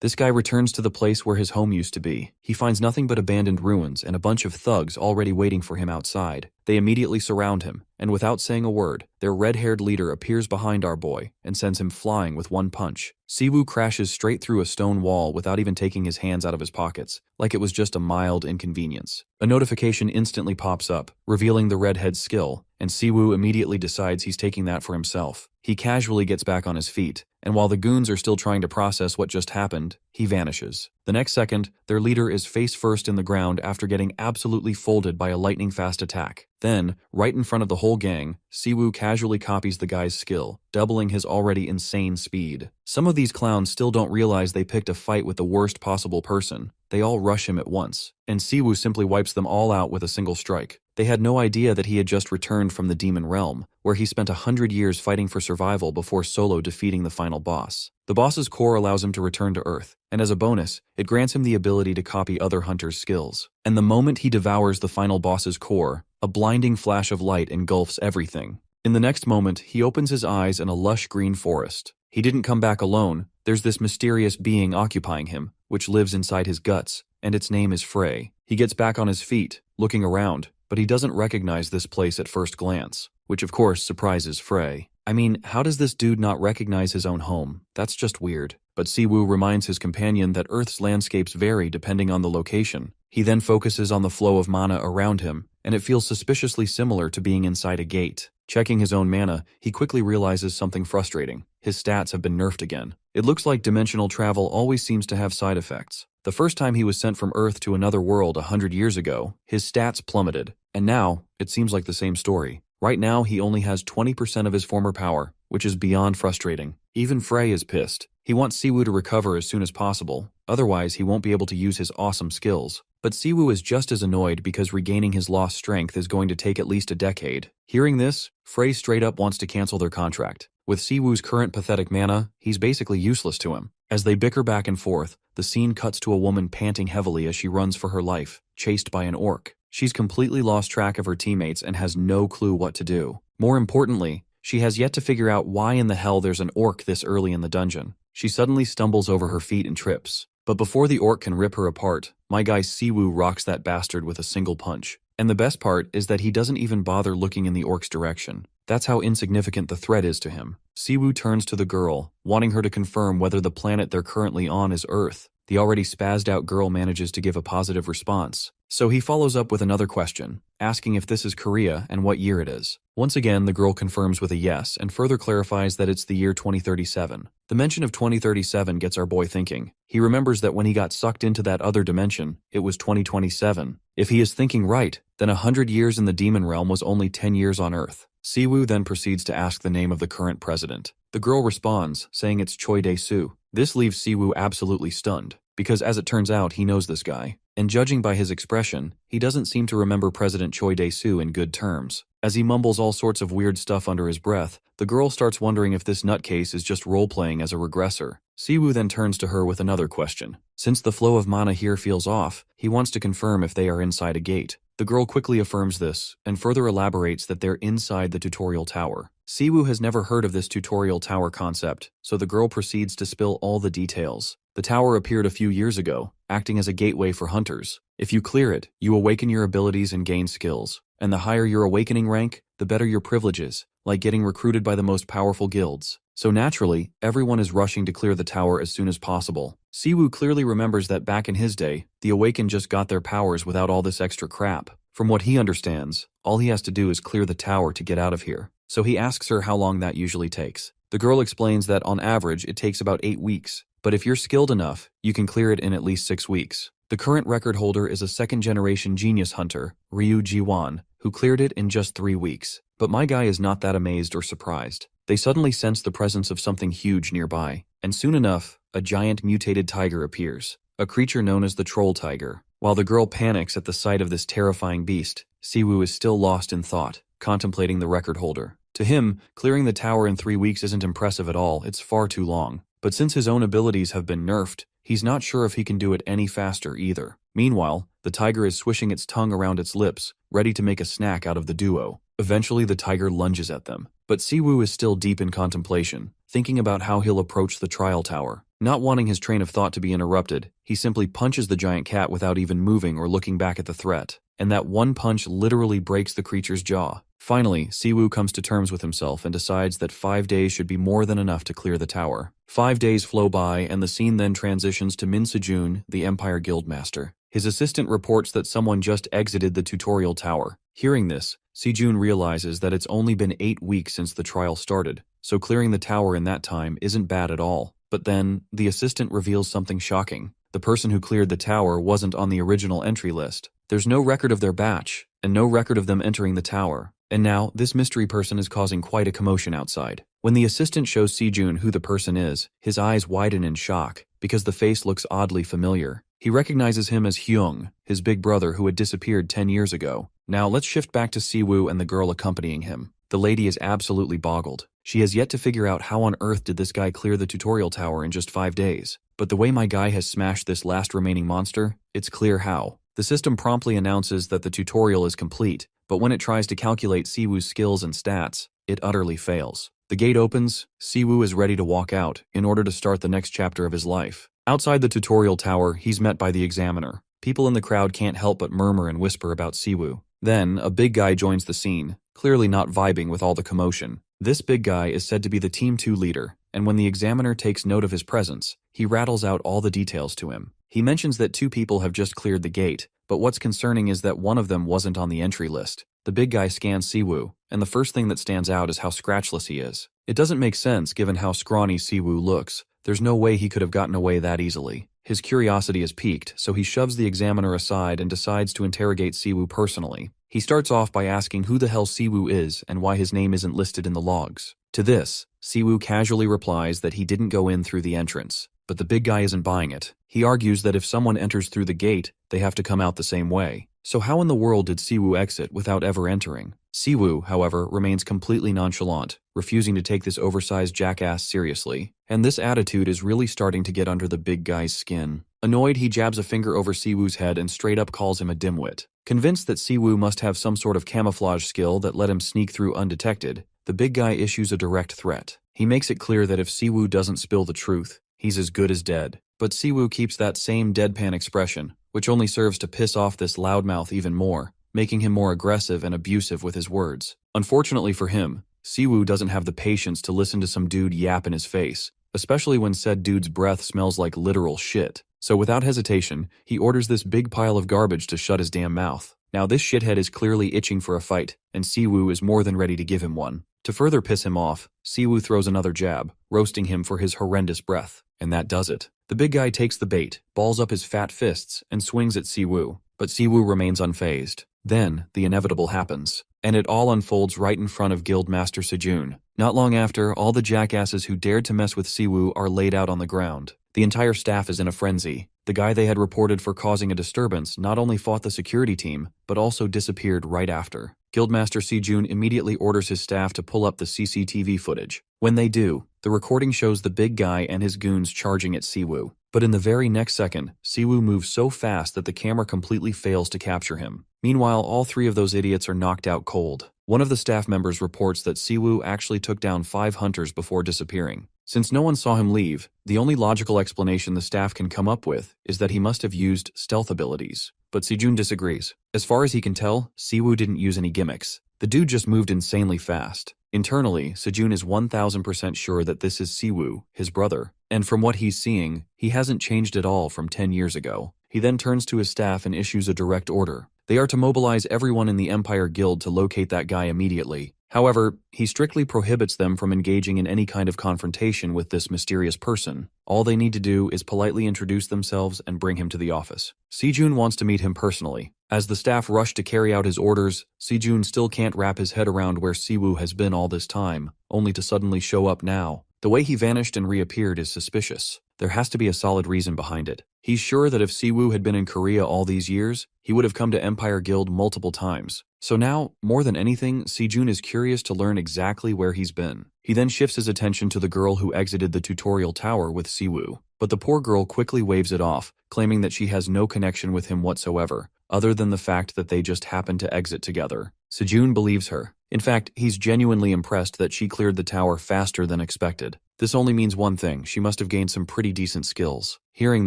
This guy returns to the place where his home used to be. He finds nothing but abandoned ruins and a bunch of thugs already waiting for him outside. They immediately surround him, and without saying a word, their red-haired leader appears behind our boy and sends him flying with one punch. Siwoo crashes straight through a stone wall without even taking his hands out of his pockets, like it was just a mild inconvenience. A notification instantly pops up, revealing the redhead's skill, and Siwoo immediately decides he's taking that for himself. He casually gets back on his feet, and while the goons are still trying to process what just happened, he vanishes. The next second, their leader is face first in the ground after getting absolutely folded by a lightning-fast attack. Then, right in front of the whole gang, Siwoo casually copies the guy's skill, doubling his already insane speed. Some of these clowns still don't realize they picked a fight with the worst possible person. They all rush him at once, and Siwoo simply wipes them all out with a single strike. They had no idea that he had just returned from the demon realm, where he spent 100 years fighting for survival before solo defeating the final boss. The boss's core allows him to return to Earth, and as a bonus, it grants him the ability to copy other hunters' skills. And the moment he devours the final boss's core, a blinding flash of light engulfs everything. In the next moment, he opens his eyes in a lush green forest. He didn't come back alone. There's this mysterious being occupying him, which lives inside his guts, and its name is Frey. He gets back on his feet, looking around, but he doesn't recognize this place at first glance, which of course surprises Frey. I mean, how does this dude not recognize his own home? That's just weird. But Siwoo reminds his companion that Earth's landscapes vary depending on the location. He then focuses on the flow of mana around him, and it feels suspiciously similar to being inside a gate. Checking his own mana, he quickly realizes something frustrating. His stats have been nerfed again. It looks like dimensional travel always seems to have side effects. The first time he was sent from Earth to another world 100 years ago, his stats plummeted. And now, it seems like the same story. Right now, he only has 20% of his former power, which is beyond frustrating. Even Frey is pissed. He wants Siwoo to recover as soon as possible, otherwise he won't be able to use his awesome skills. But Siwoo is just as annoyed because regaining his lost strength is going to take at least a decade. Hearing this, Frey straight up wants to cancel their contract. With Siwoo's current pathetic mana, he's basically useless to him. As they bicker back and forth, the scene cuts to a woman panting heavily as she runs for her life, chased by an orc. She's completely lost track of her teammates and has no clue what to do. More importantly, she has yet to figure out why in the hell there's an orc this early in the dungeon. She suddenly stumbles over her feet and trips. But before the orc can rip her apart, my guy Siwoo rocks that bastard with a single punch. And the best part is that he doesn't even bother looking in the orc's direction. That's how insignificant the threat is to him. Siwoo turns to the girl, wanting her to confirm whether the planet they're currently on is Earth. The already spazzed out girl manages to give a positive response. So he follows up with another question, asking if this is Korea and what year it is. Once again, the girl confirms with a yes and further clarifies that it's the year 2037. The mention of 2037 gets our boy thinking. He remembers that when he got sucked into that other dimension, it was 2027. If he is thinking right, then 100 years in the demon realm was only 10 years on Earth. Siwoo then proceeds to ask the name of the current president. The girl responds, saying it's Choi Dae-soo. This leaves Siwoo absolutely stunned, because as it turns out, he knows this guy. And judging by his expression, he doesn't seem to remember President Choi Dae-soo in good terms. As he mumbles all sorts of weird stuff under his breath, the girl starts wondering if this nutcase is just role-playing as a regressor. Siwoo then turns to her with another question. Since the flow of mana here feels off, he wants to confirm if they are inside a gate. The girl quickly affirms this, and further elaborates that they're inside the tutorial tower. Siwoo has never heard of this tutorial tower concept, so the girl proceeds to spill all the details. The tower appeared a few years ago, acting as a gateway for hunters. If you clear it, you awaken your abilities and gain skills. And the higher your awakening rank, the better your privileges, like getting recruited by the most powerful guilds. So naturally, everyone is rushing to clear the tower as soon as possible. Siwoo clearly remembers that back in his day, the Awakened just got their powers without all this extra crap. From what he understands, all he has to do is clear the tower to get out of here. So he asks her how long that usually takes. The girl explains that on average it takes about 8 weeks, but if you're skilled enough, you can clear it in at least 6 weeks. The current record holder is a second-generation genius hunter, Ryu Ji-won, who cleared it in just 3 weeks. But my guy is not that amazed or surprised. They suddenly sense the presence of something huge nearby, and soon enough, a giant mutated tiger appears, a creature known as the troll tiger. While the girl panics at the sight of this terrifying beast, Siwoo is still lost in thought, contemplating the record holder. To him, clearing the tower in 3 weeks isn't impressive at all, it's far too long. But since his own abilities have been nerfed, he's not sure if he can do it any faster either. Meanwhile, the tiger is swishing its tongue around its lips, ready to make a snack out of the duo. Eventually, the tiger lunges at them. But Siwoo is still deep in contemplation, thinking about how he'll approach the trial tower. Not wanting his train of thought to be interrupted, he simply punches the giant cat without even moving or looking back at the threat. And that one punch literally breaks the creature's jaw. Finally, Siwoo comes to terms with himself and decides that 5 days should be more than enough to clear the tower. 5 days flow by, and the scene then transitions to Min Sejun, the Empire Guildmaster. His assistant reports that someone just exited the tutorial tower. Hearing this, Sejun realizes that it's only been 8 weeks since the trial started, so clearing the tower in that time isn't bad at all. But then, the assistant reveals something shocking. The person who cleared the tower wasn't on the original entry list. There's no record of their batch, and no record of them entering the tower. And now, this mystery person is causing quite a commotion outside. When the assistant shows Sejun who the person is, his eyes widen in shock, because the face looks oddly familiar. He recognizes him as Hyung, his big brother who had disappeared 10 years ago. Now let's shift back to Siwoo and the girl accompanying him. The lady is absolutely boggled. She has yet to figure out how on earth did this guy clear the tutorial tower in just 5 days. But the way my guy has smashed this last remaining monster, it's clear how. The system promptly announces that the tutorial is complete, but when it tries to calculate Siwoo's skills and stats, it utterly fails. The gate opens, Siwoo is ready to walk out in order to start the next chapter of his life. Outside the tutorial tower, he's met by the examiner. People in the crowd can't help but murmur and whisper about Siwoo. Then, a big guy joins the scene, clearly not vibing with all the commotion. This big guy is said to be the Team 2 leader, and when the examiner takes note of his presence, he rattles out all the details to him. He mentions that 2 people have just cleared the gate, but what's concerning is that one of them wasn't on the entry list. The big guy scans Siwoo, and the first thing that stands out is how scratchless he is. It doesn't make sense given how scrawny Siwoo looks. There's no way he could have gotten away that easily. His curiosity is piqued, so he shoves the examiner aside and decides to interrogate Siwoo personally. He starts off by asking who the hell Siwoo is and why his name isn't listed in the logs. To this, Siwoo casually replies that he didn't go in through the entrance. But the big guy isn't buying it. He argues that if someone enters through the gate, they have to come out the same way. So how in the world did Siwoo exit without ever entering? Siwoo, however, remains completely nonchalant, refusing to take this oversized jackass seriously. And this attitude is really starting to get under the big guy's skin. Annoyed, he jabs a finger over Siwoo's head and straight up calls him a dimwit. Convinced that Siwoo must have some sort of camouflage skill that let him sneak through undetected, the big guy issues a direct threat. He makes it clear that if Siwoo doesn't spill the truth, he's as good as dead. But Siwoo keeps that same deadpan expression, which only serves to piss off this loudmouth even more, making him more aggressive and abusive with his words. Unfortunately for him, Siwoo doesn't have the patience to listen to some dude yap in his face, especially when said dude's breath smells like literal shit. So without hesitation, he orders this big pile of garbage to shut his damn mouth. Now this shithead is clearly itching for a fight, and Siwoo is more than ready to give him one. To further piss him off, Siwoo throws another jab, roasting him for his horrendous breath. And that does it. The big guy takes the bait, balls up his fat fists, and swings at Siwoo. But Siwoo remains unfazed. Then, the inevitable happens. And it all unfolds right in front of Guildmaster Sejun. Not long after, all the jackasses who dared to mess with Siwoo are laid out on the ground. The entire staff is in a frenzy. The guy they had reported for causing a disturbance not only fought the security team, but also disappeared right after. Guildmaster Sejun immediately orders his staff to pull up the CCTV footage. When they do, the recording shows the big guy and his goons charging at Siwoo. But in the very next second, Siwoo moves so fast that the camera completely fails to capture him. Meanwhile, all 3 of those idiots are knocked out cold. One of the staff members reports that Siwoo actually took down 5 hunters before disappearing. Since no one saw him leave, the only logical explanation the staff can come up with is that he must have used stealth abilities. But Sejun disagrees. As far as he can tell, Siwoo didn't use any gimmicks. The dude just moved insanely fast. Internally, Sejun is 1000% sure that this is Siwoo, his brother, and from what he's seeing, he hasn't changed at all from 10 years ago. He then turns to his staff and issues a direct order. They are to mobilize everyone in the Empire Guild to locate that guy immediately. However, he strictly prohibits them from engaging in any kind of confrontation with this mysterious person. All they need to do is politely introduce themselves and bring him to the office. Sejun wants to meet him personally. As the staff rush to carry out his orders, Sejun still can't wrap his head around where Siwoo has been all this time, only to suddenly show up now. The way he vanished and reappeared is suspicious. There has to be a solid reason behind it. He's sure that if Siwoo had been in Korea all these years, he would have come to Empire Guild multiple times. So now, more than anything, Sejun is curious to learn exactly where he's been. He then shifts his attention to the girl who exited the tutorial tower with Siwoo. But the poor girl quickly waves it off, claiming that she has no connection with him whatsoever, other than the fact that they just happened to exit together. Sejun believes her. In fact, he's genuinely impressed that she cleared the tower faster than expected. This only means one thing: she must have gained some pretty decent skills. Hearing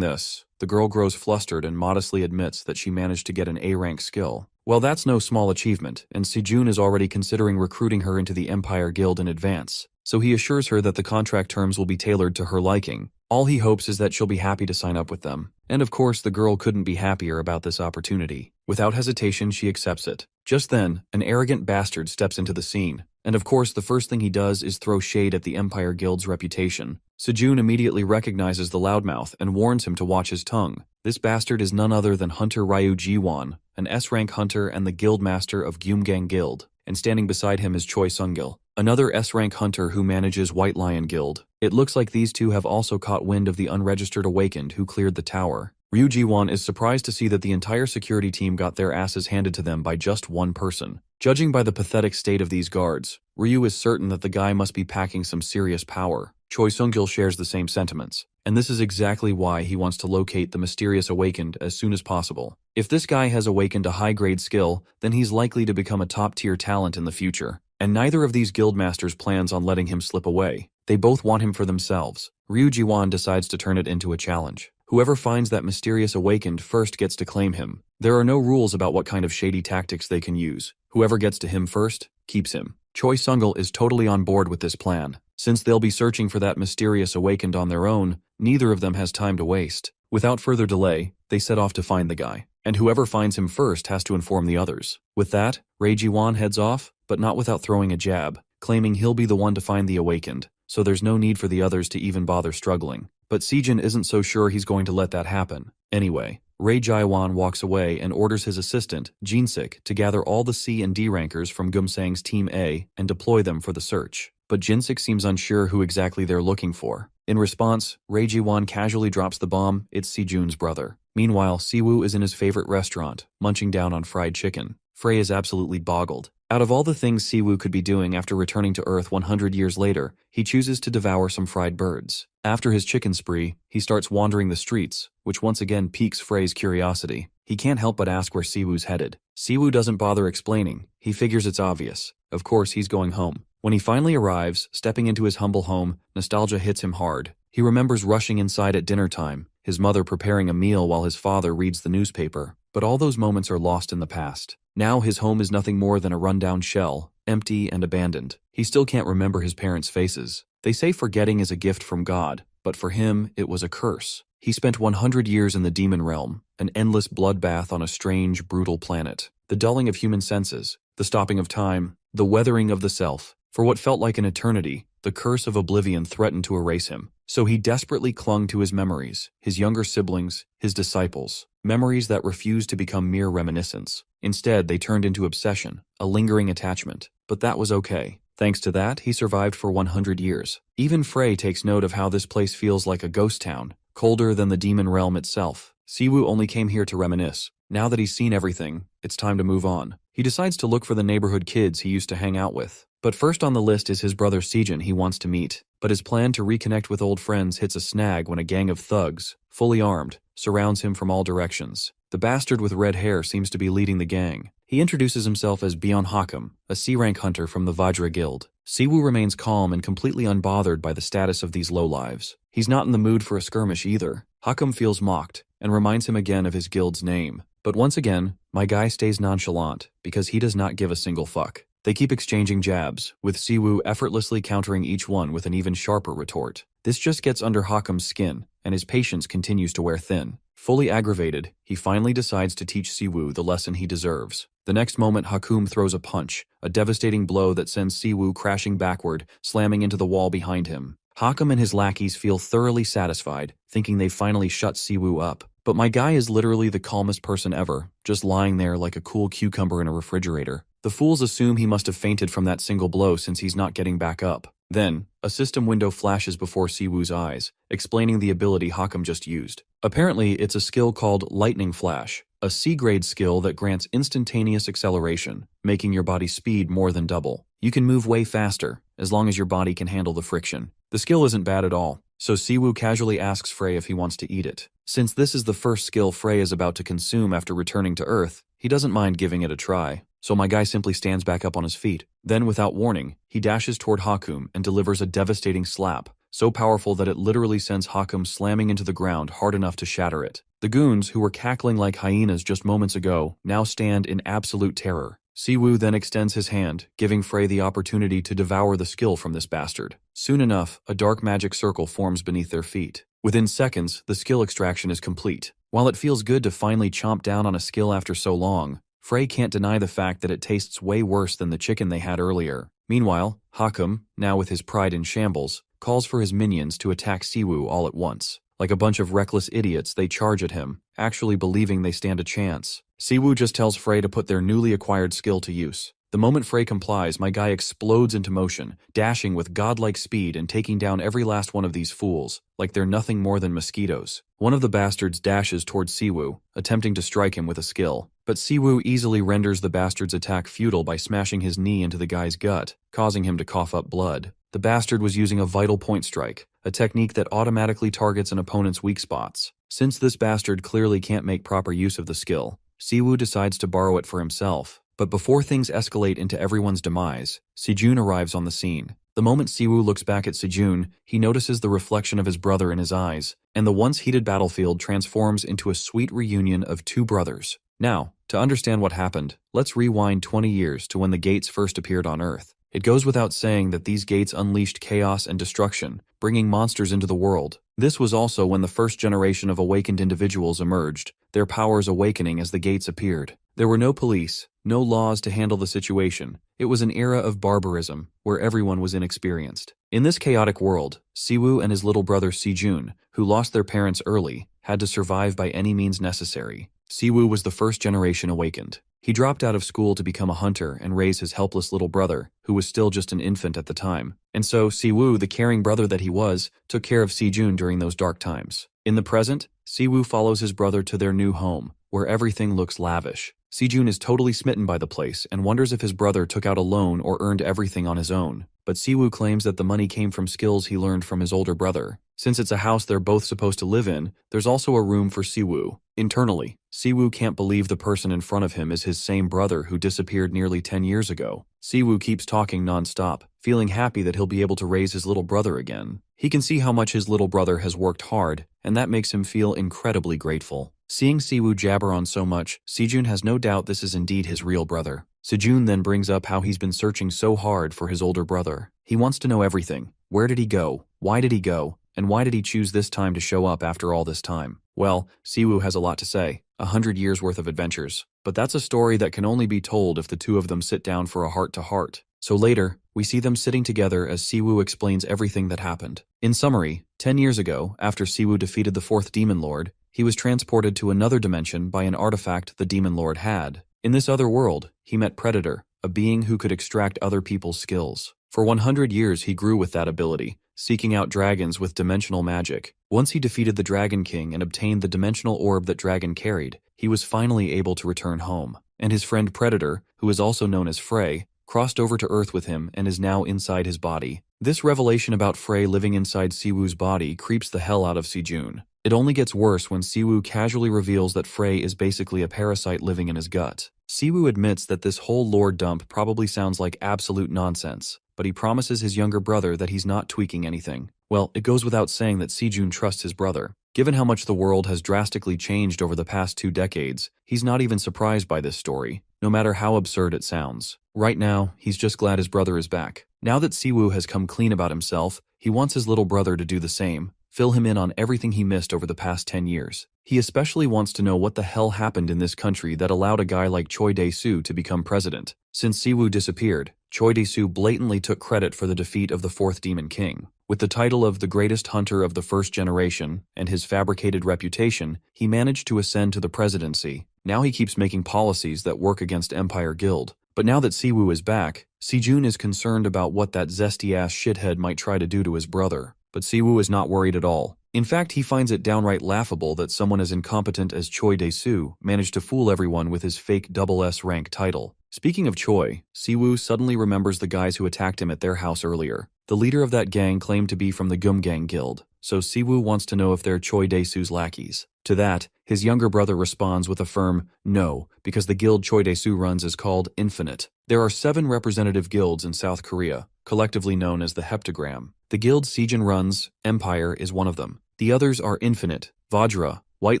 this, the girl grows flustered and modestly admits that she managed to get an A-rank skill. Well, that's no small achievement, and Sejun is already considering recruiting her into the Empire Guild in advance, so he assures her that the contract terms will be tailored to her liking. All he hopes is that she'll be happy to sign up with them. And of course, the girl couldn't be happier about this opportunity. Without hesitation, she accepts it. Just then, an arrogant bastard steps into the scene. And of course, the first thing he does is throw shade at the Empire Guild's reputation. Sejun immediately recognizes the loudmouth and warns him to watch his tongue. This bastard is none other than Hunter Ryu Jiwon, an S-rank hunter and the guild master of Gyumgang Guild, and standing beside him is Choi Sungil, another S-rank hunter who manages White Lion Guild. It looks like these two have also caught wind of the unregistered awakened who cleared the tower. Ryu Jiwon is surprised to see that the entire security team got their asses handed to them by just one person. Judging by the pathetic state of these guards, Ryu is certain that the guy must be packing some serious power. Choi Sungil shares the same sentiments, and this is exactly why he wants to locate the mysterious awakened as soon as possible. If this guy has awakened a high-grade skill, then he's likely to become a top-tier talent in the future, and neither of these guildmasters plans on letting him slip away. They both want him for themselves. Ryu Jiwon decides to turn it into a challenge. Whoever finds that mysterious awakened first gets to claim him. There are no rules about what kind of shady tactics they can use. Whoever gets to him first, keeps him. Choi Sungil is totally on board with this plan. Since they'll be searching for that mysterious awakened on their own, neither of them has time to waste. Without further delay, they set off to find the guy. And whoever finds him first has to inform the others. With that, Ryu Jiwon heads off, but not without throwing a jab, claiming he'll be the one to find the awakened, so there's no need for the others to even bother struggling. But Sejun isn't so sure he's going to let that happen. Anyway, Ryu Jiwon walks away and orders his assistant, Jinsik, to gather all the C and D rankers from Gumsang's Team A and deploy them for the search. But Jinsik seems unsure who exactly they're looking for. In response, Ryu Jiwon casually drops the bomb: it's Sejun's brother. Meanwhile, Siwoo is in his favorite restaurant, munching down on fried chicken. Frey is absolutely boggled. Out of all the things Siwoo could be doing after returning to Earth 100 years later, he chooses to devour some fried birds. After his chicken spree, he starts wandering the streets, which once again piques Frey's curiosity. He can't help but ask where Siwoo's headed. Siwoo doesn't bother explaining. He figures it's obvious. Of course, he's going home. When he finally arrives, stepping into his humble home, nostalgia hits him hard. He remembers rushing inside at dinner time, his mother preparing a meal while his father reads the newspaper. But all those moments are lost in the past. Now his home is nothing more than a rundown shell, empty and abandoned. He still can't remember his parents' faces. They say forgetting is a gift from God, but for him, it was a curse. He spent 100 years in the demon realm, an endless bloodbath on a strange, brutal planet. The dulling of human senses, the stopping of time, the weathering of the self. For what felt like an eternity, the curse of oblivion threatened to erase him. So he desperately clung to his memories, his younger siblings, his disciples. Memories that refused to become mere reminiscence. Instead, they turned into obsession, a lingering attachment. But that was okay. Thanks to that, he survived for 100 years. Even Frey takes note of how this place feels like a ghost town, colder than the demon realm itself. Siwoo only came here to reminisce. Now that he's seen everything, it's time to move on. He decides to look for the neighborhood kids he used to hang out with. But first on the list is his brother Sejun he wants to meet. But his plan to reconnect with old friends hits a snag when a gang of thugs, fully armed, surrounds him from all directions. The bastard with red hair seems to be leading the gang. He introduces himself as Byeon Hakum, a C-rank hunter from the Vajra Guild. Siwoo remains calm and completely unbothered by the status of these lowlives. He's not in the mood for a skirmish either. Hakum feels mocked and reminds him again of his guild's name. But once again, my guy stays nonchalant because he does not give a single fuck. They keep exchanging jabs, with Siwoo effortlessly countering each one with an even sharper retort. This just gets under Hakum's skin, and his patience continues to wear thin. Fully aggravated, he finally decides to teach Siwoo the lesson he deserves. The next moment, Hakum throws a punch, a devastating blow that sends Siwoo crashing backward, slamming into the wall behind him. Hakum and his lackeys feel thoroughly satisfied, thinking they've finally shut Siwoo up. But my guy is literally the calmest person ever, just lying there like a cool cucumber in a refrigerator. The fools assume he must have fainted from that single blow since he's not getting back up. Then, a system window flashes before Siwoo's eyes, explaining the ability Hakum just used. Apparently, it's a skill called Lightning Flash, a C-grade skill that grants instantaneous acceleration, making your body's speed more than double. You can move way faster, as long as your body can handle the friction. The skill isn't bad at all, so Siwoo casually asks Frey if he wants to eat it. Since this is the first skill Frey is about to consume after returning to Earth, he doesn't mind giving it a try. So my guy simply stands back up on his feet. Then, without warning, he dashes toward Hakum and delivers a devastating slap, so powerful that it literally sends Hakum slamming into the ground hard enough to shatter it. The goons, who were cackling like hyenas just moments ago, now stand in absolute terror. Siwoo then extends his hand, giving Frey the opportunity to devour the skill from this bastard. Soon enough, a dark magic circle forms beneath their feet. Within seconds, the skill extraction is complete. While it feels good to finally chomp down on a skill after so long, Frey can't deny the fact that it tastes way worse than the chicken they had earlier. Meanwhile, Hakum, now with his pride in shambles, calls for his minions to attack Siwoo all at once. Like a bunch of reckless idiots, they charge at him, actually believing they stand a chance. Siwoo just tells Frey to put their newly acquired skill to use. The moment Frey complies, my guy explodes into motion, dashing with godlike speed and taking down every last one of these fools, like they're nothing more than mosquitoes. One of the bastards dashes towards Siwoo, attempting to strike him with a skill, but Siwoo easily renders the bastard's attack futile by smashing his knee into the guy's gut, causing him to cough up blood. The bastard was using a vital point strike, a technique that automatically targets an opponent's weak spots. Since this bastard clearly can't make proper use of the skill, Siwoo decides to borrow it for himself. But before things escalate into everyone's demise, Sejun arrives on the scene. The moment Siwoo looks back at Sejun, he notices the reflection of his brother in his eyes, and the once heated battlefield transforms into a sweet reunion of two brothers. Now, to understand what happened, let's rewind 20 years to when the gates first appeared on Earth. It goes without saying that these gates unleashed chaos and destruction, bringing monsters into the world. This was also when the first generation of awakened individuals emerged, their powers awakening as the gates appeared. There were no police, no laws to handle the situation. It was an era of barbarism, where everyone was inexperienced. In this chaotic world, Siwoo and his little brother Sejun, who lost their parents early, had to survive by any means necessary. Siwoo was the first generation awakened. He dropped out of school to become a hunter and raise his helpless little brother, who was still just an infant at the time. And so, Siwoo, the caring brother that he was, took care of Sejun during those dark times. In the present, Siwoo follows his brother to their new home, where everything looks lavish. Sejun is totally smitten by the place and wonders if his brother took out a loan or earned everything on his own. But Siwoo claims that the money came from skills he learned from his older brother. Since it's a house they're both supposed to live in, there's also a room for Siwoo. Internally, Siwoo can't believe the person in front of him is his same brother who disappeared nearly 10 years ago. Siwoo keeps talking non-stop, feeling happy that he'll be able to raise his little brother again. He can see how much his little brother has worked hard, and that makes him feel incredibly grateful. Seeing Siwoo jabber on so much, Sejun has no doubt this is indeed his real brother. Sejun then brings up how he's been searching so hard for his older brother. He wants to know everything. Where did he go? Why did he go? And why did he choose this time to show up after all this time? Well, Siwoo has a lot to say, 100 years worth of adventures. But that's a story that can only be told if the two of them sit down for a heart-to-heart. So later, we see them sitting together as Siwoo explains everything that happened. In summary, 10 years ago, after Siwoo defeated the fourth Demon Lord, he was transported to another dimension by an artifact the Demon Lord had. In this other world, he met Predator, a being who could extract other people's skills. For 100 years he grew with that ability, seeking out dragons with dimensional magic. Once he defeated the Dragon King and obtained the dimensional orb that Dragon carried, he was finally able to return home. And his friend Predator, who is also known as Frey, crossed over to Earth with him and is now inside his body. This revelation about Frey living inside Siwoo's body creeps the hell out of Sejun. It only gets worse when Siwoo casually reveals that Frey is basically a parasite living in his gut. Siwoo admits that this whole lore dump probably sounds like absolute nonsense, but he promises his younger brother that he's not tweaking anything. Well, it goes without saying that Sejun trusts his brother. Given how much the world has drastically changed over the past 2 decades, he's not even surprised by this story, no matter how absurd it sounds. Right now, he's just glad his brother is back. Now that Siwoo has come clean about himself, he wants his little brother to do the same, fill him in on everything he missed over the past 10 years. He especially wants to know what the hell happened in this country that allowed a guy like Choi Dae-soo to become president. Since Siwoo disappeared, Choi Dae-soo blatantly took credit for the defeat of the fourth Demon King. With the title of the greatest hunter of the first generation and his fabricated reputation, he managed to ascend to the presidency. Now he keeps making policies that work against Empire Guild. But now that Siwoo is back, Sejun is concerned about what that zesty-ass shithead might try to do to his brother. But Siwoo is not worried at all. In fact, he finds it downright laughable that someone as incompetent as Choi Dae-soo managed to fool everyone with his fake SS rank title. Speaking of Choi, Siwoo suddenly remembers the guys who attacked him at their house earlier. The leader of that gang claimed to be from the Gumgang Guild, so Siwoo wants to know if they're Choi Dae-soo's lackeys. To that, his younger brother responds with a firm no, because the guild Choi Dae-soo runs is called Infinite. There are 7 representative guilds in South Korea, collectively known as the Heptagram. The guild Sejun runs, Empire, is one of them. The others are Infinite, Vajra, White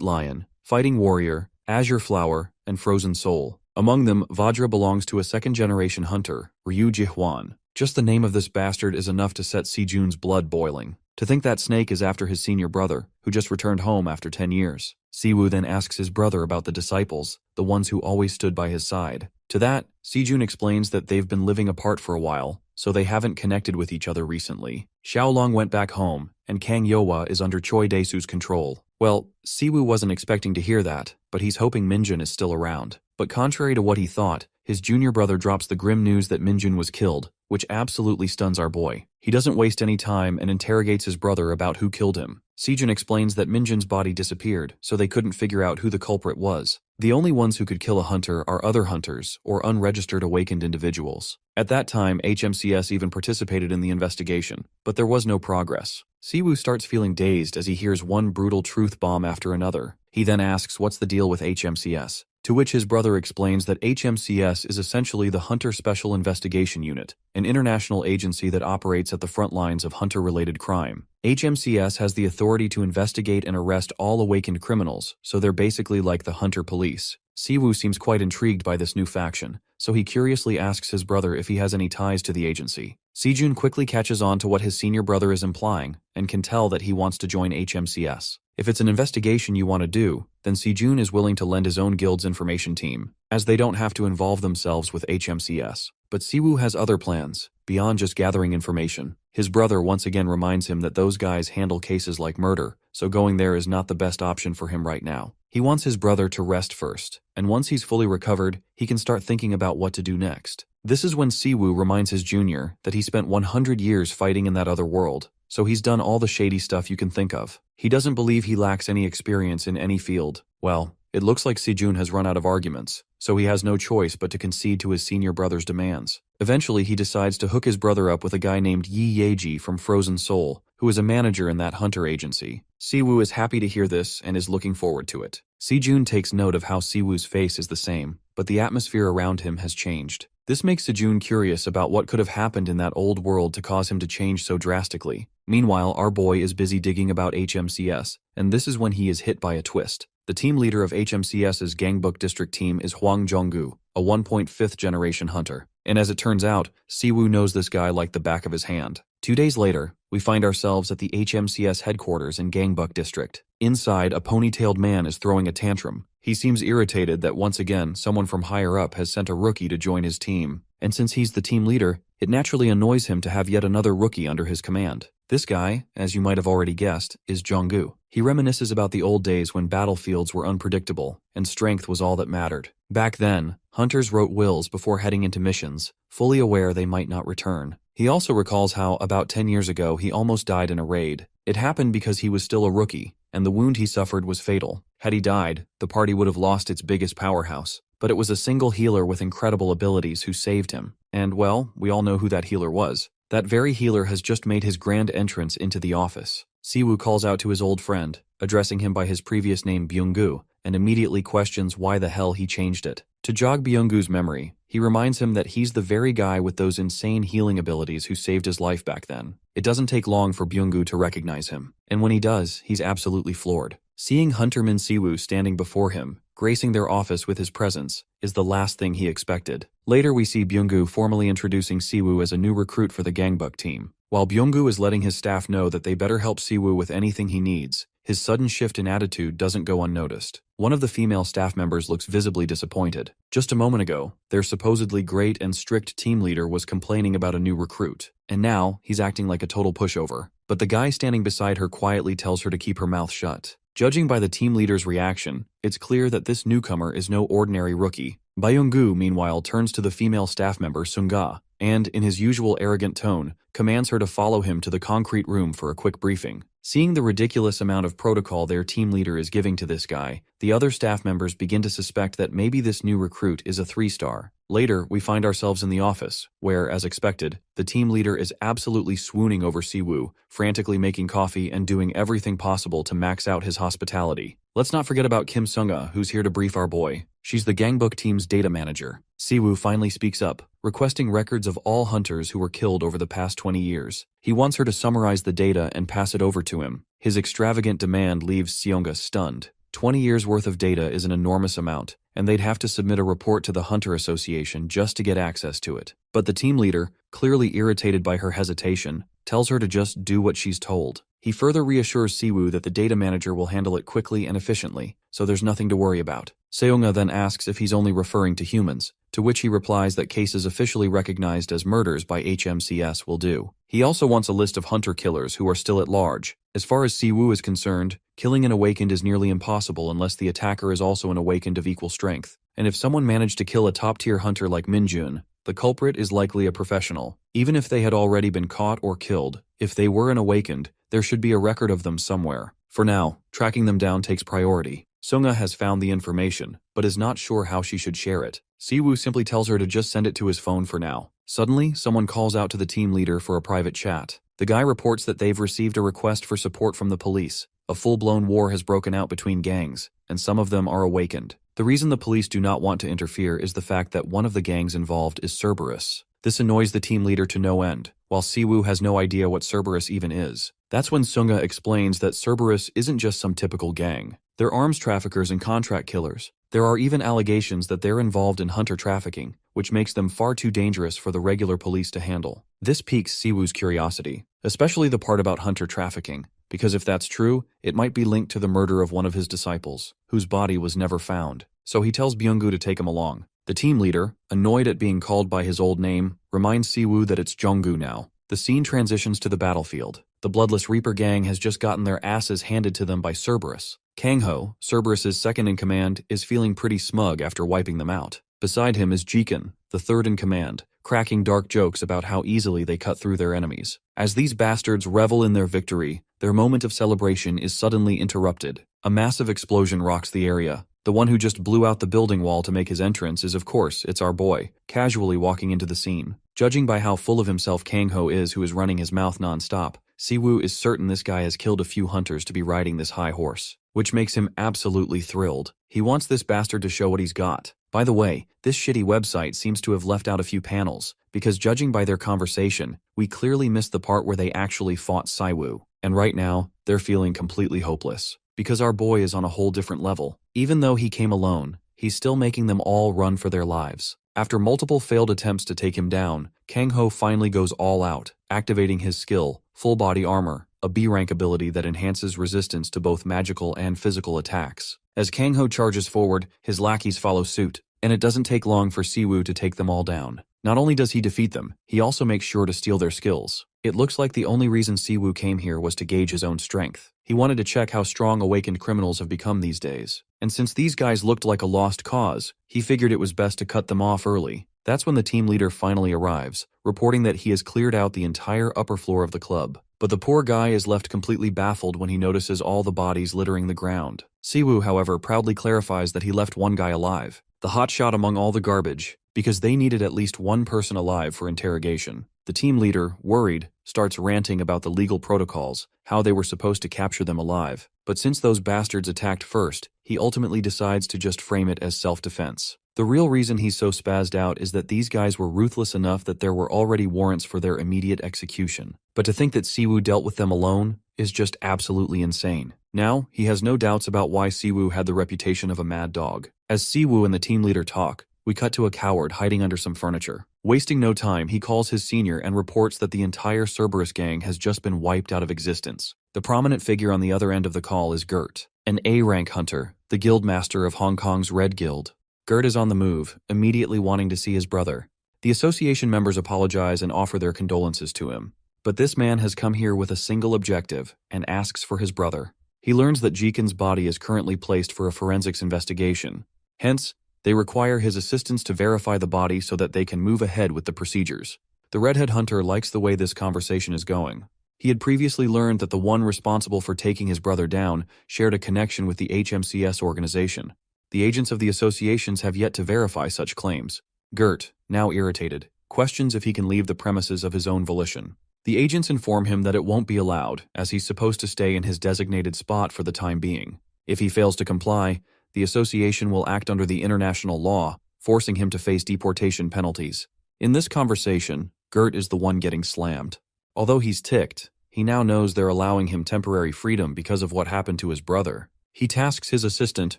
Lion, Fighting Warrior, Azure Flower, and Frozen Soul. Among them, Vajra belongs to a second-generation hunter, Ryu Jihwan. Just the name of this bastard is enough to set Sejun's blood boiling. To think that snake is after his senior brother, who just returned home after 10 years. Siwoo then asks his brother about the disciples, the ones who always stood by his side. To that, Sejun explains that they've been living apart for a while, so they haven't connected with each other recently. Xiaolong went back home, and Kang Yohwa is under Choi Daesu's control. Well, Siwoo wasn't expecting to hear that, but he's hoping Minjun is still around. But contrary to what he thought, his junior brother drops the grim news that Minjun was killed, which absolutely stuns our boy. He doesn't waste any time and interrogates his brother about who killed him. Sejun explains that Minjun's body disappeared, so they couldn't figure out who the culprit was. The only ones who could kill a hunter are other hunters or unregistered awakened individuals. At that time, HMCS even participated in the investigation, but there was no progress. Siwoo starts feeling dazed as he hears one brutal truth bomb after another. He then asks what's the deal with HMCS, to which his brother explains that HMCS is essentially the Hunter Special Investigation Unit, an international agency that operates at the front lines of hunter-related crime. HMCS has the authority to investigate and arrest all awakened criminals, so they're basically like the Hunter Police. Siwoo seems quite intrigued by this new faction, so he curiously asks his brother if he has any ties to the agency. Sejun quickly catches on to what his senior brother is implying, and can tell that he wants to join HMCS. If it's an investigation you want to do, then Sejun is willing to lend his own guild's information team, as they don't have to involve themselves with HMCS. But Siwoo has other plans, beyond just gathering information. His brother once again reminds him that those guys handle cases like murder, so going there is not the best option for him right now. He wants his brother to rest first, and once he's fully recovered, he can start thinking about what to do next. This is when Siwoo reminds his junior that he spent 100 years fighting in that other world, so he's done all the shady stuff you can think of. He doesn't believe he lacks any experience in any field. Well, it looks like Sejun has run out of arguments, so he has no choice but to concede to his senior brother's demands. Eventually, he decides to hook his brother up with a guy named Yi Yeji from Frozen Soul, who is a manager in that hunter agency. Siwoo is happy to hear this and is looking forward to it. Sejun takes note of how Siwoo's face is the same, but the atmosphere around him has changed. This makes Sejun curious about what could have happened in that old world to cause him to change so drastically. Meanwhile, our boy is busy digging about HMCS, and this is when he is hit by a twist. The team leader of HMCS's Gangbuk district team is Hwang Jonggu, a 1.5th generation hunter. And as it turns out, Siwoo knows this guy like the back of his hand. 2 days later, we find ourselves at the HMCS headquarters in Gangbuk district. Inside, a ponytailed man is throwing a tantrum. He seems irritated that once again, someone from higher up has sent a rookie to join his team. And since he's the team leader, it naturally annoys him to have yet another rookie under his command. This guy, as you might have already guessed, is Jonggu. He reminisces about the old days when battlefields were unpredictable, and strength was all that mattered. Back then, hunters wrote wills before heading into missions, fully aware they might not return. He also recalls how, about 10 years ago, he almost died in a raid. It happened because he was still a rookie, and the wound he suffered was fatal. Had he died, the party would have lost its biggest powerhouse. But it was a single healer with incredible abilities who saved him. And, well, we all know who that healer was. That very healer has just made his grand entrance into the office. Siwoo calls out to his old friend, addressing him by his previous name Byung-gu, and immediately questions why the hell he changed it. To jog Byung-gu's memory, he reminds him that he's the very guy with those insane healing abilities who saved his life back then. It doesn't take long for Byung-gu to recognize him, and when he does, he's absolutely floored. Seeing Hunterman Siwoo standing before him, gracing their office with his presence, is the last thing he expected. Later we see Byung-gu formally introducing Siwoo as a new recruit for the Gangbuk team. While Byung-gu is letting his staff know that they better help Siwoo with anything he needs, his sudden shift in attitude doesn't go unnoticed. One of the female staff members looks visibly disappointed. Just a moment ago, their supposedly great and strict team leader was complaining about a new recruit, and now he's acting like a total pushover. But the guy standing beside her quietly tells her to keep her mouth shut. Judging by the team leader's reaction, it's clear that this newcomer is no ordinary rookie. Byung-gu, meanwhile, turns to the female staff member Sunga, and, in his usual arrogant tone, commands her to follow him to the concrete room for a quick briefing. Seeing the ridiculous amount of protocol their team leader is giving to this guy, the other staff members begin to suspect that maybe this new recruit is a 3-star. Later, we find ourselves in the office, where, as expected, the team leader is absolutely swooning over Siwoo, frantically making coffee and doing everything possible to max out his hospitality. Let's not forget about Kim Sunga, who's here to brief our boy. She's the gangbook team's data manager. Siwoo finally speaks up, requesting records of all hunters who were killed over the past 20 years. He wants her to summarize the data and pass it over to him. His extravagant demand leaves Seonga stunned. 20 years worth of data is an enormous amount, and they'd have to submit a report to the Hunter Association just to get access to it. But the team leader, clearly irritated by her hesitation, tells her to just do what she's told. He further reassures Siwoo that the data manager will handle it quickly and efficiently, so there's nothing to worry about. Seonga then asks if he's only referring to humans, to which he replies that cases officially recognized as murders by HMCS will do. He also wants a list of hunter killers who are still at large. As far as Siwoo is concerned, killing an awakened is nearly impossible unless the attacker is also an awakened of equal strength. And if someone managed to kill a top-tier hunter like Minjun, the culprit is likely a professional. Even if they had already been caught or killed, if they were an awakened, there should be a record of them somewhere. For now, tracking them down takes priority. Sunga has found the information, but is not sure how she should share it. Siwoo simply tells her to just send it to his phone for now. Suddenly, someone calls out to the team leader for a private chat. The guy reports that they've received a request for support from the police. A full-blown war has broken out between gangs, and some of them are awakened. The reason the police do not want to interfere is the fact that one of the gangs involved is Cerberus. This annoys the team leader to no end, while Siwoo has no idea what Cerberus even is. That's when Sunga explains that Cerberus isn't just some typical gang. They're arms traffickers and contract killers. There are even allegations that they're involved in hunter trafficking, which makes them far too dangerous for the regular police to handle. This piques Siwoo's curiosity, especially the part about hunter trafficking, because if that's true, it might be linked to the murder of one of his disciples, whose body was never found. So he tells Byung-gu to take him along. The team leader, annoyed at being called by his old name, reminds Siwoo that it's Jong-gu now. The scene transitions to the battlefield. The Bloodless Reaper gang has just gotten their asses handed to them by Cerberus. Kang-ho, Cerberus's second-in-command, is feeling pretty smug after wiping them out. Beside him is Jikin, the third-in-command, cracking dark jokes about how easily they cut through their enemies. As these bastards revel in their victory, their moment of celebration is suddenly interrupted. A massive explosion rocks the area. The one who just blew out the building wall to make his entrance is, of course, it's our boy, casually walking into the scene. Judging by how full of himself Kang-ho is, who is running his mouth non-stop, Siwoo is certain this guy has killed a few hunters to be riding this high horse, which makes him absolutely thrilled. He wants this bastard to show what he's got. By the way, this shitty website seems to have left out a few panels, because judging by their conversation, we clearly missed the part where they actually fought Siwoo. And right now, they're feeling completely hopeless. Because our boy is on a whole different level. Even though he came alone, he's still making them all run for their lives. After multiple failed attempts to take him down, Kang-ho finally goes all out, activating his skill, Full Body Armor, a B-rank ability that enhances resistance to both magical and physical attacks. As Kang-ho charges forward, his lackeys follow suit, and it doesn't take long for Siwoo to take them all down. Not only does he defeat them, he also makes sure to steal their skills. It looks like the only reason Siwoo came here was to gauge his own strength. He wanted to check how strong awakened criminals have become these days. And since these guys looked like a lost cause, he figured it was best to cut them off early. That's when the team leader finally arrives, reporting that he has cleared out the entire upper floor of the club. But the poor guy is left completely baffled when he notices all the bodies littering the ground. Siwoo, however, proudly clarifies that he left one guy alive, the hotshot among all the garbage, because they needed at least one person alive for interrogation. The team leader, worried, starts ranting about the legal protocols, how they were supposed to capture them alive. But since those bastards attacked first, he ultimately decides to just frame it as self-defense. The real reason he's so spazzed out is that these guys were ruthless enough that there were already warrants for their immediate execution. But to think that Siwoo dealt with them alone is just absolutely insane. Now, he has no doubts about why Siwoo had the reputation of a mad dog. As Siwoo and the team leader talk, we cut to a coward hiding under some furniture. Wasting no time, he calls his senior and reports that the entire Cerberus gang has just been wiped out of existence. The prominent figure on the other end of the call is Gert, an A-rank hunter, the guild master of Hong Kong's Red Guild. Gert is on the move, immediately wanting to see his brother. The association members apologize and offer their condolences to him. But this man has come here with a single objective and asks for his brother. He learns that Jikin's body is currently placed for a forensics investigation. Hence, they require his assistance to verify the body so that they can move ahead with the procedures. The redhead hunter likes the way this conversation is going. He had previously learned that the one responsible for taking his brother down shared a connection with the HMCS organization. The agents of the associations have yet to verify such claims. Gert, now irritated, questions if he can leave the premises of his own volition. The agents inform him that it won't be allowed, as he's supposed to stay in his designated spot for the time being. If he fails to comply, the association will act under the international law, forcing him to face deportation penalties. In this conversation, Gert is the one getting slammed. Although he's ticked, he now knows they're allowing him temporary freedom because of what happened to his brother. He tasks his assistant,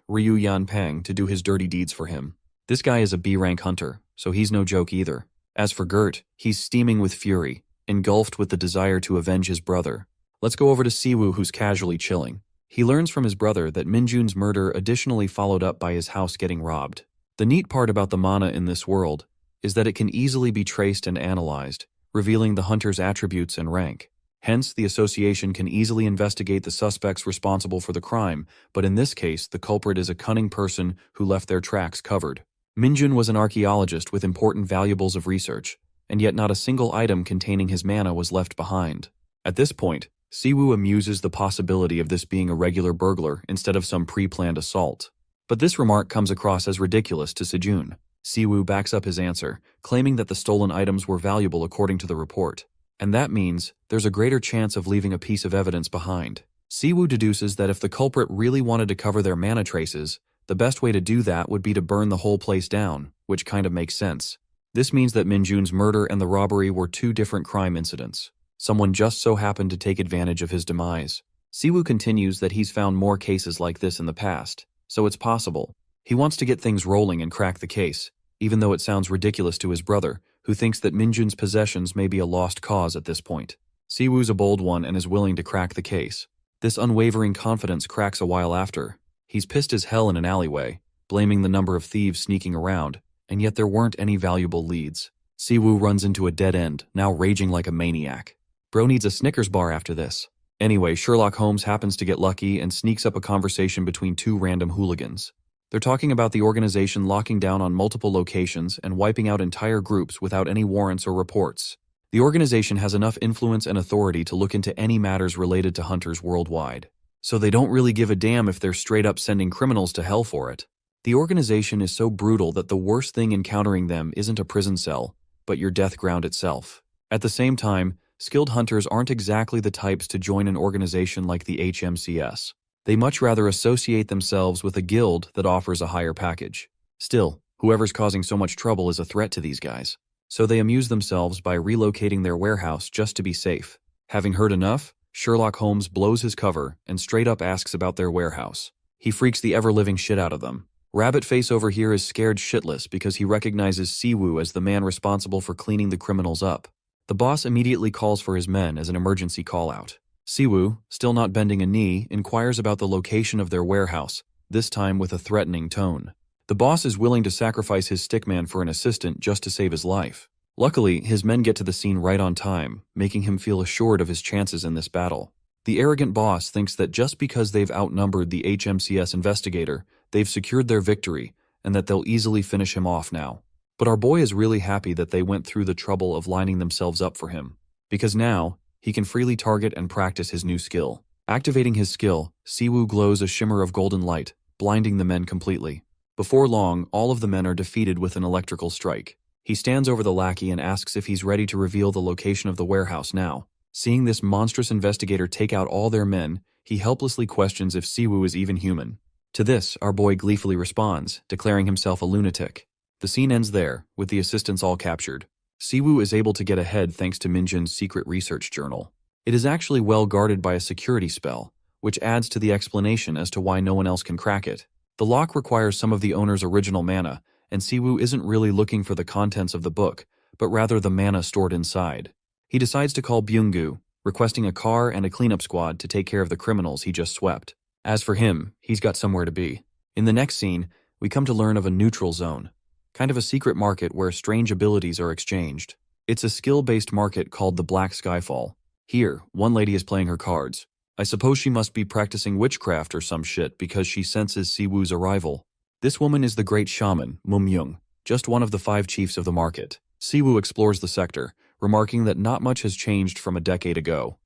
Ryu Yanpeng, to do his dirty deeds for him. This guy is a B-rank hunter, so he's no joke either. As for Gert, he's steaming with fury, engulfed with the desire to avenge his brother. Let's go over to Siwoo, who's casually chilling. He learns from his brother that Minjun's murder additionally followed up by his house getting robbed. The neat part about the mana in this world is that it can easily be traced and analyzed, revealing the hunter's attributes and rank. Hence, the association can easily investigate the suspects responsible for the crime, but in this case, the culprit is a cunning person who left their tracks covered. Minjun was an archaeologist with important valuables of research, and yet not a single item containing his mana was left behind. At this point, Siwoo amuses the possibility of this being a regular burglar instead of some pre-planned assault. But this remark comes across as ridiculous to Sejun. Siwoo backs up his answer, claiming that the stolen items were valuable according to the report. And that means there's a greater chance of leaving a piece of evidence behind. Siwoo deduces that if the culprit really wanted to cover their mana traces, the best way to do that would be to burn the whole place down, which kind of makes sense. This means that Minjun's murder and the robbery were two different crime incidents. Someone just so happened to take advantage of his demise. Siwoo continues that he's found more cases like this in the past, so it's possible. He wants to get things rolling and crack the case, even though it sounds ridiculous to his brother, who thinks that Minjun's possessions may be a lost cause at this point. Siwoo's a bold one and is willing to crack the case. This unwavering confidence cracks a while after. He's pissed as hell in an alleyway, blaming the number of thieves sneaking around, and yet there weren't any valuable leads. Siwoo runs into a dead end, now raging like a maniac. Bro needs a Snickers bar after this. Anyway, Sherlock Holmes happens to get lucky and sneaks up a conversation between two random hooligans. They're talking about the organization locking down on multiple locations and wiping out entire groups without any warrants or reports. The organization has enough influence and authority to look into any matters related to hunters worldwide. So they don't really give a damn if they're straight up sending criminals to hell for it. The organization is so brutal that the worst thing encountering them isn't a prison cell, but your death ground itself. At the same time, skilled hunters aren't exactly the types to join an organization like the HMCS. They much rather associate themselves with a guild that offers a higher package. Still, whoever's causing so much trouble is a threat to these guys. So they amuse themselves by relocating their warehouse just to be safe. Having heard enough, Sherlock Holmes blows his cover and straight up asks about their warehouse. He freaks the ever-living shit out of them. Rabbitface over here is scared shitless because he recognizes Siwoo as the man responsible for cleaning the criminals up. The boss immediately calls for his men as an emergency call-out. Siwoo, still not bending a knee, inquires about the location of their warehouse, this time with a threatening tone. The boss is willing to sacrifice his stickman for an assistant just to save his life. Luckily, his men get to the scene right on time, making him feel assured of his chances in this battle. The arrogant boss thinks that just because they've outnumbered the HMCS investigator, they've secured their victory, and that they'll easily finish him off now. But our boy is really happy that they went through the trouble of lining themselves up for him, because now, he can freely target and practice his new skill. Activating his skill, Siwoo glows a shimmer of golden light, blinding the men completely. Before long, all of the men are defeated with an electrical strike. He stands over the lackey and asks if he's ready to reveal the location of the warehouse now. Seeing this monstrous investigator take out all their men, he helplessly questions if Siwoo is even human. To this, our boy gleefully responds, declaring himself a lunatic. The scene ends there, with the assistants all captured. Siwoo is able to get ahead thanks to Minjun's secret research journal. It is actually well guarded by a security spell, which adds to the explanation as to why no one else can crack it. The lock requires some of the owner's original mana, and Siwoo isn't really looking for the contents of the book, but rather the mana stored inside. He decides to call Byung-gu, requesting a car and a cleanup squad to take care of the criminals he just swept. As for him, he's got somewhere to be. In the next scene, we come to learn of a neutral zone, kind of a secret market where strange abilities are exchanged. It's a skill-based market called the Black Skyfall. Here, one lady is playing her cards. I suppose she must be practicing witchcraft or some shit because she senses Siwoo's arrival. This woman is the great shaman, Mumyung, just one of the 5 chiefs of the market. Siwoo explores the sector, remarking that not much has changed from a decade ago.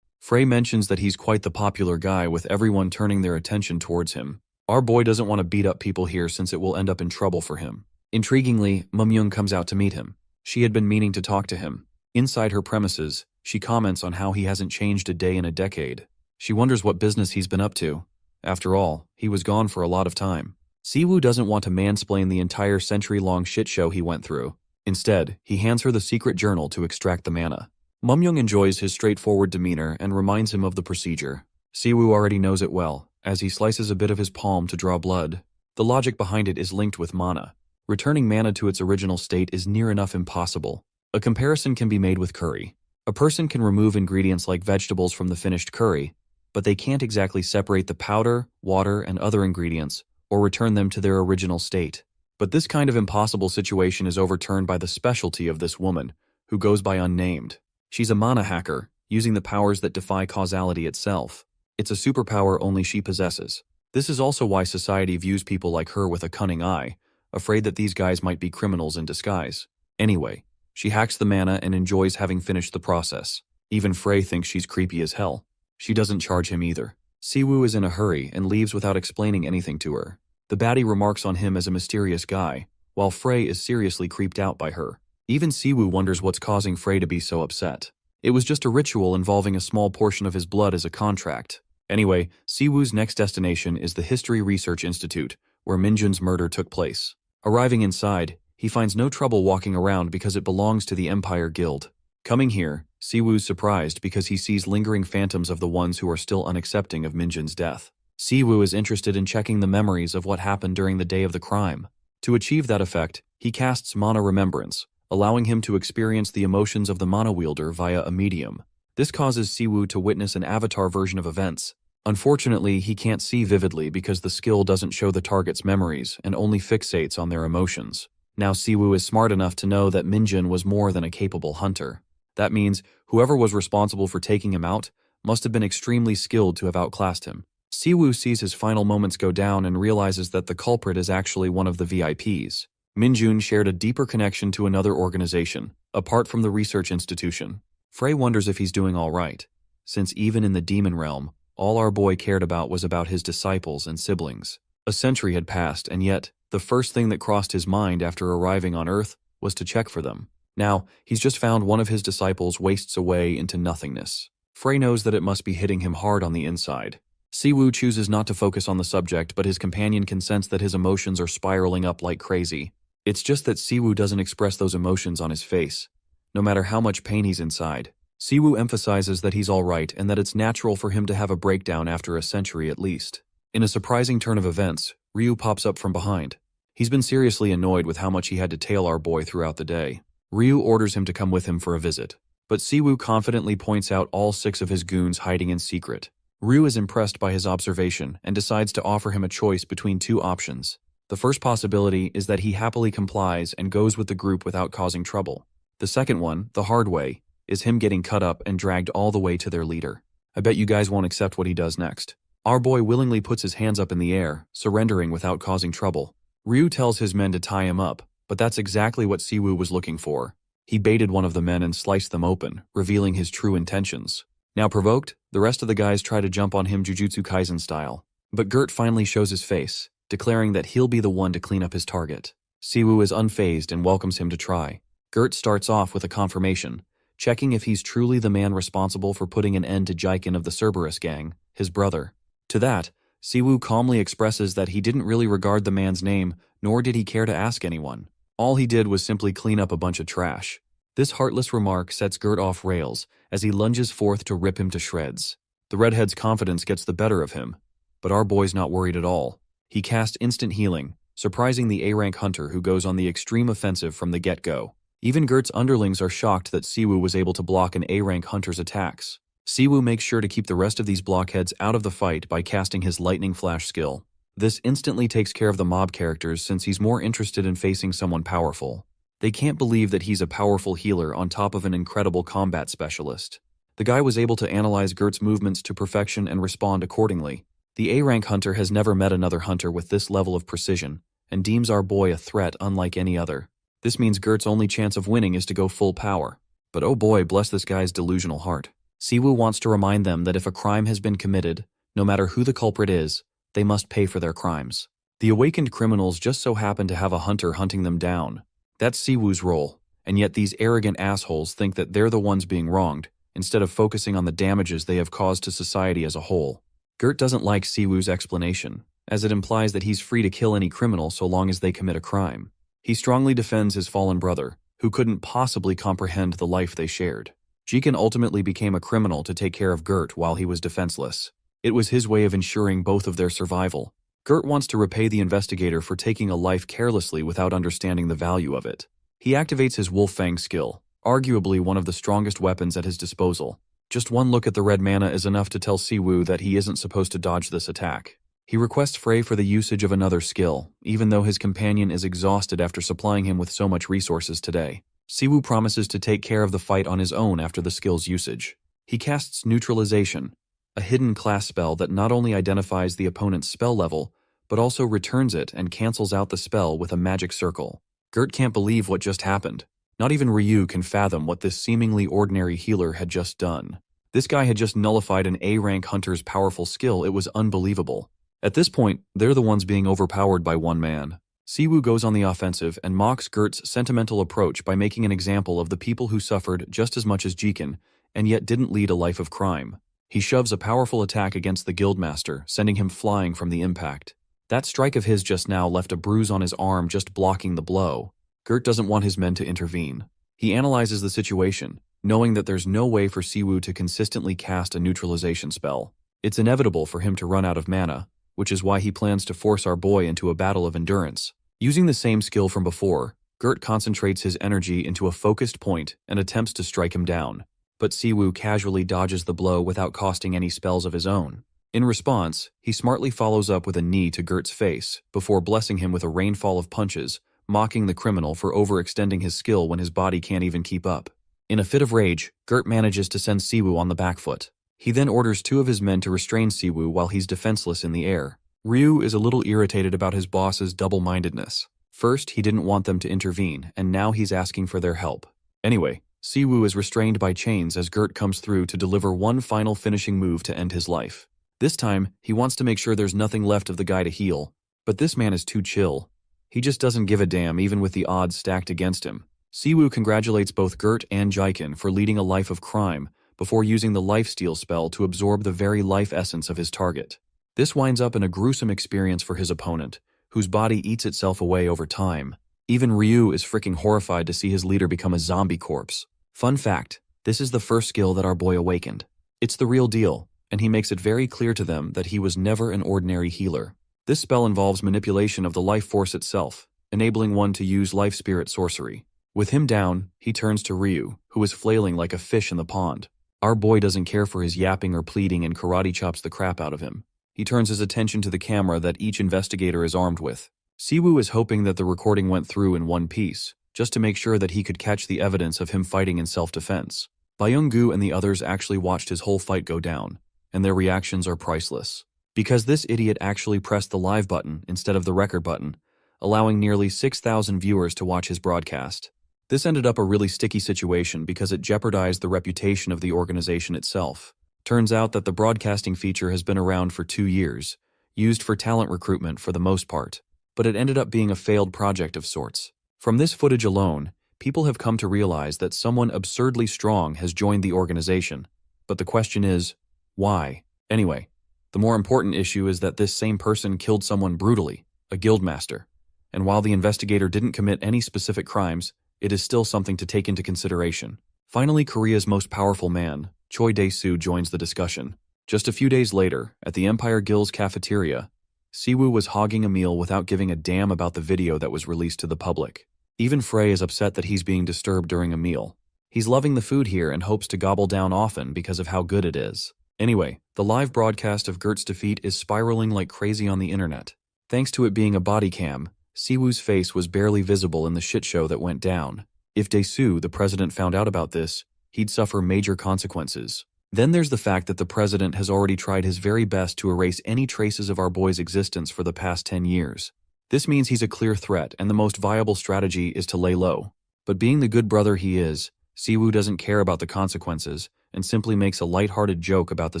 Frey mentions that he's quite the popular guy with everyone turning their attention towards him. Our boy doesn't want to beat up people here since it will end up in trouble for him. Intriguingly, Mumyung comes out to meet him. She had been meaning to talk to him. Inside her premises, she comments on how he hasn't changed a day in a decade. She wonders what business he's been up to. After all, he was gone for a lot of time. Siwoo doesn't want to mansplain the entire century-long shit show he went through. Instead, he hands her the secret journal to extract the mana. Mumyung enjoys his straightforward demeanor and reminds him of the procedure. Siwoo already knows it well, as he slices a bit of his palm to draw blood. The logic behind it is linked with mana. Returning mana to its original state is near enough impossible. A comparison can be made with curry. A person can remove ingredients like vegetables from the finished curry, but they can't exactly separate the powder, water, and other ingredients, or return them to their original state. But this kind of impossible situation is overturned by the specialty of this woman, who goes by unnamed. She's a mana hacker, using the powers that defy causality itself. It's a superpower only she possesses. This is also why society views people like her with a cunning eye, afraid that these guys might be criminals in disguise. Anyway, she hacks the mana and enjoys having finished the process. Even Frey thinks she's creepy as hell. She doesn't charge him either. Siwoo is in a hurry and leaves without explaining anything to her. The baddie remarks on him as a mysterious guy, while Frey is seriously creeped out by her. Even Siwoo wonders what's causing Frey to be so upset. It was just a ritual involving a small portion of his blood as a contract. Anyway, Siwoo's next destination is the History Research Institute, where Minjun's murder took place. Arriving inside, he finds no trouble walking around because it belongs to the Empire Guild. Coming here, Siwoo's surprised because he sees lingering phantoms of the ones who are still unaccepting of Minjun's death. Siwoo is interested in checking the memories of what happened during the day of the crime. To achieve that effect, he casts Mana Remembrance, allowing him to experience the emotions of the mana wielder via a medium. This causes Siwoo to witness an avatar version of events. Unfortunately, he can't see vividly because the skill doesn't show the target's memories and only fixates on their emotions. Now Siwoo is smart enough to know that Minjun was more than a capable hunter. That means whoever was responsible for taking him out must have been extremely skilled to have outclassed him. Siwoo sees his final moments go down and realizes that the culprit is actually one of the VIPs. Minjun shared a deeper connection to another organization, apart from the research institution. Frey wonders if he's doing all right, since even in the demon realm, all our boy cared about was about his disciples and siblings. A century had passed, and yet, the first thing that crossed his mind after arriving on Earth was to check for them. Now, he's just found one of his disciples wastes away into nothingness. Frey knows that it must be hitting him hard on the inside. Siwoo chooses not to focus on the subject, but his companion can sense that his emotions are spiraling up like crazy. It's just that Siwoo doesn't express those emotions on his face, no matter how much pain he's inside. Siwoo emphasizes that he's alright and that it's natural for him to have a breakdown after a century at least. In a surprising turn of events, Ryu pops up from behind. He's been seriously annoyed with how much he had to tail our boy throughout the day. Ryu orders him to come with him for a visit, but Siwoo confidently points out all 6 of his goons hiding in secret. Ryu is impressed by his observation and decides to offer him a choice between 2 options. The first possibility is that he happily complies and goes with the group without causing trouble. The second one, the hard way, is him getting cut up and dragged all the way to their leader. I bet you guys won't accept what he does next. Our boy willingly puts his hands up in the air, surrendering without causing trouble. Ryu tells his men to tie him up, but that's exactly what Siwoo was looking for. He baited one of the men and sliced them open, revealing his true intentions. Now provoked, the rest of the guys try to jump on him Jujutsu Kaisen style. But Gert finally shows his face, declaring that he'll be the one to clean up his target. Siwoo is unfazed and welcomes him to try. Gert starts off with a confirmation, checking if he's truly the man responsible for putting an end to Jaikin of the Cerberus gang, his brother. To that, Siwoo calmly expresses that he didn't really regard the man's name, nor did he care to ask anyone. All he did was simply clean up a bunch of trash. This heartless remark sets Gert off rails as he lunges forth to rip him to shreds. The redhead's confidence gets the better of him, but our boy's not worried at all. He casts instant healing, surprising the A-rank hunter who goes on the extreme offensive from the get-go. Even Gert's underlings are shocked that Siwoo was able to block an A-rank hunter's attacks. Siwoo makes sure to keep the rest of these blockheads out of the fight by casting his Lightning Flash skill. This instantly takes care of the mob characters since he's more interested in facing someone powerful. They can't believe that he's a powerful healer on top of an incredible combat specialist. The guy was able to analyze Gert's movements to perfection and respond accordingly. The A-rank hunter has never met another hunter with this level of precision, and deems our boy a threat unlike any other. This means Gert's only chance of winning is to go full power. But oh boy, bless this guy's delusional heart. Siwoo wants to remind them that if a crime has been committed, no matter who the culprit is, they must pay for their crimes. The awakened criminals just so happen to have a hunter hunting them down. That's Siwoo's role, and yet these arrogant assholes think that they're the ones being wronged, instead of focusing on the damages they have caused to society as a whole. Gert doesn't like Siwoo's explanation, as it implies that he's free to kill any criminal so long as they commit a crime. He strongly defends his fallen brother, who couldn't possibly comprehend the life they shared. Jikan ultimately became a criminal to take care of Gert while he was defenseless. It was his way of ensuring both of their survival. Gert wants to repay the investigator for taking a life carelessly without understanding the value of it. He activates his Wolf Fang skill, arguably one of the strongest weapons at his disposal. Just one look at the red mana is enough to tell Siwoo that he isn't supposed to dodge this attack. He requests Frey for the usage of another skill, even though his companion is exhausted after supplying him with so much resources today. Siwoo promises to take care of the fight on his own after the skill's usage. He casts Neutralization, a hidden class spell that not only identifies the opponent's spell level, but also returns it and cancels out the spell with a magic circle. Gert can't believe what just happened. Not even Ryu can fathom what this seemingly ordinary healer had just done. This guy had just nullified an A-rank hunter's powerful skill. It was unbelievable. At this point, they're the ones being overpowered by one man. Siwoo goes on the offensive and mocks Gert's sentimental approach by making an example of the people who suffered just as much as Jikan, and yet didn't lead a life of crime. He shoves a powerful attack against the guildmaster, sending him flying from the impact. That strike of his just now left a bruise on his arm just blocking the blow. Gert doesn't want his men to intervene. He analyzes the situation, knowing that there's no way for Siwoo to consistently cast a neutralization spell. It's inevitable for him to run out of mana, which is why he plans to force our boy into a battle of endurance. Using the same skill from before, Gert concentrates his energy into a focused point and attempts to strike him down. But Siwoo casually dodges the blow without costing any spells of his own. In response, he smartly follows up with a knee to Gert's face before blessing him with a rainfall of punches, mocking the criminal for overextending his skill when his body can't even keep up. In a fit of rage, Gert manages to send Siwoo on the back foot. He then orders two of his men to restrain Siwoo while he's defenseless in the air. Ryu is a little irritated about his boss's double-mindedness. First, he didn't want them to intervene, and now he's asking for their help. Anyway, Siwoo is restrained by chains as Gert comes through to deliver one final finishing move to end his life. This time, he wants to make sure there's nothing left of the guy to heal, but this man is too chill. He just doesn't give a damn even with the odds stacked against him. Siwoo congratulates both Gert and Jikan for leading a life of crime before using the lifesteal spell to absorb the very life essence of his target. This winds up in a gruesome experience for his opponent, whose body eats itself away over time. Even Ryu is freaking horrified to see his leader become a zombie corpse. Fun fact, this is the first skill that our boy awakened. It's the real deal, and he makes it very clear to them that he was never an ordinary healer. This spell involves manipulation of the life force itself, enabling one to use life spirit sorcery. With him down, he turns to Ryu, who is flailing like a fish in the pond. Our boy doesn't care for his yapping or pleading and karate chops the crap out of him. He turns his attention to the camera that each investigator is armed with. Siwoo is hoping that the recording went through in one piece, just to make sure that he could catch the evidence of him fighting in self-defense. Byung-gu and the others actually watched his whole fight go down, and their reactions are priceless. Because this idiot actually pressed the live button instead of the record button, allowing nearly 6,000 viewers to watch his broadcast. This ended up a really sticky situation because it jeopardized the reputation of the organization itself. Turns out that the broadcasting feature has been around for 2 years, used for talent recruitment for the most part, but it ended up being a failed project of sorts. From this footage alone, people have come to realize that someone absurdly strong has joined the organization. But the question is, why? Anyway, the more important issue is that this same person killed someone brutally, a guildmaster. And while the investigator didn't commit any specific crimes, it is still something to take into consideration. Finally, Korea's most powerful man, Choi Dae-soo, joins the discussion. Just a few days later, at the Empire Guild's cafeteria, Siwoo was hogging a meal without giving a damn about the video that was released to the public. Even Frey is upset that he's being disturbed during a meal. He's loving the food here and hopes to gobble down often because of how good it is. Anyway, the live broadcast of Gert's defeat is spiraling like crazy on the internet. Thanks to it being a body cam, Siwoo's face was barely visible in the shit show that went down. If Dae-soo, the president, found out about this, he'd suffer major consequences. Then there's the fact that the president has already tried his very best to erase any traces of our boy's existence for the past 10 years. This means he's a clear threat, and the most viable strategy is to lay low. But being the good brother he is, Siwoo doesn't care about the consequences and simply makes a lighthearted joke about the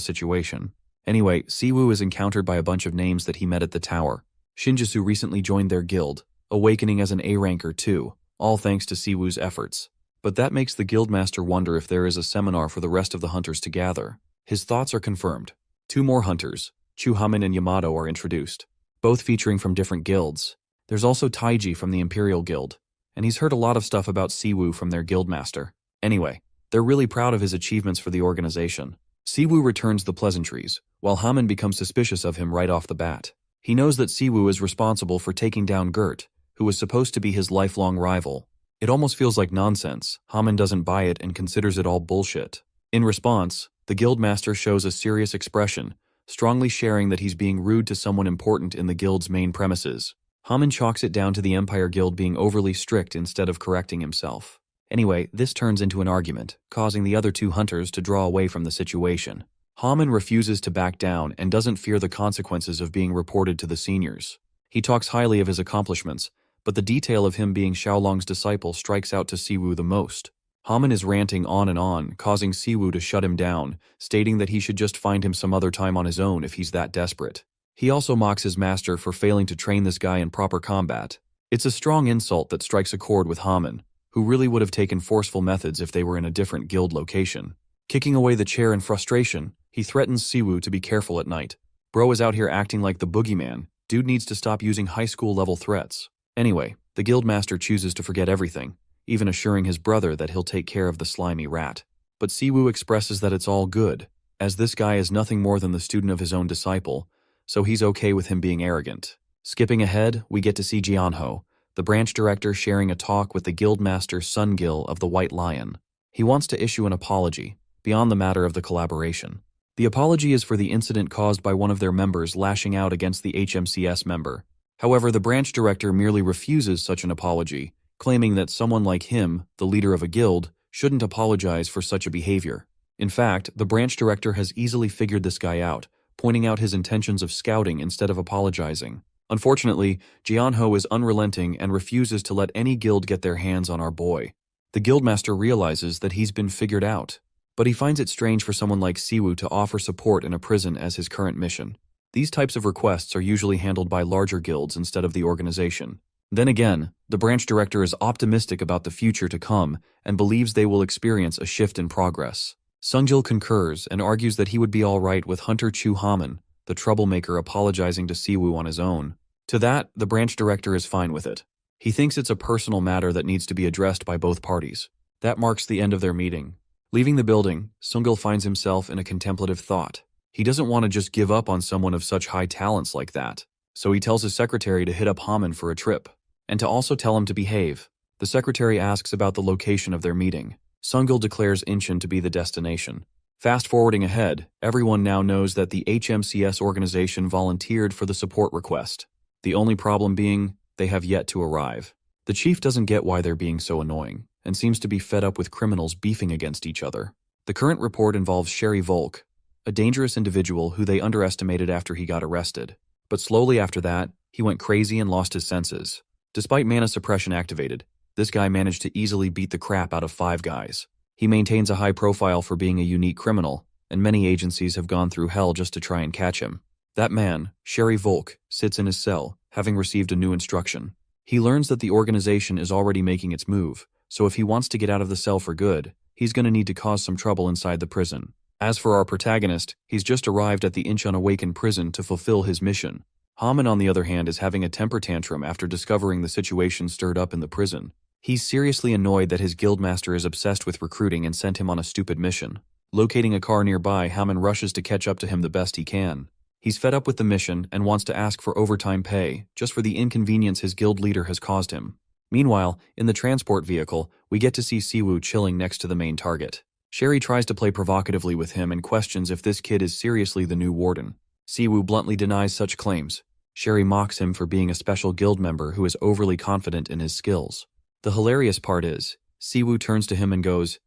situation. Anyway, Siwoo is encountered by a bunch of names that he met at the tower. Shinjitsu recently joined their guild, awakening as an A-ranker too, all thanks to Siwoo's efforts. But that makes the guildmaster wonder if there is a seminar for the rest of the hunters to gather. His thoughts are confirmed. 2 more hunters, Chuhaman and Yamato, are introduced, both featuring from different guilds. There's also Taiji from the Imperial Guild, and he's heard a lot of stuff about Siwoo from their guildmaster. Anyway, they're really proud of his achievements for the organization. Siwoo returns the pleasantries, while Haman becomes suspicious of him right off the bat. He knows that Siwoo is responsible for taking down Gert, who was supposed to be his lifelong rival. It almost feels like nonsense. Haman doesn't buy it and considers it all bullshit. In response, the guildmaster shows a serious expression, strongly sharing that he's being rude to someone important in the guild's main premises. Haman chalks it down to the Empire Guild being overly strict instead of correcting himself. Anyway, this turns into an argument, causing the other 2 hunters to draw away from the situation. Haman refuses to back down and doesn't fear the consequences of being reported to the seniors. He talks highly of his accomplishments, but the detail of him being Xiaolong's disciple strikes out to Siwoo the most. Haman is ranting on, causing Siwoo to shut him down, stating that he should just find him some other time on his own if he's that desperate. He also mocks his master for failing to train this guy in proper combat. It's a strong insult that strikes a chord with Haman, who really would have taken forceful methods if they were in a different guild location. Kicking away the chair in frustration, he threatens Siwoo to be careful at night. Bro is out here acting like the boogeyman. Dude needs to stop using high school level threats. Anyway, the guildmaster chooses to forget everything, even assuring his brother that he'll take care of the slimy rat. But Siwoo expresses that it's all good, as this guy is nothing more than the student of his own disciple, so he's okay with him being arrogant. Skipping ahead, we get to see Jianho, the branch director, sharing a talk with the guildmaster Sungil of the White Lion. He wants to issue an apology, beyond the matter of the collaboration. The apology is for the incident caused by one of their members lashing out against the HMCS member. However, the branch director merely refuses such an apology, claiming that someone like him, the leader of a guild, shouldn't apologize for such a behavior. In fact, the branch director has easily figured this guy out, pointing out his intentions of scouting instead of apologizing. Unfortunately, Jianho is unrelenting and refuses to let any guild get their hands on our boy. The guildmaster realizes that he's been figured out, but he finds it strange for someone like Siwoo to offer support in a prison as his current mission. These types of requests are usually handled by larger guilds instead of the organization. Then again, the branch director is optimistic about the future to come and believes they will experience a shift in progress. Sungjil concurs and argues that he would be alright with Hunter Chu Haman, the troublemaker, apologizing to Siwoo on his own. To that, the branch director is fine with it. He thinks it's a personal matter that needs to be addressed by both parties. That marks the end of their meeting. Leaving the building, Sungjil finds himself in a contemplative thought. He doesn't want to just give up on someone of such high talents like that, so he tells his secretary to hit up Haman for a trip, and to also tell him to behave. The secretary asks about the location of their meeting. Sungjil declares Incheon to be the destination. Fast-forwarding ahead, everyone now knows that the HMCS organization volunteered for the support request. The only problem being, they have yet to arrive. The chief doesn't get why they're being so annoying, and seems to be fed up with criminals beefing against each other. The current report involves Sherry Volk, a dangerous individual who they underestimated after he got arrested. But slowly after that, he went crazy and lost his senses. Despite mana suppression activated, this guy managed to easily beat the crap out of 5 guys. He maintains a high profile for being a unique criminal, and many agencies have gone through hell just to try and catch him. That man, Sherry Volk, sits in his cell, having received a new instruction. He learns that the organization is already making its move, so if he wants to get out of the cell for good, he's going to need to cause some trouble inside the prison. As for our protagonist, he's just arrived at the Incheon Awakened prison to fulfill his mission. Haman, on the other hand, is having a temper tantrum after discovering the situation stirred up in the prison. He's seriously annoyed that his guildmaster is obsessed with recruiting and sent him on a stupid mission. Locating a car nearby, Haman rushes to catch up to him the best he can. He's fed up with the mission and wants to ask for overtime pay, just for the inconvenience his guild leader has caused him. Meanwhile, in the transport vehicle, we get to see Siwoo chilling next to the main target. Sherry tries to play provocatively with him and questions if this kid is seriously the new warden. Siwoo bluntly denies such claims. Sherry mocks him for being a special guild member who is overly confident in his skills. The hilarious part is, Siwoo turns to him and goes,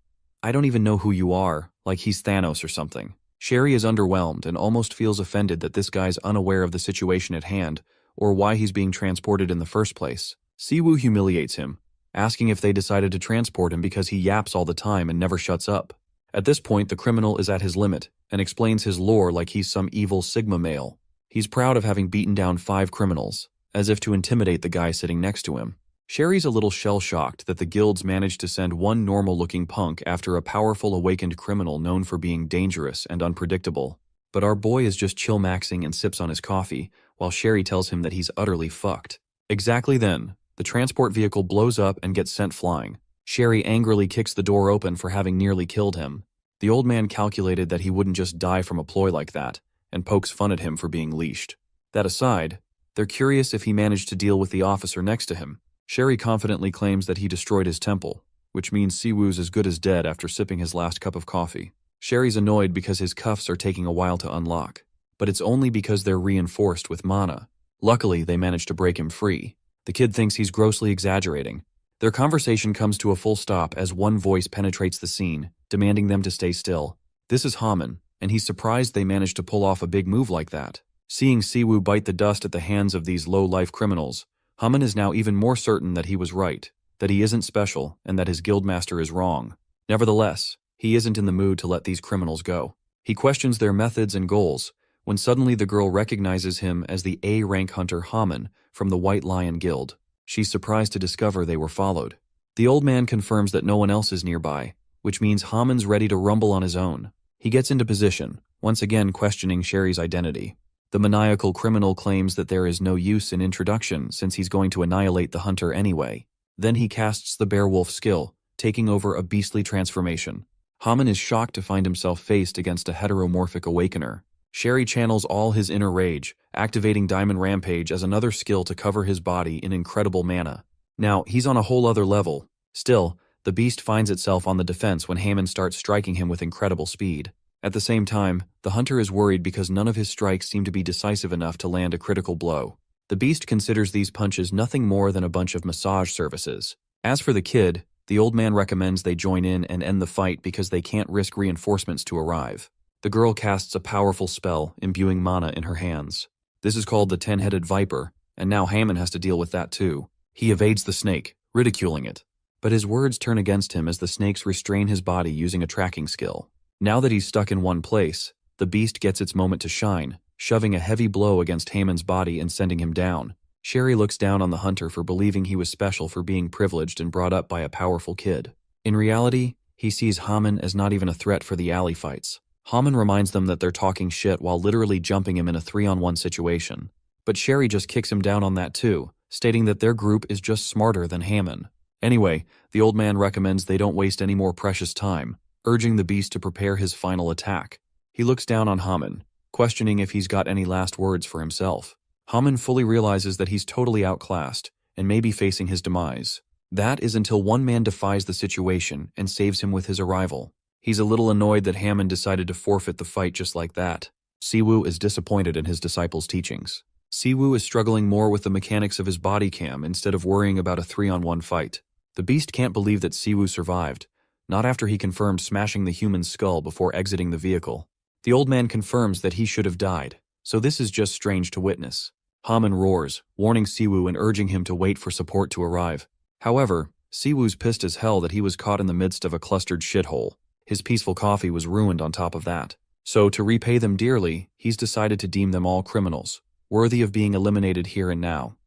"I don't even know who you are," like he's Thanos or something. Sherry is underwhelmed and almost feels offended that this guy's unaware of the situation at hand or why he's being transported in the first place. Siwoo humiliates him, asking if they decided to transport him because he yaps all the time and never shuts up. At this point, the criminal is at his limit and explains his lore like he's some evil Sigma male. He's proud of having beaten down 5 criminals, as if to intimidate the guy sitting next to him. Sherry's a little shell-shocked that the guilds managed to send one normal-looking punk after a powerful awakened criminal known for being dangerous and unpredictable. But our boy is just chill-maxing and sips on his coffee, while Sherry tells him that he's utterly fucked. Exactly then, the transport vehicle blows up and gets sent flying. Sherry angrily kicks the door open for having nearly killed him. The old man calculated that he wouldn't just die from a ploy like that, and pokes fun at him for being leashed. That aside, they're curious if he managed to deal with the officer next to him. Sherry confidently claims that he destroyed his temple, which means Siwoo's as good as dead after sipping his last cup of coffee. Sherry's annoyed because his cuffs are taking a while to unlock, but it's only because they're reinforced with mana. Luckily, they manage to break him free. The kid thinks he's grossly exaggerating. Their conversation comes to a full stop as one voice penetrates the scene, demanding them to stay still. This is Haman, and he's surprised they managed to pull off a big move like that. Seeing Siwoo bite the dust at the hands of these low-life criminals, Haman is now even more certain that he was right, that he isn't special, and that his guildmaster is wrong. Nevertheless, he isn't in the mood to let these criminals go. He questions their methods and goals, when suddenly the girl recognizes him as the A-rank hunter Haman from the White Lion Guild. She's surprised to discover they were followed. The old man confirms that no one else is nearby, which means Haman's ready to rumble on his own. He gets into position, once again questioning Sherry's identity. The maniacal criminal claims that there is no use in introduction since he's going to annihilate the hunter anyway. Then he casts the bear-wolf skill, taking over a beastly transformation. Haman is shocked to find himself faced against a heteromorphic awakener. Sherry channels all his inner rage, activating Diamond Rampage as another skill to cover his body in incredible mana. Now, he's on a whole other level. Still, the beast finds itself on the defense when Haman starts striking him with incredible speed. At the same time, the hunter is worried because none of his strikes seem to be decisive enough to land a critical blow. The beast considers these punches nothing more than a bunch of massage services. As for the kid, the old man recommends they join in and end the fight because they can't risk reinforcements to arrive. The girl casts a powerful spell, imbuing mana in her hands. This is called the 10-headed viper, and now Haman has to deal with that too. He evades the snake, ridiculing it. But his words turn against him as the snakes restrain his body using a tracking skill. Now that he's stuck in one place, the beast gets its moment to shine, shoving a heavy blow against Haman's body and sending him down. Sherry looks down on the hunter for believing he was special for being privileged and brought up by a powerful kid. In reality, he sees Haman as not even a threat for the alley fights. Haman reminds them that they're talking shit while literally jumping him in a 3-on-1 situation. But Sherry just kicks him down on that too, stating that their group is just smarter than Haman. Anyway, the old man recommends they don't waste any more precious time, urging the beast to prepare his final attack. He looks down on Haman, questioning if he's got any last words for himself. Haman fully realizes that he's totally outclassed, and may be facing his demise. That is until one man defies the situation and saves him with his arrival. He's a little annoyed that Haman decided to forfeit the fight just like that. Siwoo is disappointed in his disciples' teachings. Siwoo is struggling more with the mechanics of his body cam instead of worrying about a 3-on-1 fight. The beast can't believe that Siwoo survived, not after he confirmed smashing the human's skull before exiting the vehicle. The old man confirms that he should have died, so this is just strange to witness. Haman roars, warning Siwoo and urging him to wait for support to arrive. However, Siwoo's pissed as hell that he was caught in the midst of a clustered shithole. His peaceful coffee was ruined on top of that. So, to repay them dearly, he's decided to deem them all criminals, worthy of being eliminated here and now.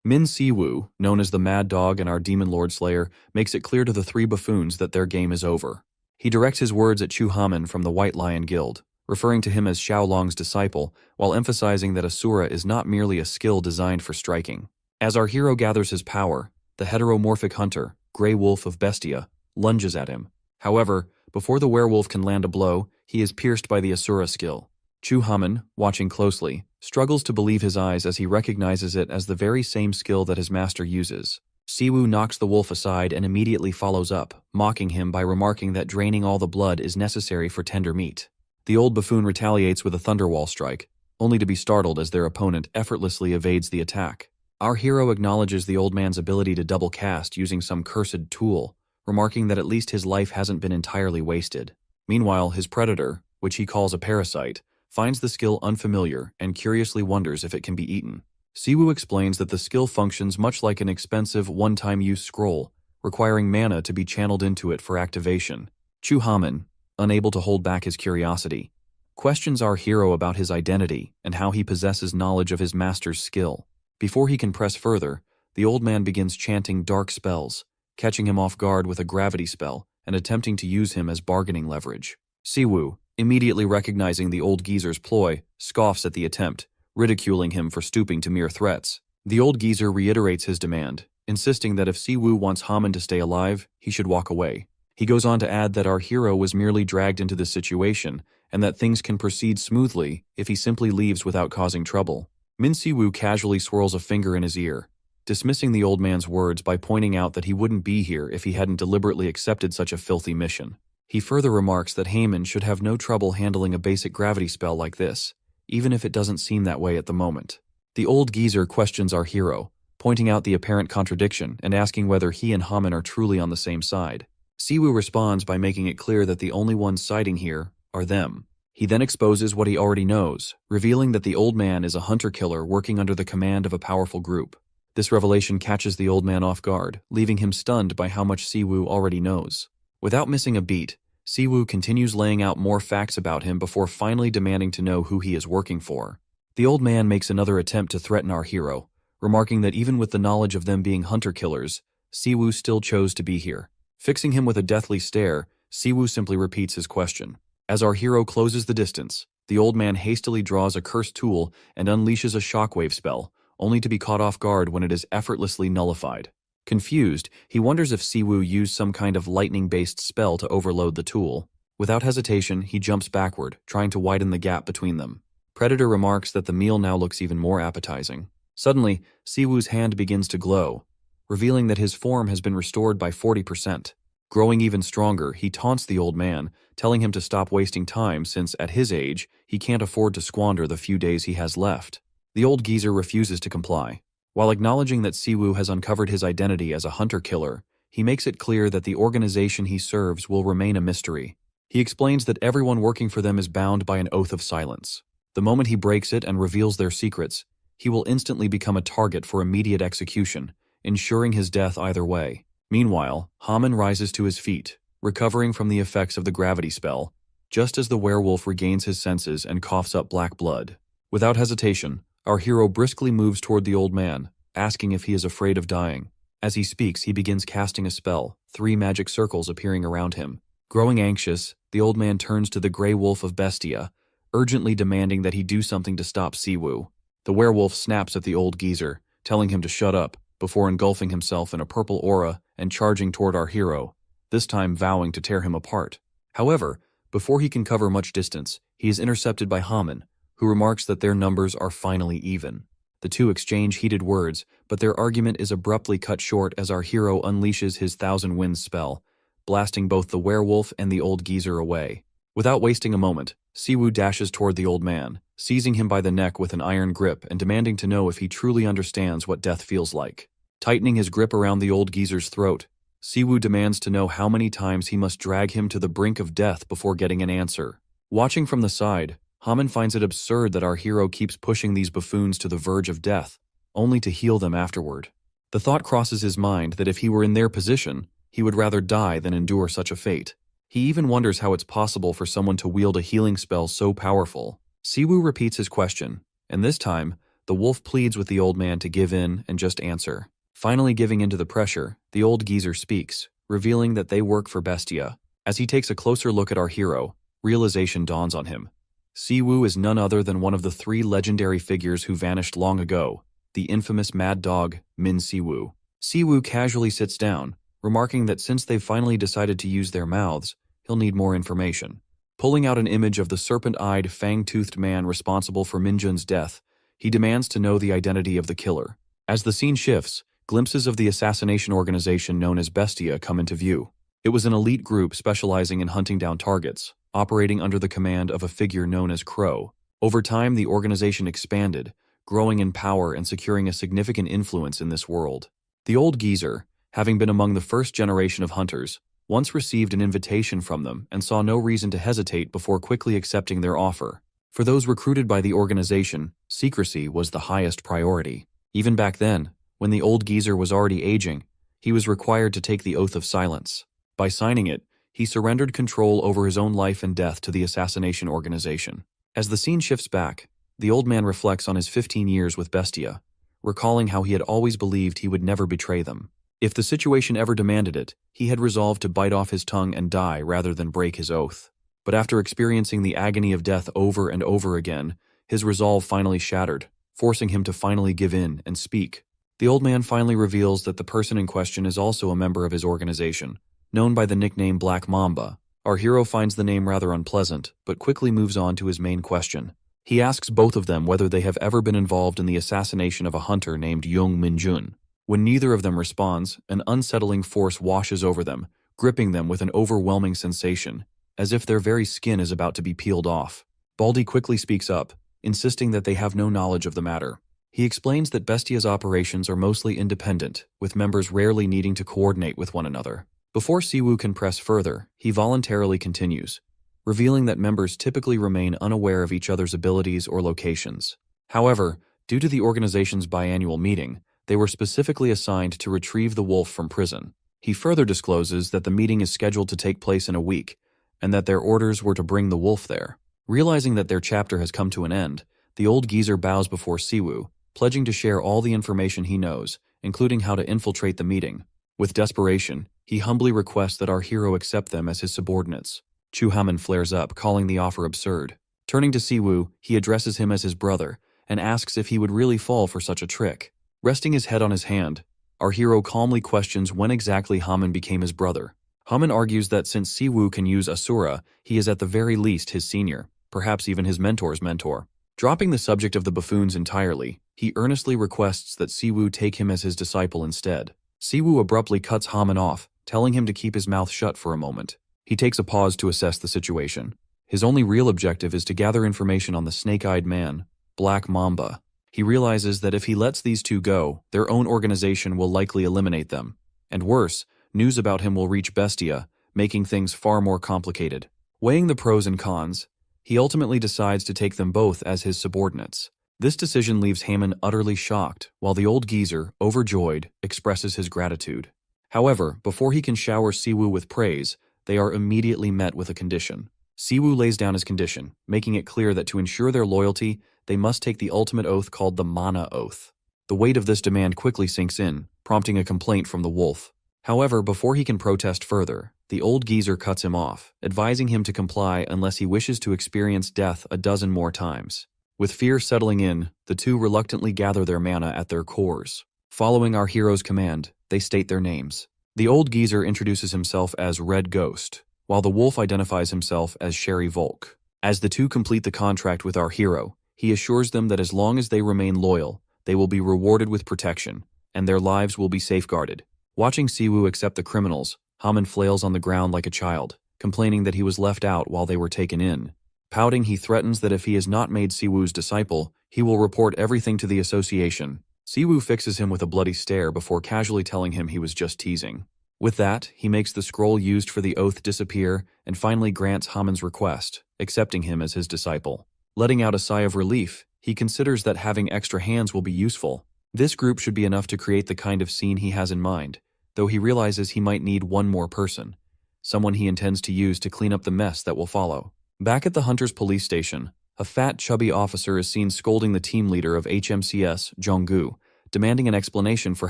Min Siwoo, known as the Mad Dog and our Demon Lord Slayer, makes it clear to the 3 buffoons that their game is over. He directs his words at Chu Haman from the White Lion Guild, referring to him as Xiaolong's disciple, while emphasizing that Asura is not merely a skill designed for striking. As our hero gathers his power, the heteromorphic hunter, Grey Wolf of Bestia, lunges at him. However, before the werewolf can land a blow, he is pierced by the Asura skill. Chu Haman, watching closely, struggles to believe his eyes as he recognizes it as the very same skill that his master uses. Siwoo knocks the wolf aside and immediately follows up, mocking him by remarking that draining all the blood is necessary for tender meat. The old buffoon retaliates with a thunderwall strike, only to be startled as their opponent effortlessly evades the attack. Our hero acknowledges the old man's ability to double cast using some cursed tool, remarking that at least his life hasn't been entirely wasted. Meanwhile, his predator, which he calls a parasite, finds the skill unfamiliar and curiously wonders if it can be eaten. Siwoo explains that the skill functions much like an expensive one-time use scroll, requiring mana to be channeled into it for activation. Chu Haman, unable to hold back his curiosity, questions our hero about his identity and how he possesses knowledge of his master's skill. Before he can press further, the old man begins chanting dark spells, catching him off guard with a gravity spell and attempting to use him as bargaining leverage. Siwoo, immediately recognizing the old geezer's ploy, scoffs at the attempt, ridiculing him for stooping to mere threats. The old geezer reiterates his demand, insisting that if Siwoo wants Haman to stay alive, he should walk away. He goes on to add that our hero was merely dragged into this situation and that things can proceed smoothly if he simply leaves without causing trouble. Min Siwoo casually swirls a finger in his ear, dismissing the old man's words by pointing out that he wouldn't be here if he hadn't deliberately accepted such a filthy mission. He further remarks that Haman should have no trouble handling a basic gravity spell like this, even if it doesn't seem that way at the moment. The old geezer questions our hero, pointing out the apparent contradiction and asking whether he and Haman are truly on the same side. Siwoo responds by making it clear that the only ones siding here are them. He then exposes what he already knows, revealing that the old man is a hunter-killer working under the command of a powerful group. This revelation catches the old man off guard, leaving him stunned by how much Siwoo already knows. Without missing a beat, Siwoo continues laying out more facts about him before finally demanding to know who he is working for. The old man makes another attempt to threaten our hero, remarking that even with the knowledge of them being hunter-killers, Siwoo still chose to be here. Fixing him with a deathly stare, Siwoo simply repeats his question. As our hero closes the distance, the old man hastily draws a cursed tool and unleashes a shockwave spell, only to be caught off guard when it is effortlessly nullified. Confused, he wonders if Siwoo used some kind of lightning-based spell to overload the tool. Without hesitation, he jumps backward, trying to widen the gap between them. Predator remarks that the meal now looks even more appetizing. Suddenly, Siwoo's hand begins to glow, revealing that his form has been restored by 40%. Growing even stronger, he taunts the old man, telling him to stop wasting time since, at his age, he can't afford to squander the few days he has left. The old geezer refuses to comply. While acknowledging that Siwoo has uncovered his identity as a hunter-killer, he makes it clear that the organization he serves will remain a mystery. He explains that everyone working for them is bound by an oath of silence. The moment he breaks it and reveals their secrets, he will instantly become a target for immediate execution, ensuring his death either way. Meanwhile, Haman rises to his feet, recovering from the effects of the gravity spell, just as the werewolf regains his senses and coughs up black blood. Without hesitation, our hero briskly moves toward the old man, asking if he is afraid of dying. As he speaks, he begins casting a spell, 3 magic circles appearing around him. Growing anxious, the old man turns to the Grey Wolf of Bestia, urgently demanding that he do something to stop Siwoo. The werewolf snaps at the old geezer, telling him to shut up, before engulfing himself in a purple aura and charging toward our hero, this time vowing to tear him apart. However, before he can cover much distance, he is intercepted by Haman, who remarks that their numbers are finally even. The two exchange heated words, but their argument is abruptly cut short as our hero unleashes his Thousand Winds spell, blasting both the werewolf and the old geezer away. Without wasting a moment, Siwoo dashes toward the old man, seizing him by the neck with an iron grip and demanding to know if he truly understands what death feels like. Tightening his grip around the old geezer's throat, Siwoo demands to know how many times he must drag him to the brink of death before getting an answer. Watching from the side, Haman finds it absurd that our hero keeps pushing these buffoons to the verge of death, only to heal them afterward. The thought crosses his mind that if he were in their position, he would rather die than endure such a fate. He even wonders how it's possible for someone to wield a healing spell so powerful. Siwoo repeats his question, and this time, the wolf pleads with the old man to give in and just answer. Finally giving in to the pressure, the old geezer speaks, revealing that they work for Bestia. As he takes a closer look at our hero, realization dawns on him. Siwoo is none other than one of the 3 legendary figures who vanished long ago, the infamous mad dog, Min Siwoo. Siwoo casually sits down, remarking that since they've finally decided to use their mouths, he'll need more information. Pulling out an image of the serpent-eyed, fang-toothed man responsible for Minjun's death, he demands to know the identity of the killer. As the scene shifts, glimpses of the assassination organization known as Bestia come into view. It was an elite group specializing in hunting down targets, operating under the command of a figure known as Crow. Over time, the organization expanded, growing in power and securing a significant influence in this world. The old geezer, having been among the first generation of hunters, once received an invitation from them and saw no reason to hesitate before quickly accepting their offer. For those recruited by the organization, secrecy was the highest priority. Even back then, when the old geezer was already aging, he was required to take the oath of silence. By signing it, he surrendered control over his own life and death to the assassination organization. As the scene shifts back, the old man reflects on his 15 years with Bestia, recalling how he had always believed he would never betray them. If the situation ever demanded it, he had resolved to bite off his tongue and die rather than break his oath. But after experiencing the agony of death over and over again, his resolve finally shattered, forcing him to finally give in and speak. The old man finally reveals that the person in question is also a member of his organization, known by the nickname Black Mamba. Our hero finds the name rather unpleasant, but quickly moves on to his main question. He asks both of them whether they have ever been involved in the assassination of a hunter named Young Minjun. When neither of them responds, an unsettling force washes over them, gripping them with an overwhelming sensation, as if their very skin is about to be peeled off. Baldy quickly speaks up, insisting that they have no knowledge of the matter. He explains that Bestia's operations are mostly independent, with members rarely needing to coordinate with one another. Before Siwoo can press further, he voluntarily continues, revealing that members typically remain unaware of each other's abilities or locations. However, due to the organization's biannual meeting, they were specifically assigned to retrieve the wolf from prison. He further discloses that the meeting is scheduled to take place in a week, and that their orders were to bring the wolf there. Realizing that their chapter has come to an end, the old geezer bows before Siwoo, pledging to share all the information he knows, including how to infiltrate the meeting. With desperation, he humbly requests that our hero accept them as his subordinates. Chu Haman flares up, calling the offer absurd. Turning to Siwoo, he addresses him as his brother, and asks if he would really fall for such a trick. Resting his head on his hand, our hero calmly questions when exactly Haman became his brother. Haman argues that since Siwoo can use Asura, he is at the very least his senior, perhaps even his mentor's mentor. Dropping the subject of the buffoons entirely, he earnestly requests that Siwoo take him as his disciple instead. Siwoo abruptly cuts Haman off, telling him to keep his mouth shut for a moment. He takes a pause to assess the situation. His only real objective is to gather information on the snake-eyed man, Black Mamba. He realizes that if he lets these two go, their own organization will likely eliminate them. And worse, news about him will reach Bestia, making things far more complicated. Weighing the pros and cons, he ultimately decides to take them both as his subordinates. This decision leaves Haman utterly shocked, while the old geezer, overjoyed, expresses his gratitude. However, before he can shower Siwoo with praise, they are immediately met with a condition. Siwoo lays down his condition, making it clear that to ensure their loyalty, they must take the ultimate oath called the Mana Oath. The weight of this demand quickly sinks in, prompting a complaint from the wolf. However, before he can protest further, the old geezer cuts him off, advising him to comply unless he wishes to experience death a dozen more times. With fear settling in, the two reluctantly gather their mana at their cores. Following our hero's command, they state their names. The old geezer introduces himself as Red Ghost, while the wolf identifies himself as Sherry Volk. As the two complete the contract with our hero, he assures them that as long as they remain loyal, they will be rewarded with protection, and their lives will be safeguarded. Watching Siwoo accept the criminals, Haman flails on the ground like a child, complaining that he was left out while they were taken in. Pouting, he threatens that if he is not made Siwoo's disciple, he will report everything to the association. Siwoo fixes him with a bloody stare before casually telling him he was just teasing. With that, he makes the scroll used for the oath disappear and finally grants Haman's request, accepting him as his disciple. Letting out a sigh of relief, he considers that having extra hands will be useful. This group should be enough to create the kind of scene he has in mind, though he realizes he might need one more person, someone he intends to use to clean up the mess that will follow. Back at the Hunter's police station, a fat, chubby officer is seen scolding the team leader of HMCS, Jonggu, demanding an explanation for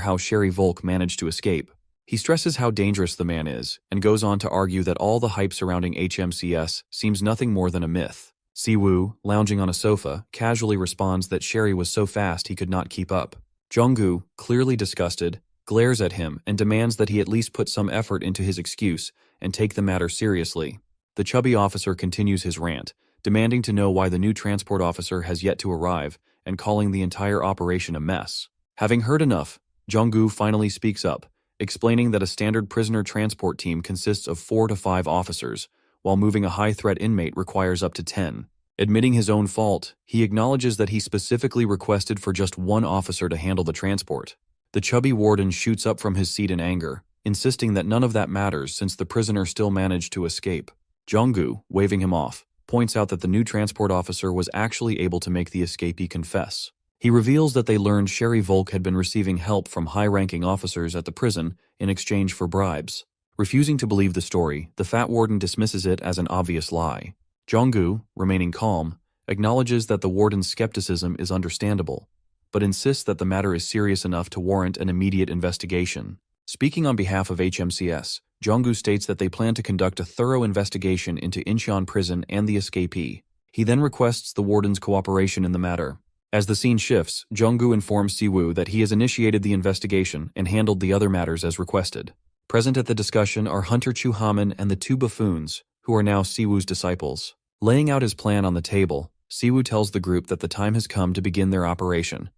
how Sherry Volk managed to escape. He stresses how dangerous the man is, and goes on to argue that all the hype surrounding HMCS seems nothing more than a myth. Siwoo, lounging on a sofa, casually responds that Sherry was so fast he could not keep up. Jonggu, clearly disgusted, glares at him and demands that he at least put some effort into his excuse and take the matter seriously. The chubby officer continues his rant, demanding to know why the new transport officer has yet to arrive and calling the entire operation a mess. Having heard enough, Jonggu finally speaks up, explaining that a standard prisoner transport team consists of 4 to 5 officers, while moving a high-threat inmate requires up to 10. Admitting his own fault, he acknowledges that he specifically requested for just one officer to handle the transport. The chubby warden shoots up from his seat in anger, insisting that none of that matters since the prisoner still managed to escape. Jonggu, waving him off, points out that the new transport officer was actually able to make the escapee confess. He reveals that they learned Sherry Volk had been receiving help from high-ranking officers at the prison in exchange for bribes. Refusing to believe the story, the fat warden dismisses it as an obvious lie. Jonggu, remaining calm, acknowledges that the warden's skepticism is understandable, but insists that the matter is serious enough to warrant an immediate investigation. Speaking on behalf of HMCS, Jong-gu states that they plan to conduct a thorough investigation into Incheon prison and the escapee. He then requests the warden's cooperation in the matter. As the scene shifts, Jong-gu informs Si-woo that he has initiated the investigation and handled the other matters as requested. Present at the discussion are Hunter Chu-haman and the two buffoons, who are now Si-woo's disciples. Laying out his plan on the table, Si-woo tells the group that the time has come to begin their operation,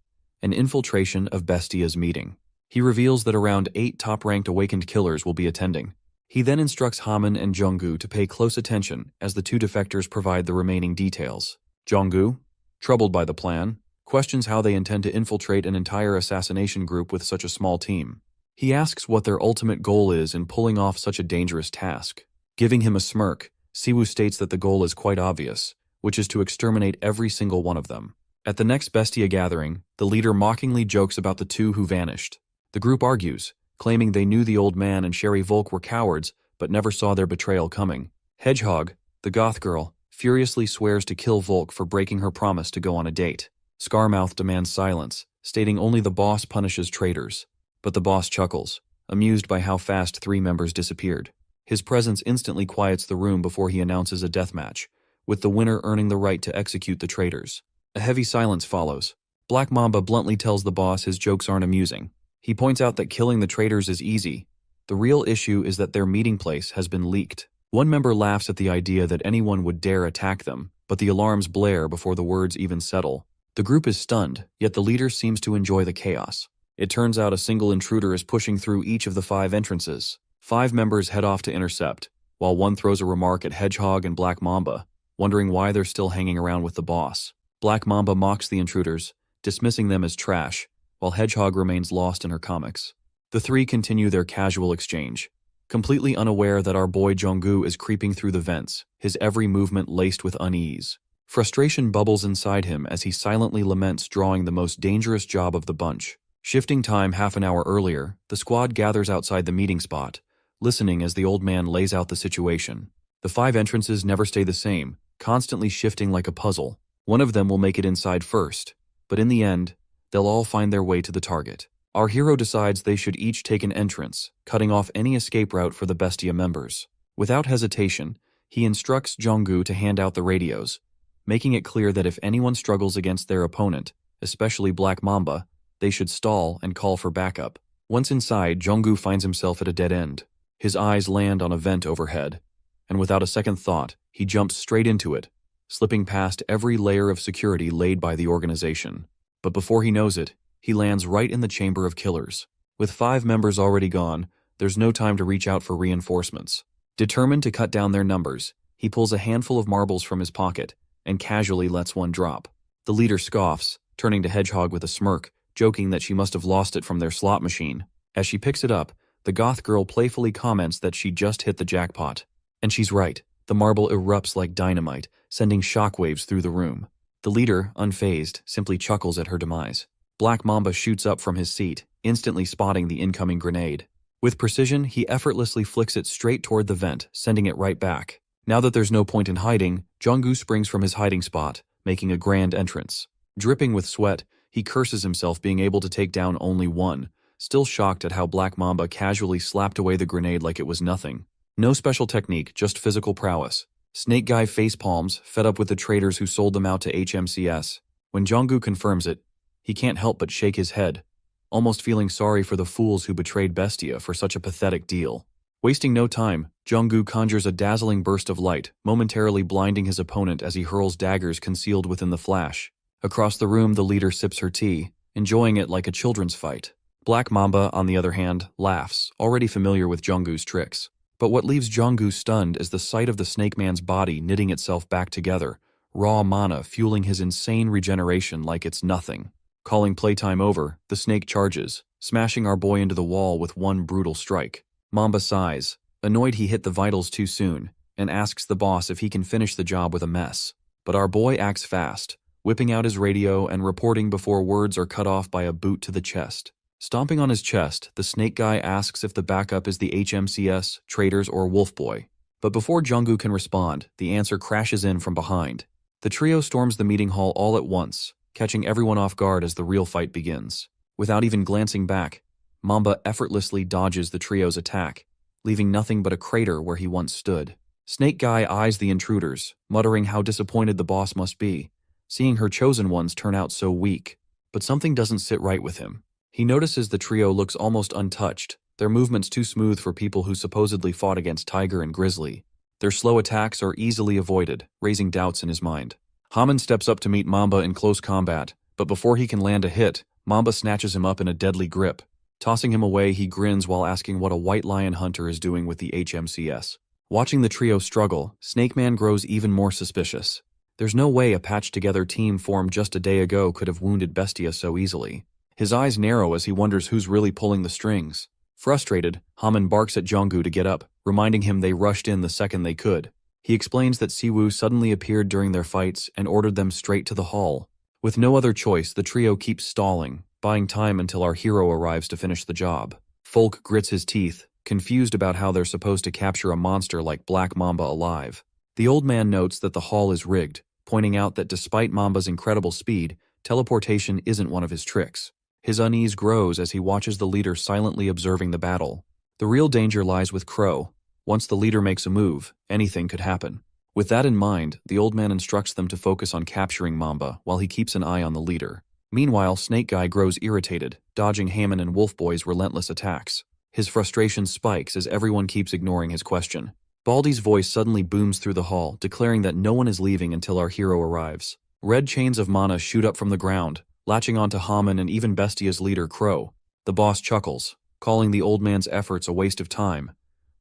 an infiltration of Bestia's meeting. He reveals that around 8 top-ranked awakened killers will be attending. He then instructs Haman and Jong-gu to pay close attention as the two defectors provide the remaining details. Jong-gu, troubled by the plan, questions how they intend to infiltrate an entire assassination group with such a small team. He asks what their ultimate goal is in pulling off such a dangerous task. Giving him a smirk, Si-woo states that the goal is quite obvious, which is to exterminate every single one of them. At the next Bestia gathering, the leader mockingly jokes about the two who vanished. The group argues, claiming they knew the old man and Sherry Volk were cowards but never saw their betrayal coming. Hedgehog, the goth girl, furiously swears to kill Volk for breaking her promise to go on a date. Scarmouth demands silence, stating only the boss punishes traitors. But the boss chuckles, amused by how fast 3 members disappeared. His presence instantly quiets the room before he announces a deathmatch, with the winner earning the right to execute the traitors. A heavy silence follows. Black Mamba bluntly tells the boss his jokes aren't amusing. He points out that killing the traitors is easy. The real issue is that their meeting place has been leaked. One member laughs at the idea that anyone would dare attack them, but the alarms blare before the words even settle. The group is stunned, yet the leader seems to enjoy the chaos. It turns out a single intruder is pushing through each of the 5 entrances. 5 members head off to intercept, while one throws a remark at Hedgehog and Black Mamba, wondering why they're still hanging around with the boss. Black Mamba mocks the intruders, dismissing them as trash, while Hedgehog remains lost in her comics. The 3 continue their casual exchange, completely unaware that our boy Jong-gu is creeping through the vents, his every movement laced with unease. Frustration bubbles inside him as he silently laments drawing the most dangerous job of the bunch. Shifting time half an hour earlier, the squad gathers outside the meeting spot, listening as the old man lays out the situation. The 5 entrances never stay the same, constantly shifting like a puzzle. One of them will make it inside first, but in the end, they'll all find their way to the target. Our hero decides they should each take an entrance, cutting off any escape route for the Bestia members. Without hesitation, he instructs Jong-gu to hand out the radios, making it clear that if anyone struggles against their opponent, especially Black Mamba, they should stall and call for backup. Once inside, Jong-gu finds himself at a dead end. His eyes land on a vent overhead, and without a second thought, he jumps straight into it, slipping past every layer of security laid by the organization. But before he knows it, he lands right in the chamber of killers. With 5 members already gone, there's no time to reach out for reinforcements. Determined to cut down their numbers, he pulls a handful of marbles from his pocket and casually lets one drop. The leader scoffs, turning to Hedgehog with a smirk, joking that she must have lost it from their slot machine. As she picks it up, the goth girl playfully comments that she just hit the jackpot. And she's right. The marble erupts like dynamite, sending shockwaves through the room. The leader, unfazed, simply chuckles at her demise. Black Mamba shoots up from his seat, instantly spotting the incoming grenade. With precision, he effortlessly flicks it straight toward the vent, sending it right back. Now that there's no point in hiding, Jong-gu springs from his hiding spot, making a grand entrance. Dripping with sweat, he curses himself being able to take down only one, still shocked at how Black Mamba casually slapped away the grenade like it was nothing. No special technique, just physical prowess. Snake Guy facepalms, fed up with the traitors who sold them out to HMCS. When Jong-gu confirms it, he can't help but shake his head, almost feeling sorry for the fools who betrayed Bestia for such a pathetic deal. Wasting no time, Jong-gu conjures a dazzling burst of light, momentarily blinding his opponent as he hurls daggers concealed within the flash. Across the room, the leader sips her tea, enjoying it like a children's fight. Black Mamba, on the other hand, laughs, already familiar with Jong-gu's tricks. But what leaves Jong-gu stunned is the sight of the Snake Man's body knitting itself back together, raw mana fueling his insane regeneration like it's nothing. Calling playtime over, the snake charges, smashing our boy into the wall with one brutal strike. Mamba sighs, annoyed he hit the vitals too soon, and asks the boss if he can finish the job with a mess. But our boy acts fast, whipping out his radio and reporting before words are cut off by a boot to the chest. Stomping on his chest, the Snake Guy asks if the backup is the HMCS, Traitors, or Wolf Boy. But before Jong-gu can respond, the answer crashes in from behind. The trio storms the meeting hall all at once, catching everyone off guard as the real fight begins. Without even glancing back, Mamba effortlessly dodges the trio's attack, leaving nothing but a crater where he once stood. Snake Guy eyes the intruders, muttering how disappointed the boss must be, seeing her chosen ones turn out so weak. But something doesn't sit right with him. He notices the trio looks almost untouched, their movements too smooth for people who supposedly fought against Tiger and Grizzly. Their slow attacks are easily avoided, raising doubts in his mind. Haman steps up to meet Mamba in close combat, but before he can land a hit, Mamba snatches him up in a deadly grip. Tossing him away, he grins while asking what a white lion hunter is doing with the HMCS. Watching the trio struggle, Snake Man grows even more suspicious. There's no way a patched-together team formed just a day ago could have wounded Bestia so easily. His eyes narrow as he wonders who's really pulling the strings. Frustrated, Haman barks at Jonggu to get up, reminding him they rushed in the second they could. He explains that Siwoo suddenly appeared during their fights and ordered them straight to the hall. With no other choice, the trio keeps stalling, buying time until our hero arrives to finish the job. Folk grits his teeth, confused about how they're supposed to capture a monster like Black Mamba alive. The old man notes that the hall is rigged, pointing out that despite Mamba's incredible speed, teleportation isn't one of his tricks. His unease grows as he watches the leader silently observing the battle. The real danger lies with Crow. Once the leader makes a move, anything could happen. With that in mind, the old man instructs them to focus on capturing Mamba while he keeps an eye on the leader. Meanwhile, Snake Guy grows irritated, dodging Haman and Wolf Boy's relentless attacks. His frustration spikes as everyone keeps ignoring his question. Baldy's voice suddenly booms through the hall, declaring that no one is leaving until our hero arrives. Red chains of mana shoot up from the ground, latching onto Haman and even Bestia's leader, Crow. The boss chuckles, calling the old man's efforts a waste of time.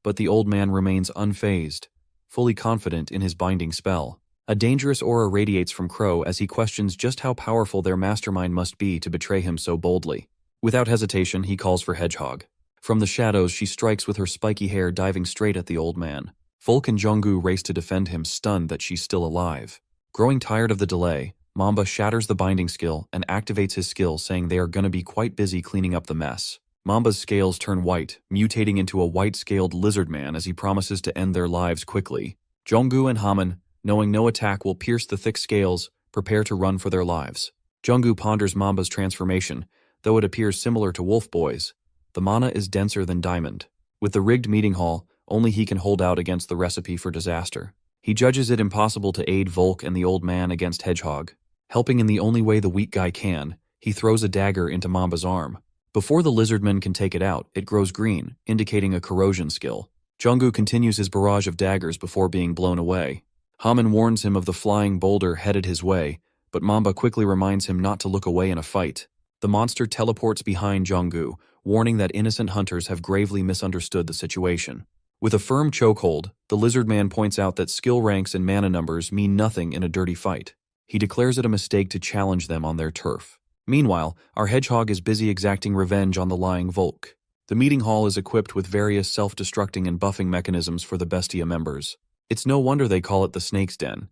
But the old man remains unfazed, fully confident in his binding spell. A dangerous aura radiates from Crow as he questions just how powerful their mastermind must be to betray him so boldly. Without hesitation, he calls for Hedgehog. From the shadows, she strikes with her spiky hair, diving straight at the old man. Folk and Jonggu race to defend him, stunned that she's still alive. Growing tired of the delay, Mamba shatters the binding skill and activates his skill, saying they are gonna be quite busy cleaning up the mess. Mamba's scales turn white, mutating into a white-scaled lizard man as he promises to end their lives quickly. Jonggu and Haman, knowing no attack will pierce the thick scales, prepare to run for their lives. Jonggu ponders Mamba's transformation, though it appears similar to Wolf Boy's. The mana is denser than diamond. With the rigged meeting hall, only he can hold out against the recipe for disaster. He judges it impossible to aid Volk and the old man against Hedgehog. Helping in the only way the weak guy can, he throws a dagger into Mamba's arm. Before the lizardman can take it out, it grows green, indicating a corrosion skill. Jonggu continues his barrage of daggers before being blown away. Haman warns him of the flying boulder headed his way, but Mamba quickly reminds him not to look away in a fight. The monster teleports behind Jonggu, warning that innocent hunters have gravely misunderstood the situation. With a firm chokehold, the lizard man points out that skill ranks and mana numbers mean nothing in a dirty fight. He declares it a mistake to challenge them on their turf. Meanwhile, our hedgehog is busy exacting revenge on the lying Volk. The meeting hall is equipped with various self-destructing and buffing mechanisms for the Bestia members. It's no wonder they call it the Snake's Den.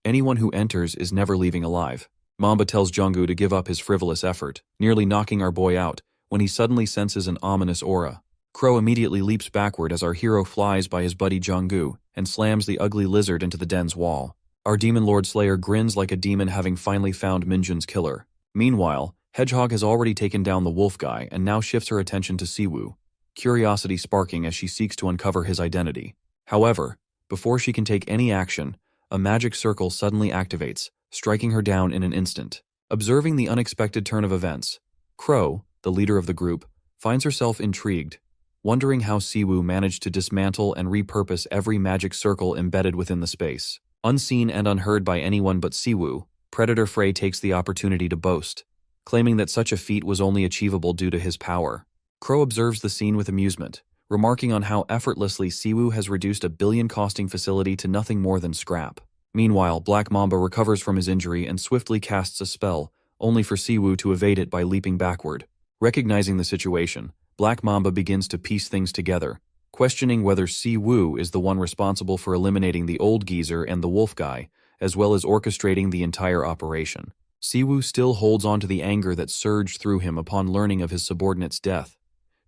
Anyone who enters is never leaving alive. Mamba tells Jonggu to give up his frivolous effort, nearly knocking our boy out, when he suddenly senses an ominous aura. Crow immediately leaps backward as our hero flies by his buddy Jonggu and slams the ugly lizard into the den's wall. Our Demon Lord Slayer grins like a demon, having finally found Minjun's killer. Meanwhile, Hedgehog has already taken down the wolf guy and now shifts her attention to Siwoo, curiosity sparking as she seeks to uncover his identity. However, before she can take any action, a magic circle suddenly activates, striking her down in an instant. Observing the unexpected turn of events, Crow, the leader of the group, finds herself intrigued, wondering how Siwoo managed to dismantle and repurpose every magic circle embedded within the space. Unseen and unheard by anyone but Siwoo, Predator Frey takes the opportunity to boast, claiming that such a feat was only achievable due to his power. Crow observes the scene with amusement, remarking on how effortlessly Siwoo has reduced a billion-costing facility to nothing more than scrap. Meanwhile, Black Mamba recovers from his injury and swiftly casts a spell, only for Siwoo to evade it by leaping backward. Recognizing the situation, Black Mamba begins to piece things together, questioning whether Siwoo is the one responsible for eliminating the old geezer and the wolf guy, as well as orchestrating the entire operation. Siwoo still holds on to the anger that surged through him upon learning of his subordinate's death,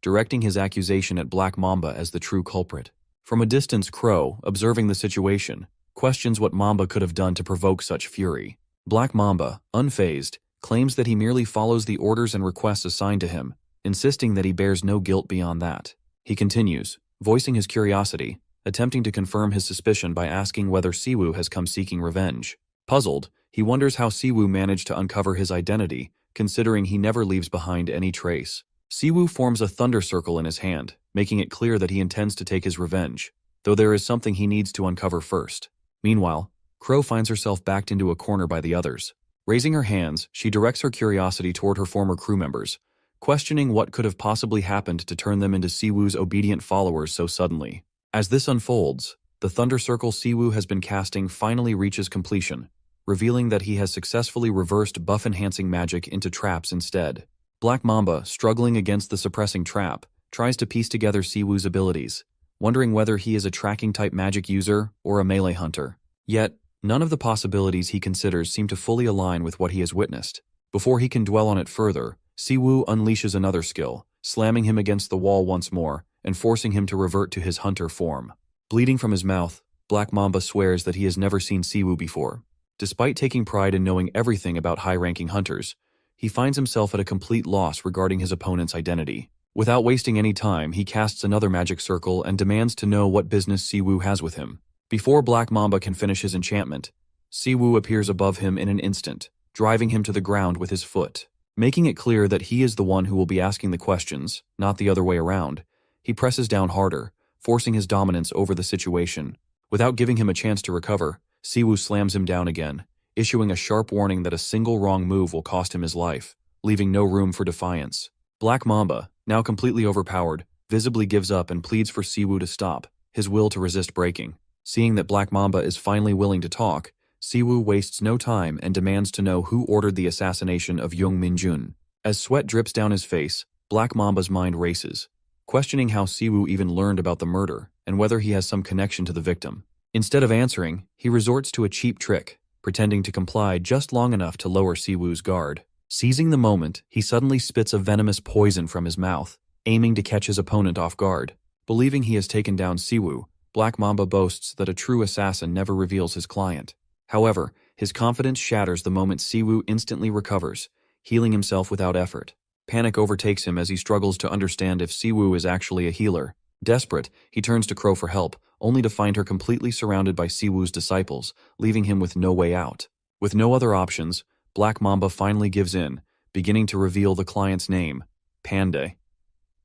directing his accusation at Black Mamba as the true culprit. From a distance, Crow, observing the situation, questions what Mamba could have done to provoke such fury. Black Mamba, unfazed, claims that he merely follows the orders and requests assigned to him, insisting that he bears no guilt beyond that. He continues, voicing his curiosity, attempting to confirm his suspicion by asking whether Siwoo has come seeking revenge. Puzzled, he wonders how Siwoo managed to uncover his identity, considering he never leaves behind any trace. Siwoo forms a thunder circle in his hand, making it clear that he intends to take his revenge, though there is something he needs to uncover first. Meanwhile, Crow finds herself backed into a corner by the others. Raising her hands, she directs her curiosity toward her former crew members, questioning what could have possibly happened to turn them into Siwoo's obedient followers so suddenly. As this unfolds, the thunder circle Siwoo has been casting finally reaches completion, revealing that he has successfully reversed buff-enhancing magic into traps instead. Black Mamba, struggling against the suppressing trap, tries to piece together Siwoo's abilities, wondering whether he is a tracking-type magic user or a melee hunter. Yet, none of the possibilities he considers seem to fully align with what he has witnessed. Before he can dwell on it further, Siwoo unleashes another skill, slamming him against the wall once more and forcing him to revert to his hunter form. Bleeding from his mouth, Black Mamba swears that he has never seen Siwoo before. Despite taking pride in knowing everything about high-ranking hunters, he finds himself at a complete loss regarding his opponent's identity. Without wasting any time, he casts another magic circle and demands to know what business Siwoo has with him. Before Black Mamba can finish his enchantment, Siwoo appears above him in an instant, driving him to the ground with his foot. Making it clear that he is the one who will be asking the questions, not the other way around, he presses down harder, forcing his dominance over the situation. Without giving him a chance to recover, Siwoo slams him down again, issuing a sharp warning that a single wrong move will cost him his life, leaving no room for defiance. Black Mamba, now completely overpowered, visibly gives up and pleads for Siwoo to stop, his will to resist breaking. Seeing that Black Mamba is finally willing to talk, Siwoo wastes no time and demands to know who ordered the assassination of Young Minjun. As sweat drips down his face, Black Mamba's mind races, questioning how Siwoo even learned about the murder and whether he has some connection to the victim. Instead of answering, he resorts to a cheap trick, pretending to comply just long enough to lower Siwoo's guard. Seizing the moment, he suddenly spits a venomous poison from his mouth, aiming to catch his opponent off guard. Believing he has taken down Siwoo, Black Mamba boasts that a true assassin never reveals his client. However, his confidence shatters the moment Siwoo instantly recovers, healing himself without effort. Panic overtakes him as he struggles to understand if Siwoo is actually a healer. Desperate, he turns to Crow for help, only to find her completely surrounded by Siwoo's disciples, leaving him with no way out. With no other options, Black Mamba finally gives in, beginning to reveal the client's name, Panday.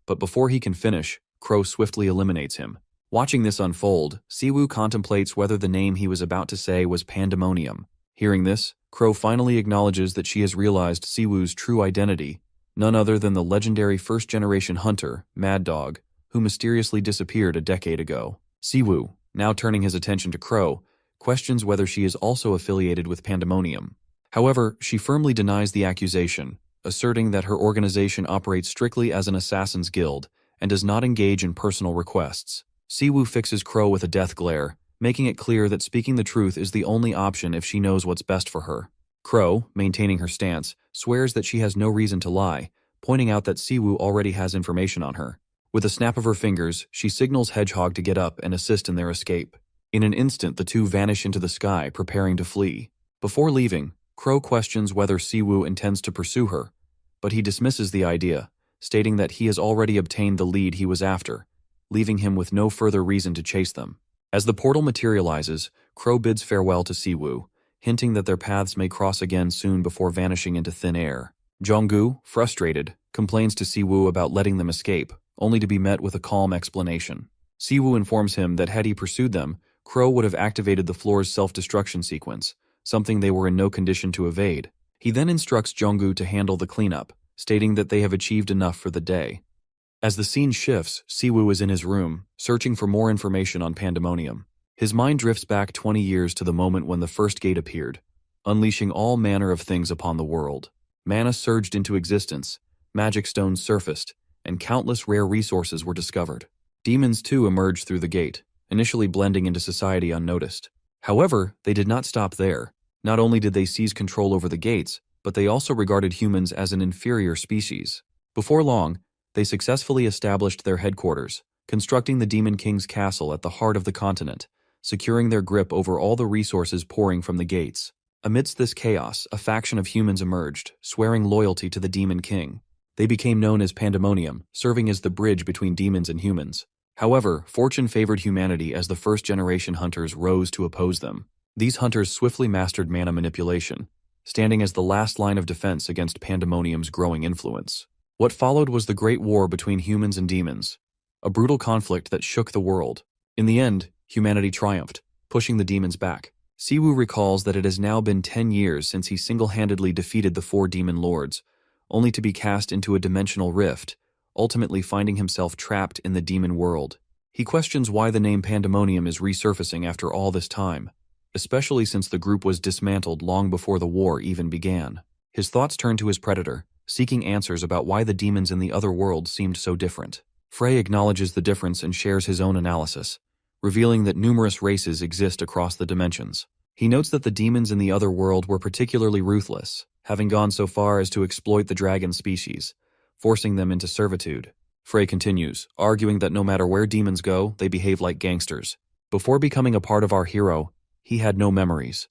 But before he can finish, Crow swiftly eliminates him. Watching this unfold, Siwoo contemplates whether the name he was about to say was Pandemonium. Hearing this, Crow finally acknowledges that she has realized Siwoo's true identity, none other than the legendary first-generation hunter, Mad Dog, who mysteriously disappeared a decade ago. Siwoo, now turning his attention to Crow, questions whether she is also affiliated with Pandemonium. However, she firmly denies the accusation, asserting that her organization operates strictly as an assassin's guild and does not engage in personal requests. Siwoo fixes Crow with a death glare, making it clear that speaking the truth is the only option if she knows what's best for her. Crow, maintaining her stance, swears that she has no reason to lie, pointing out that Siwoo already has information on her. With a snap of her fingers, she signals Hedgehog to get up and assist in their escape. In an instant, the two vanish into the sky, preparing to flee. Before leaving, Crow questions whether Siwoo intends to pursue her, but he dismisses the idea, stating that he has already obtained the lead he was after, leaving him with no further reason to chase them. As the portal materializes, Crow bids farewell to Siwoo, hinting that their paths may cross again soon before vanishing into thin air. Jonggu, frustrated, complains to Siwoo about letting them escape, only to be met with a calm explanation. Siwoo informs him that had he pursued them, Crow would have activated the floor's self-destruction sequence, something they were in no condition to evade. He then instructs Jonggu to handle the cleanup, stating that they have achieved enough for the day. As the scene shifts, Siwoo is in his room, searching for more information on Pandemonium. His mind drifts back 20 years to the moment when the first gate appeared, unleashing all manner of things upon the world. Mana surged into existence, magic stones surfaced, and countless rare resources were discovered. Demons too emerged through the gate, initially blending into society unnoticed. However, they did not stop there. Not only did they seize control over the gates, but they also regarded humans as an inferior species. Before long, they successfully established their headquarters, constructing the Demon King's castle at the heart of the continent, securing their grip over all the resources pouring from the gates. Amidst this chaos, a faction of humans emerged, swearing loyalty to the Demon King. They became known as Pandemonium, serving as the bridge between demons and humans. However, fortune favored humanity as the first-generation hunters rose to oppose them. These hunters swiftly mastered mana manipulation, standing as the last line of defense against Pandemonium's growing influence. What followed was the Great War between humans and demons, a brutal conflict that shook the world. In the end, humanity triumphed, pushing the demons back. Siwoo recalls that it has now been 10 years since he single-handedly defeated the 4 demon lords, only to be cast into a dimensional rift, ultimately finding himself trapped in the demon world. He questions why the name Pandemonium is resurfacing after all this time, especially since the group was dismantled long before the war even began. His thoughts turn to his predator, seeking answers about why the demons in the other world seemed so different. Frey acknowledges the difference and shares his own analysis, revealing that numerous races exist across the dimensions. He notes that the demons in the other world were particularly ruthless, having gone so far as to exploit the dragon species, forcing them into servitude. Frey continues, arguing that no matter where demons go, they behave like gangsters. Before becoming a part of our hero, he had no memories,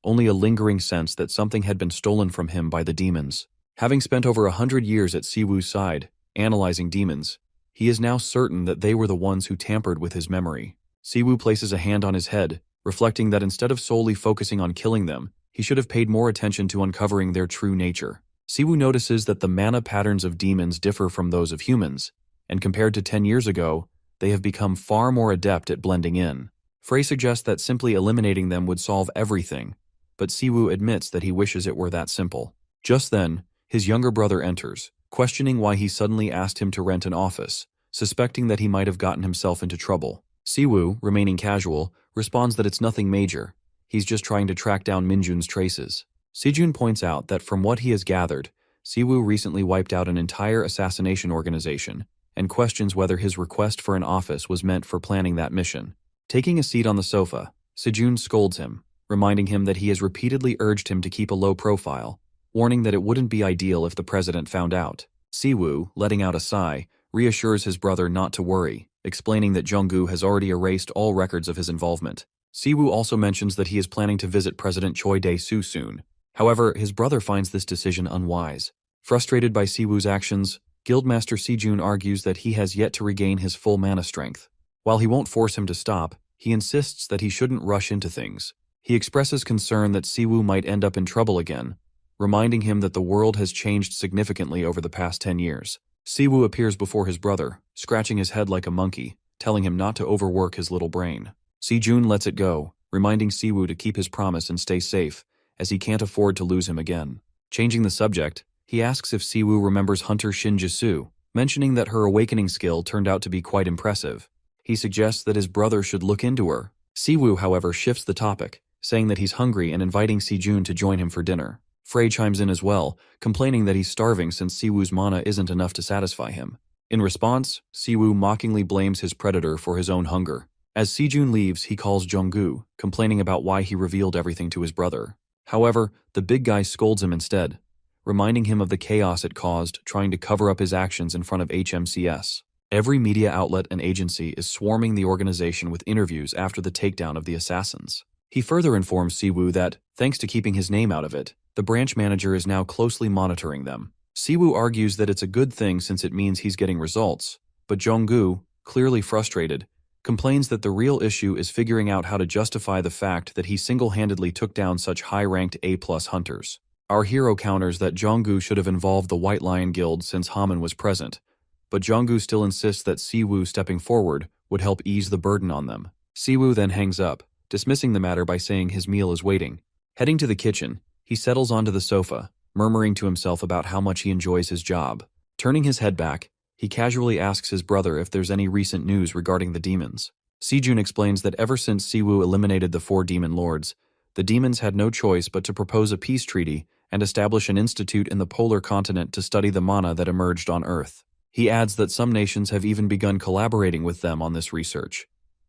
only a lingering sense that something had been stolen from him by the demons. Having spent over 100 years at Siwoo's side, analyzing demons, he is now certain that they were the ones who tampered with his memory. Siwoo places a hand on his head, reflecting that instead of solely focusing on killing them, he should have paid more attention to uncovering their true nature. Siwoo notices that the mana patterns of demons differ from those of humans, and compared to 10 years ago, they have become far more adept at blending in. Frey suggests that simply eliminating them would solve everything, but Siwoo admits that he wishes it were that simple. Just then, his younger brother enters, questioning why he suddenly asked him to rent an office, suspecting that he might have gotten himself into trouble. Siwoo, remaining casual, responds that it's nothing major. He's just trying to track down Minjun's traces. Sejun points out that from what he has gathered, Siwoo recently wiped out an entire assassination organization and questions whether his request for an office was meant for planning that mission. Taking a seat on the sofa, Sejun scolds him, reminding him that he has repeatedly urged him to keep a low profile, warning that it wouldn't be ideal if the president found out. Siwoo, letting out a sigh, reassures his brother not to worry, explaining that Junggu has already erased all records of his involvement. Siwoo also mentions that he is planning to visit President Choi Dae-soo soon. However, his brother finds this decision unwise. Frustrated by Siwoo's actions, Guildmaster Sejun argues that he has yet to regain his full mana strength. While he won't force him to stop, he insists that he shouldn't rush into things. He expresses concern that Siwoo might end up in trouble again, reminding him that the world has changed significantly over the past 10 years. Siwoo appears before his brother, scratching his head like a monkey, telling him not to overwork his little brain. Sejun lets it go, reminding Siwoo to keep his promise and stay safe, as he can't afford to lose him again. Changing the subject, he asks if Siwoo remembers Hunter Shin Jisoo, mentioning that her awakening skill turned out to be quite impressive. He suggests that his brother should look into her. Siwoo, however, shifts the topic, saying that he's hungry and inviting Sejun to join him for dinner. Frey chimes in as well, complaining that he's starving since Siwoo's mana isn't enough to satisfy him. In response, Siwoo mockingly blames his predator for his own hunger. As Sejun leaves, he calls Junggu, complaining about why he revealed everything to his brother. However, the big guy scolds him instead, reminding him of the chaos it caused trying to cover up his actions in front of HMCS. Every media outlet and agency is swarming the organization with interviews after the takedown of the assassins. He further informs Siwoo that, thanks to keeping his name out of it, the branch manager is now closely monitoring them. Siwoo argues that it's a good thing since it means he's getting results, but Junggu, clearly frustrated, complains that the real issue is figuring out how to justify the fact that he single-handedly took down such high-ranked A+ hunters. Our hero counters that Junggu should have involved the White Lion Guild since Haman was present, but Junggu still insists that Siwoo stepping forward would help ease the burden on them. Siwoo then hangs up, dismissing the matter by saying his meal is waiting. Heading to the kitchen, he settles onto the sofa, murmuring to himself about how much he enjoys his job. Turning his head back, he casually asks his brother if there's any recent news regarding the demons. Sejun explains that ever since Siwoo eliminated the 4 demon lords, the demons had no choice but to propose a peace treaty and establish an institute in the polar continent to study the mana that emerged on Earth. He adds that some nations have even begun collaborating with them on this research,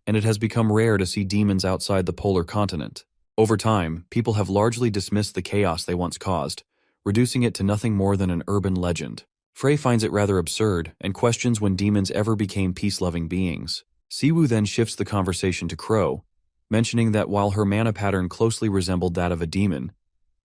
and it has become rare to see demons outside the polar continent. Over time, people have largely dismissed the chaos they once caused, reducing it to nothing more than an urban legend. Frey finds it rather absurd and questions when demons ever became peace-loving beings. Siwoo then shifts the conversation to Crow, mentioning that while her mana pattern closely resembled that of a demon,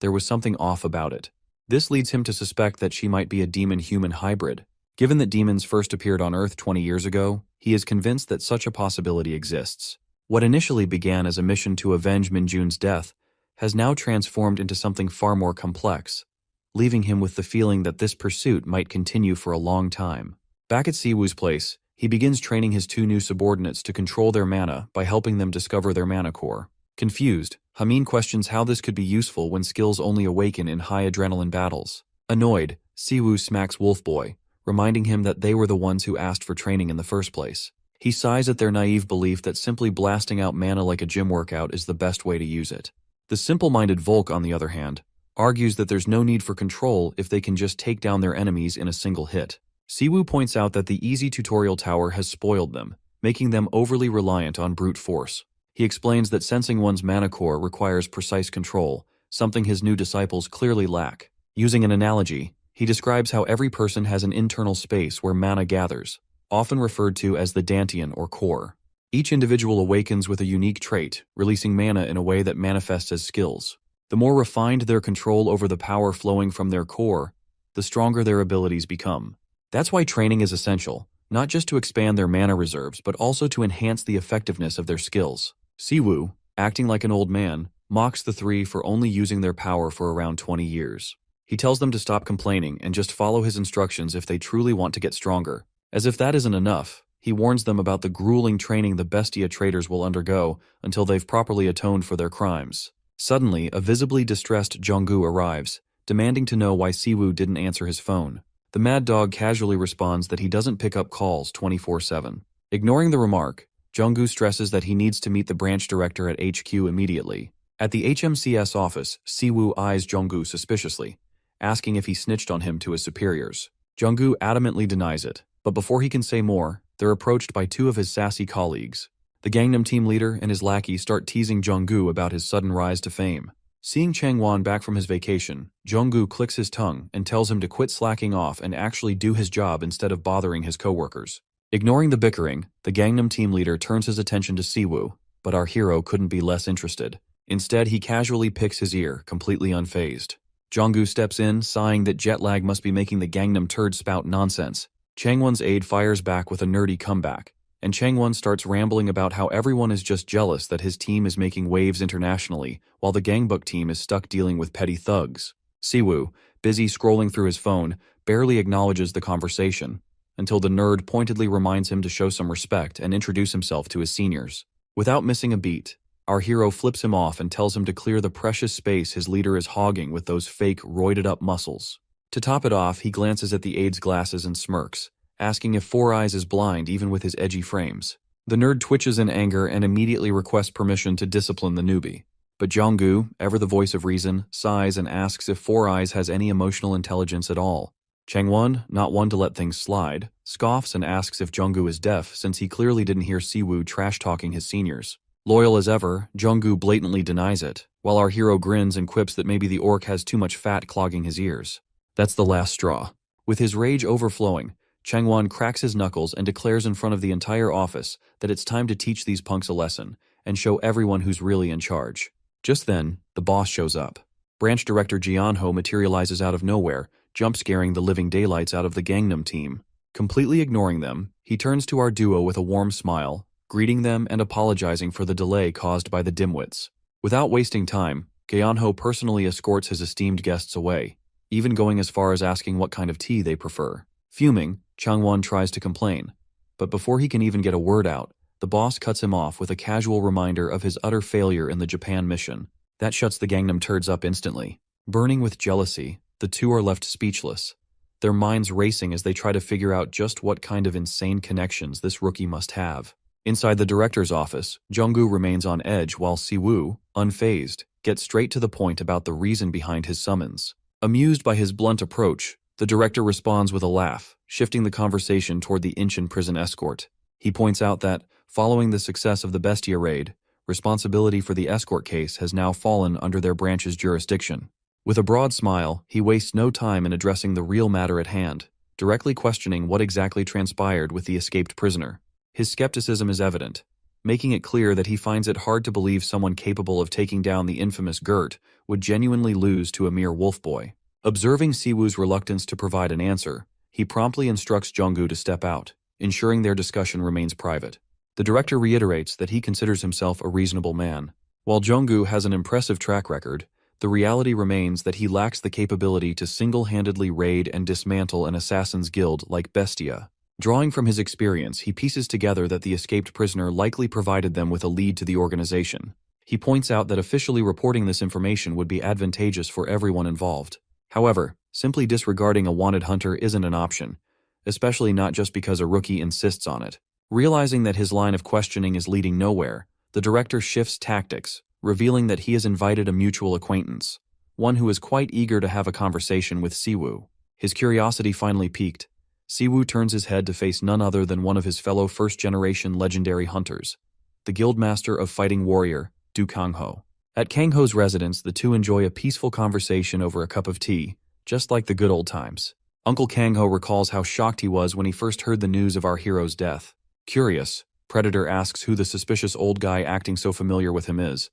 there was something off about it. This leads him to suspect that she might be a demon-human hybrid. Given that demons first appeared on Earth 20 years ago, he is convinced that such a possibility exists. What initially began as a mission to avenge Minjun's death has now transformed into something far more complex, leaving him with the feeling that this pursuit might continue for a long time. Back at Siwoo's place, he begins training his 2 new subordinates to control their mana by helping them discover their mana core. Confused, Hamin questions how this could be useful when skills only awaken in high adrenaline battles. Annoyed, Siwoo smacks Wolfboy, reminding him that they were the ones who asked for training in the first place. He sighs at their naive belief that simply blasting out mana like a gym workout is the best way to use it. The simple-minded Volk, on the other hand, argues that there's no need for control if they can just take down their enemies in a single hit. Siwoo points out that the easy tutorial tower has spoiled them, making them overly reliant on brute force. He explains that sensing one's mana core requires precise control, something his new disciples clearly lack. Using an analogy, he describes how every person has an internal space where mana gathers, often referred to as the dantian or core. Each individual awakens with a unique trait, releasing mana in a way that manifests as skills. The more refined their control over the power flowing from their core, the stronger their abilities become. That's why training is essential, not just to expand their mana reserves, but also to enhance the effectiveness of their skills. Siwoo, acting like an old man, mocks the 3 for only using their power for around 20 years. He tells them to stop complaining and just follow his instructions if they truly want to get stronger. As if that isn't enough, he warns them about the grueling training the Bestia traders will undergo until they've properly atoned for their crimes. Suddenly, a visibly distressed Jonggu arrives, demanding to know why Siwoo didn't answer his phone. The Mad Dog casually responds that he doesn't pick up calls 24/7. Ignoring the remark, Jonggu stresses that he needs to meet the branch director at HQ immediately. At the HMCS office, Siwoo eyes Jonggu suspiciously, asking if he snitched on him to his superiors. Jonggu adamantly denies it, but before he can say more, they're approached by 2 of his sassy colleagues. The Gangnam team leader and his lackey start teasing Jonggu about his sudden rise to fame. Seeing Changwon back from his vacation, Jonggu clicks his tongue and tells him to quit slacking off and actually do his job instead of bothering his coworkers. Ignoring the bickering, the Gangnam team leader turns his attention to Siwoo, but our hero couldn't be less interested. Instead, he casually picks his ear, completely unfazed. Jonggu steps in, sighing that jet lag must be making the Gangnam turd spout nonsense. Changwon's aide fires back with a nerdy comeback, and Changwon starts rambling about how everyone is just jealous that his team is making waves internationally, while the Gangbuk team is stuck dealing with petty thugs. Siwoo, busy scrolling through his phone, barely acknowledges the conversation, until the nerd pointedly reminds him to show some respect and introduce himself to his seniors. Without missing a beat, our hero flips him off and tells him to clear the precious space his leader is hogging with those fake, roided-up muscles. To top it off, he glances at the aide's glasses and smirks, asking if Four Eyes is blind even with his edgy frames. The nerd twitches in anger and immediately requests permission to discipline the newbie. But Jonggu, ever the voice of reason, sighs and asks if Four Eyes has any emotional intelligence at all. Changwon, not one to let things slide, scoffs and asks if Jonggu is deaf since he clearly didn't hear Siwoo trash-talking his seniors. Loyal as ever, Jonggu blatantly denies it, while our hero grins and quips that maybe the orc has too much fat clogging his ears. That's the last straw. With his rage overflowing, Changwon cracks his knuckles and declares in front of the entire office that it's time to teach these punks a lesson and show everyone who's really in charge. Just then, the boss shows up. Branch Director Jianho materializes out of nowhere, jump-scaring the living daylights out of the Gangnam team. Completely ignoring them, he turns to our duo with a warm smile, greeting them and apologizing for the delay caused by the dimwits. Without wasting time, Jianho personally escorts his esteemed guests away, even going as far as asking what kind of tea they prefer. Fuming, Changwon tries to complain, but before he can even get a word out, the boss cuts him off with a casual reminder of his utter failure in the Japan mission. That shuts the Gangnam turds up instantly. Burning with jealousy, the 2 are left speechless, their minds racing as they try to figure out just what kind of insane connections this rookie must have. Inside the director's office, Jonggu remains on edge while Siwoo, unfazed, gets straight to the point about the reason behind his summons. Amused by his blunt approach, the director responds with a laugh, shifting the conversation toward the Incheon prison escort. He points out that, following the success of the Bestia raid, responsibility for the escort case has now fallen under their branch's jurisdiction. With a broad smile, he wastes no time in addressing the real matter at hand, directly questioning what exactly transpired with the escaped prisoner. His skepticism is evident, making it clear that he finds it hard to believe someone capable of taking down the infamous Gert would genuinely lose to a mere wolf boy. Observing Siwoo's reluctance to provide an answer, he promptly instructs Junggu to step out, ensuring their discussion remains private. The director reiterates that he considers himself a reasonable man. While Junggu has an impressive track record, the reality remains that he lacks the capability to single-handedly raid and dismantle an assassin's guild like Bestia. Drawing from his experience, he pieces together that the escaped prisoner likely provided them with a lead to the organization. He points out that officially reporting this information would be advantageous for everyone involved. However, simply disregarding a wanted hunter isn't an option, especially not just because a rookie insists on it. Realizing that his line of questioning is leading nowhere, the director shifts tactics, revealing that he has invited a mutual acquaintance, one who is quite eager to have a conversation with Siwoo. His curiosity finally piqued. Siwoo turns his head to face none other than one of his fellow first-generation legendary hunters, the guildmaster of fighting warrior, Du Kangho. At Kangho's residence, the two enjoy a peaceful conversation over a cup of tea, just like the good old times. Uncle Kangho recalls how shocked he was when he first heard the news of our hero's death. Curious, Predator asks who the suspicious old guy acting so familiar with him is.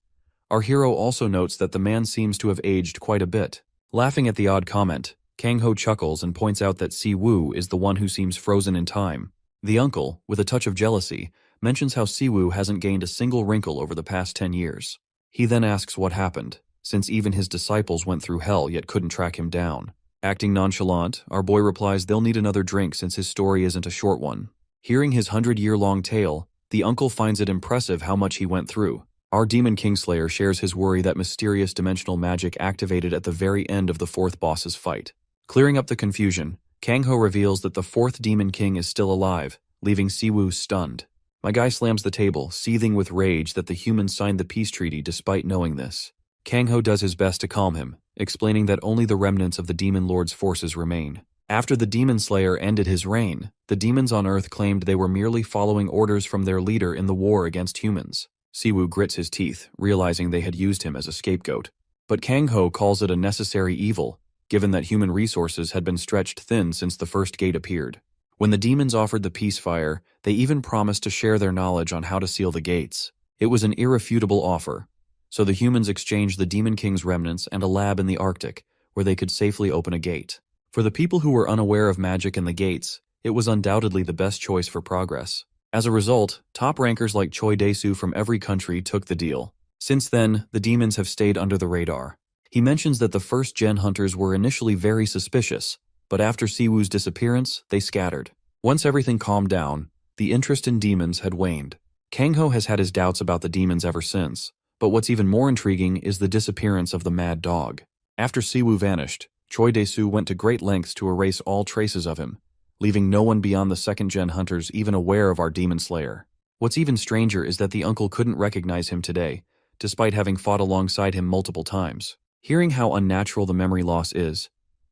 Our hero also notes that the man seems to have aged quite a bit. Laughing at the odd comment, Kangho chuckles and points out that Siwoo is the one who seems frozen in time. The uncle, with a touch of jealousy, mentions how Siwoo hasn't gained a single wrinkle over the past 10 years. He then asks what happened, since even his disciples went through hell yet couldn't track him down. Acting nonchalant, our boy replies they'll need another drink since his story isn't a short one. Hearing his 100-year-long tale, the uncle finds it impressive how much he went through. Our Demon Kingslayer shares his worry that mysterious dimensional magic activated at the very end of the fourth boss's fight. Clearing up the confusion, Kangho reveals that the fourth Demon King is still alive, leaving Siwoo stunned. My guy slams the table, seething with rage that the humans signed the peace treaty despite knowing this. Kangho does his best to calm him, explaining that only the remnants of the Demon Lord's forces remain. After the Demon Slayer ended his reign, the demons on Earth claimed they were merely following orders from their leader in the war against humans. Siwoo grits his teeth, realizing they had used him as a scapegoat. But Kangho calls it a necessary evil, given that human resources had been stretched thin since the first gate appeared. When the demons offered the peace fire, they even promised to share their knowledge on how to seal the gates. It was an irrefutable offer, so the humans exchanged the Demon King's remnants and a lab in the Arctic, where they could safely open a gate. For the people who were unaware of magic and the gates, it was undoubtedly the best choice for progress. As a result, top rankers like Choi Dae-soo from every country took the deal. Since then, the demons have stayed under the radar. He mentions that the first-gen hunters were initially very suspicious, but after Siwoo's disappearance, they scattered. Once everything calmed down, the interest in demons had waned. Kangho has had his doubts about the demons ever since, but what's even more intriguing is the disappearance of the mad dog. After Siwoo vanished, Choi Dae-soo went to great lengths to erase all traces of him, leaving no one beyond the second-gen hunters even aware of our Demon Slayer. What's even stranger is that the uncle couldn't recognize him today, despite having fought alongside him multiple times. Hearing how unnatural the memory loss is,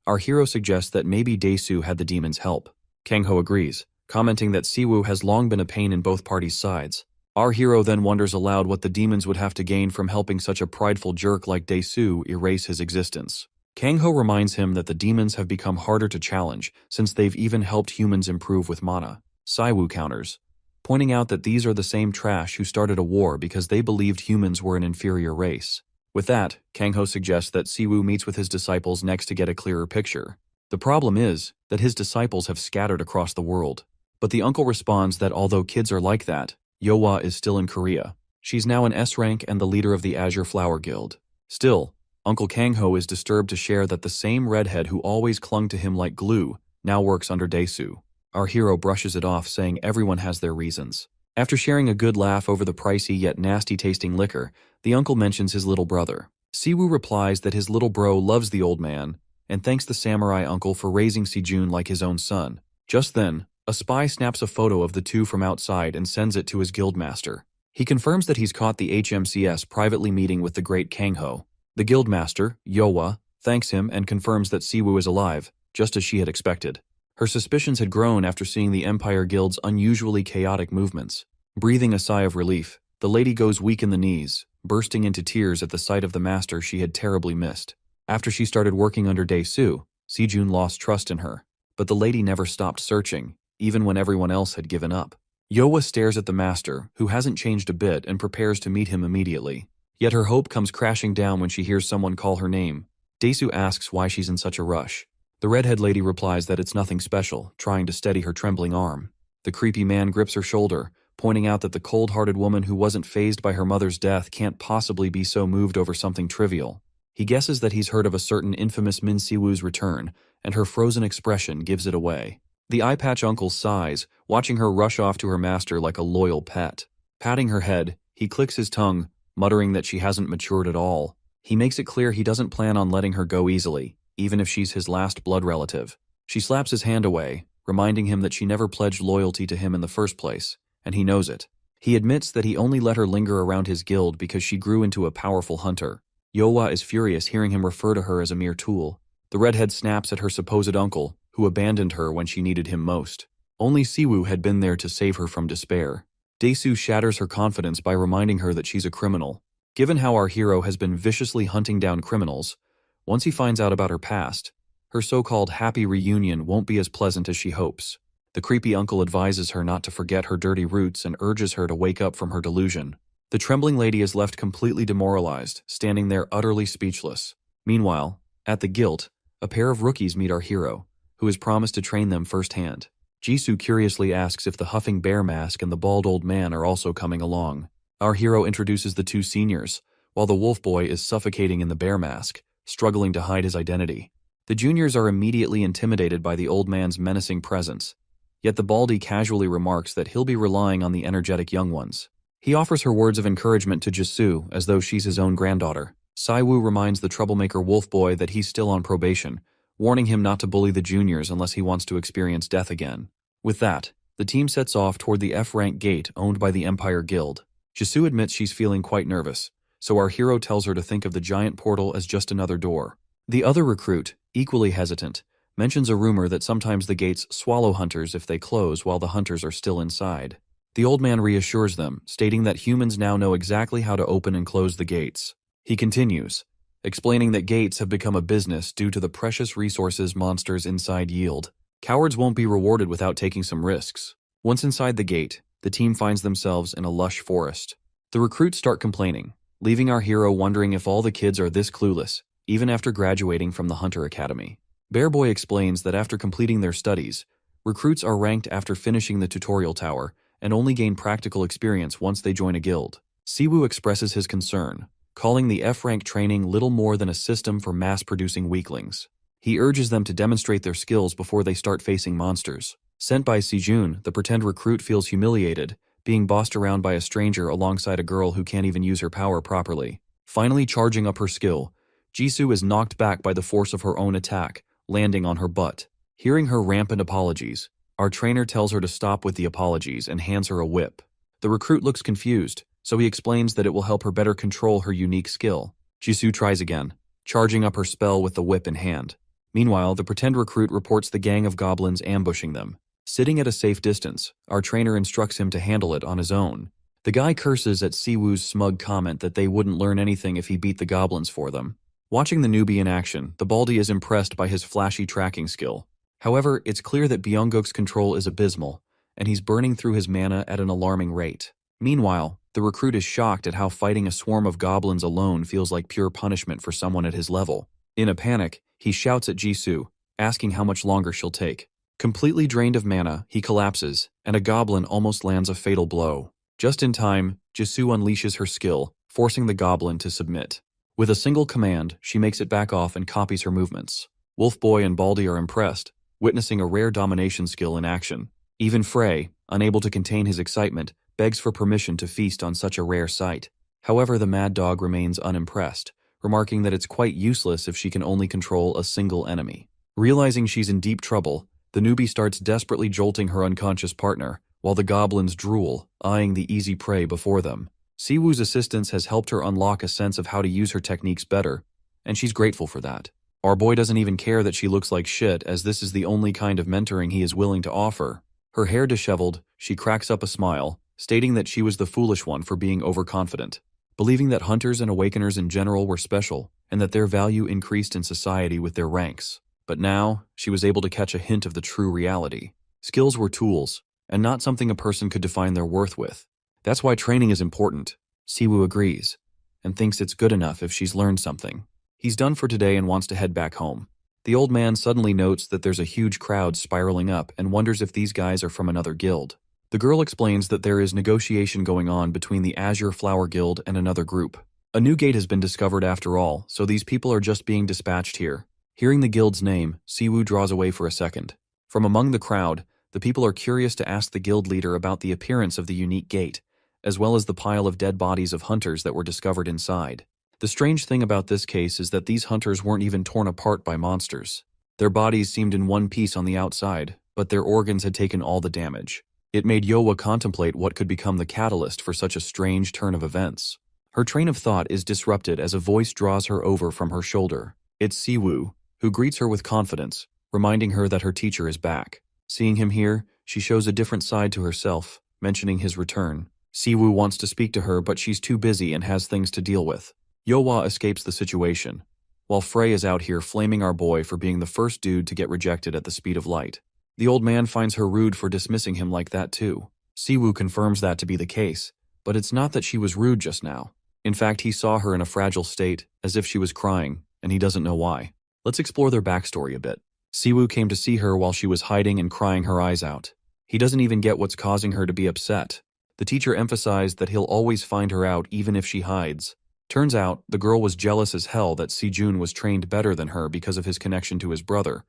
our hero suggests that maybe Dae-soo had the demons' help. Kangho agrees, commenting that Siwoo has long been a pain in both parties' sides. Our hero then wonders aloud what the demons would have to gain from helping such a prideful jerk like Dae-soo erase his existence. Kangho reminds him that the demons have become harder to challenge since they've even helped humans improve with mana. Siwoo counters, pointing out that these are the same trash who started a war because they believed humans were an inferior race. With that, Kangho suggests that Siwoo meets with his disciples next to get a clearer picture. The problem is that his disciples have scattered across the world. But the uncle responds that although kids are like that, Yohwa is still in Korea. She's now an S rank and the leader of the Azure Flower Guild. Still, Uncle Kangho is disturbed to share that the same redhead who always clung to him like glue now works under Dae-soo. Our hero brushes it off, saying everyone has their reasons. After sharing a good laugh over the pricey yet nasty-tasting liquor, the uncle mentions his little brother. Siwoo replies that his little bro loves the old man and thanks the samurai uncle for raising Sejun like his own son. Just then, a spy snaps a photo of the two from outside and sends it to his guildmaster. He confirms that he's caught the HMCS privately meeting with the great Kangho. The guildmaster, Yohwa, thanks him and confirms that Siwoo is alive, just as she had expected. Her suspicions had grown after seeing the Empire Guild's unusually chaotic movements. Breathing a sigh of relief, the lady goes weak in the knees, bursting into tears at the sight of the master she had terribly missed. After she started working under Dae-soo, Sejun lost trust in her, but the lady never stopped searching, even when everyone else had given up. Yoa stares at the master, who hasn't changed a bit, and prepares to meet him immediately. Yet her hope comes crashing down when she hears someone call her name. Daesu asks why she's in such a rush. The redhead lady replies that it's nothing special, trying to steady her trembling arm. The creepy man grips her shoulder, pointing out that the cold-hearted woman who wasn't fazed by her mother's death can't possibly be so moved over something trivial. He guesses that he's heard of a certain infamous Min Siwoo's return, and her frozen expression gives it away. The eye-patch uncle sighs, watching her rush off to her master like a loyal pet. Patting her head, he clicks his tongue, muttering that she hasn't matured at all. He makes it clear he doesn't plan on letting her go easily, even if she's his last blood relative. She slaps his hand away, reminding him that she never pledged loyalty to him in the first place, and he knows it. He admits that he only let her linger around his guild because she grew into a powerful hunter. Yowa is furious hearing him refer to her as a mere tool. The redhead snaps at her supposed uncle, who abandoned her when she needed him most. Only Siwoo had been there to save her from despair. Daesu shatters her confidence by reminding her that she's a criminal. Given how our hero has been viciously hunting down criminals, once he finds out about her past, her so-called happy reunion won't be as pleasant as she hopes. The creepy uncle advises her not to forget her dirty roots and urges her to wake up from her delusion. The trembling lady is left completely demoralized, standing there utterly speechless. Meanwhile, at the guild, a pair of rookies meet our hero, who has promised to train them firsthand. Jisoo curiously asks if the huffing bear mask and the bald old man are also coming along. Our hero introduces the two seniors, while the wolf boy is suffocating in the bear mask, struggling to hide his identity. The juniors are immediately intimidated by the old man's menacing presence, yet the baldy casually remarks that he'll be relying on the energetic young ones. He offers her words of encouragement to Jisoo as though she's his own granddaughter. Siwoo reminds the troublemaker wolf boy that he's still on probation, warning him not to bully the juniors unless he wants to experience death again. With that, the team sets off toward the F-rank gate owned by the Empire Guild. Jisoo admits she's feeling quite nervous, so our hero tells her to think of the giant portal as just another door. The other recruit, equally hesitant, mentions a rumor that sometimes the gates swallow hunters if they close while the hunters are still inside. The old man reassures them, stating that humans now know exactly how to open and close the gates. He continues, explaining that gates have become a business due to the precious resources monsters inside yield. Cowards won't be rewarded without taking some risks. Once inside the gate, the team finds themselves in a lush forest. The recruits start complaining, leaving our hero wondering if all the kids are this clueless, even after graduating from the Hunter Academy. Bear Boy explains that after completing their studies, recruits are ranked after finishing the tutorial tower and only gain practical experience once they join a guild. Siwoo expresses his concern, calling the F-rank training little more than a system for mass-producing weaklings. He urges them to demonstrate their skills before they start facing monsters. Sent by Sejun, the pretend recruit feels humiliated, being bossed around by a stranger alongside a girl who can't even use her power properly. Finally charging up her skill, Jisoo is knocked back by the force of her own attack, landing on her butt. Hearing her rampant apologies, our trainer tells her to stop with the apologies and hands her a whip. The recruit looks confused, so he explains that it will help her better control her unique skill. Jisoo tries again, charging up her spell with the whip in hand. Meanwhile, the pretend recruit reports the gang of goblins ambushing them. Sitting at a safe distance, our trainer instructs him to handle it on his own. The guy curses at Siwoo's smug comment that they wouldn't learn anything if he beat the goblins for them. Watching the newbie in action, the baldy is impressed by his flashy tracking skill. However, it's clear that Byunguk's control is abysmal, and he's burning through his mana at an alarming rate. Meanwhile, the recruit is shocked at how fighting a swarm of goblins alone feels like pure punishment for someone at his level. In a panic, he shouts at Jisoo, asking how much longer she'll take. Completely drained of mana, he collapses, and a goblin almost lands a fatal blow. Just in time, Jisoo unleashes her skill, forcing the goblin to submit. With a single command, she makes it back off and copies her movements. Wolf Boy and Baldy are impressed, witnessing a rare domination skill in action. Even Frey, unable to contain his excitement, begs for permission to feast on such a rare sight. However, the mad dog remains unimpressed, remarking that it's quite useless if she can only control a single enemy. Realizing she's in deep trouble, the newbie starts desperately jolting her unconscious partner, while the goblins drool, eyeing the easy prey before them. Siwoo's assistance has helped her unlock a sense of how to use her techniques better, and she's grateful for that. Our boy doesn't even care that she looks like shit, as this is the only kind of mentoring he is willing to offer. Her hair disheveled, she cracks up a smile, stating that she was the foolish one for being overconfident, believing that hunters and awakeners in general were special, and that their value increased in society with their ranks. But now, she was able to catch a hint of the true reality. Skills were tools, and not something a person could define their worth with. That's why training is important. Siwoo agrees, and thinks it's good enough if she's learned something. He's done for today and wants to head back home. The old man suddenly notes that there's a huge crowd spiraling up and wonders if these guys are from another guild. The girl explains that there is negotiation going on between the Azure Flower Guild and another group. A new gate has been discovered after all, so these people are just being dispatched here. Hearing the guild's name, Siwoo draws away for a second. From among the crowd, the people are curious to ask the guild leader about the appearance of the unique gate, as well as the pile of dead bodies of hunters that were discovered inside. The strange thing about this case is that these hunters weren't even torn apart by monsters. Their bodies seemed in one piece on the outside, but their organs had taken all the damage. It made Yowa contemplate what could become the catalyst for such a strange turn of events. Her train of thought is disrupted as a voice draws her over from her shoulder. It's Siwoo, who greets her with confidence, reminding her that her teacher is back. Seeing him here, she shows a different side to herself, mentioning his return. Siwoo wants to speak to her, but she's too busy and has things to deal with. Yowa escapes the situation, while Frey is out here flaming our boy for being the first dude to get rejected at the speed of light. The old man finds her rude for dismissing him like that too. Siwoo confirms that to be the case, but it's not that she was rude just now. In fact, he saw her in a fragile state, as if she was crying, and he doesn't know why. Let's explore their backstory a bit. Siwoo came to see her while she was hiding and crying her eyes out. He doesn't even get what's causing her to be upset. The teacher emphasized that he'll always find her out even if she hides. Turns out, the girl was jealous as hell that Sejun was trained better than her because of his connection to his brother,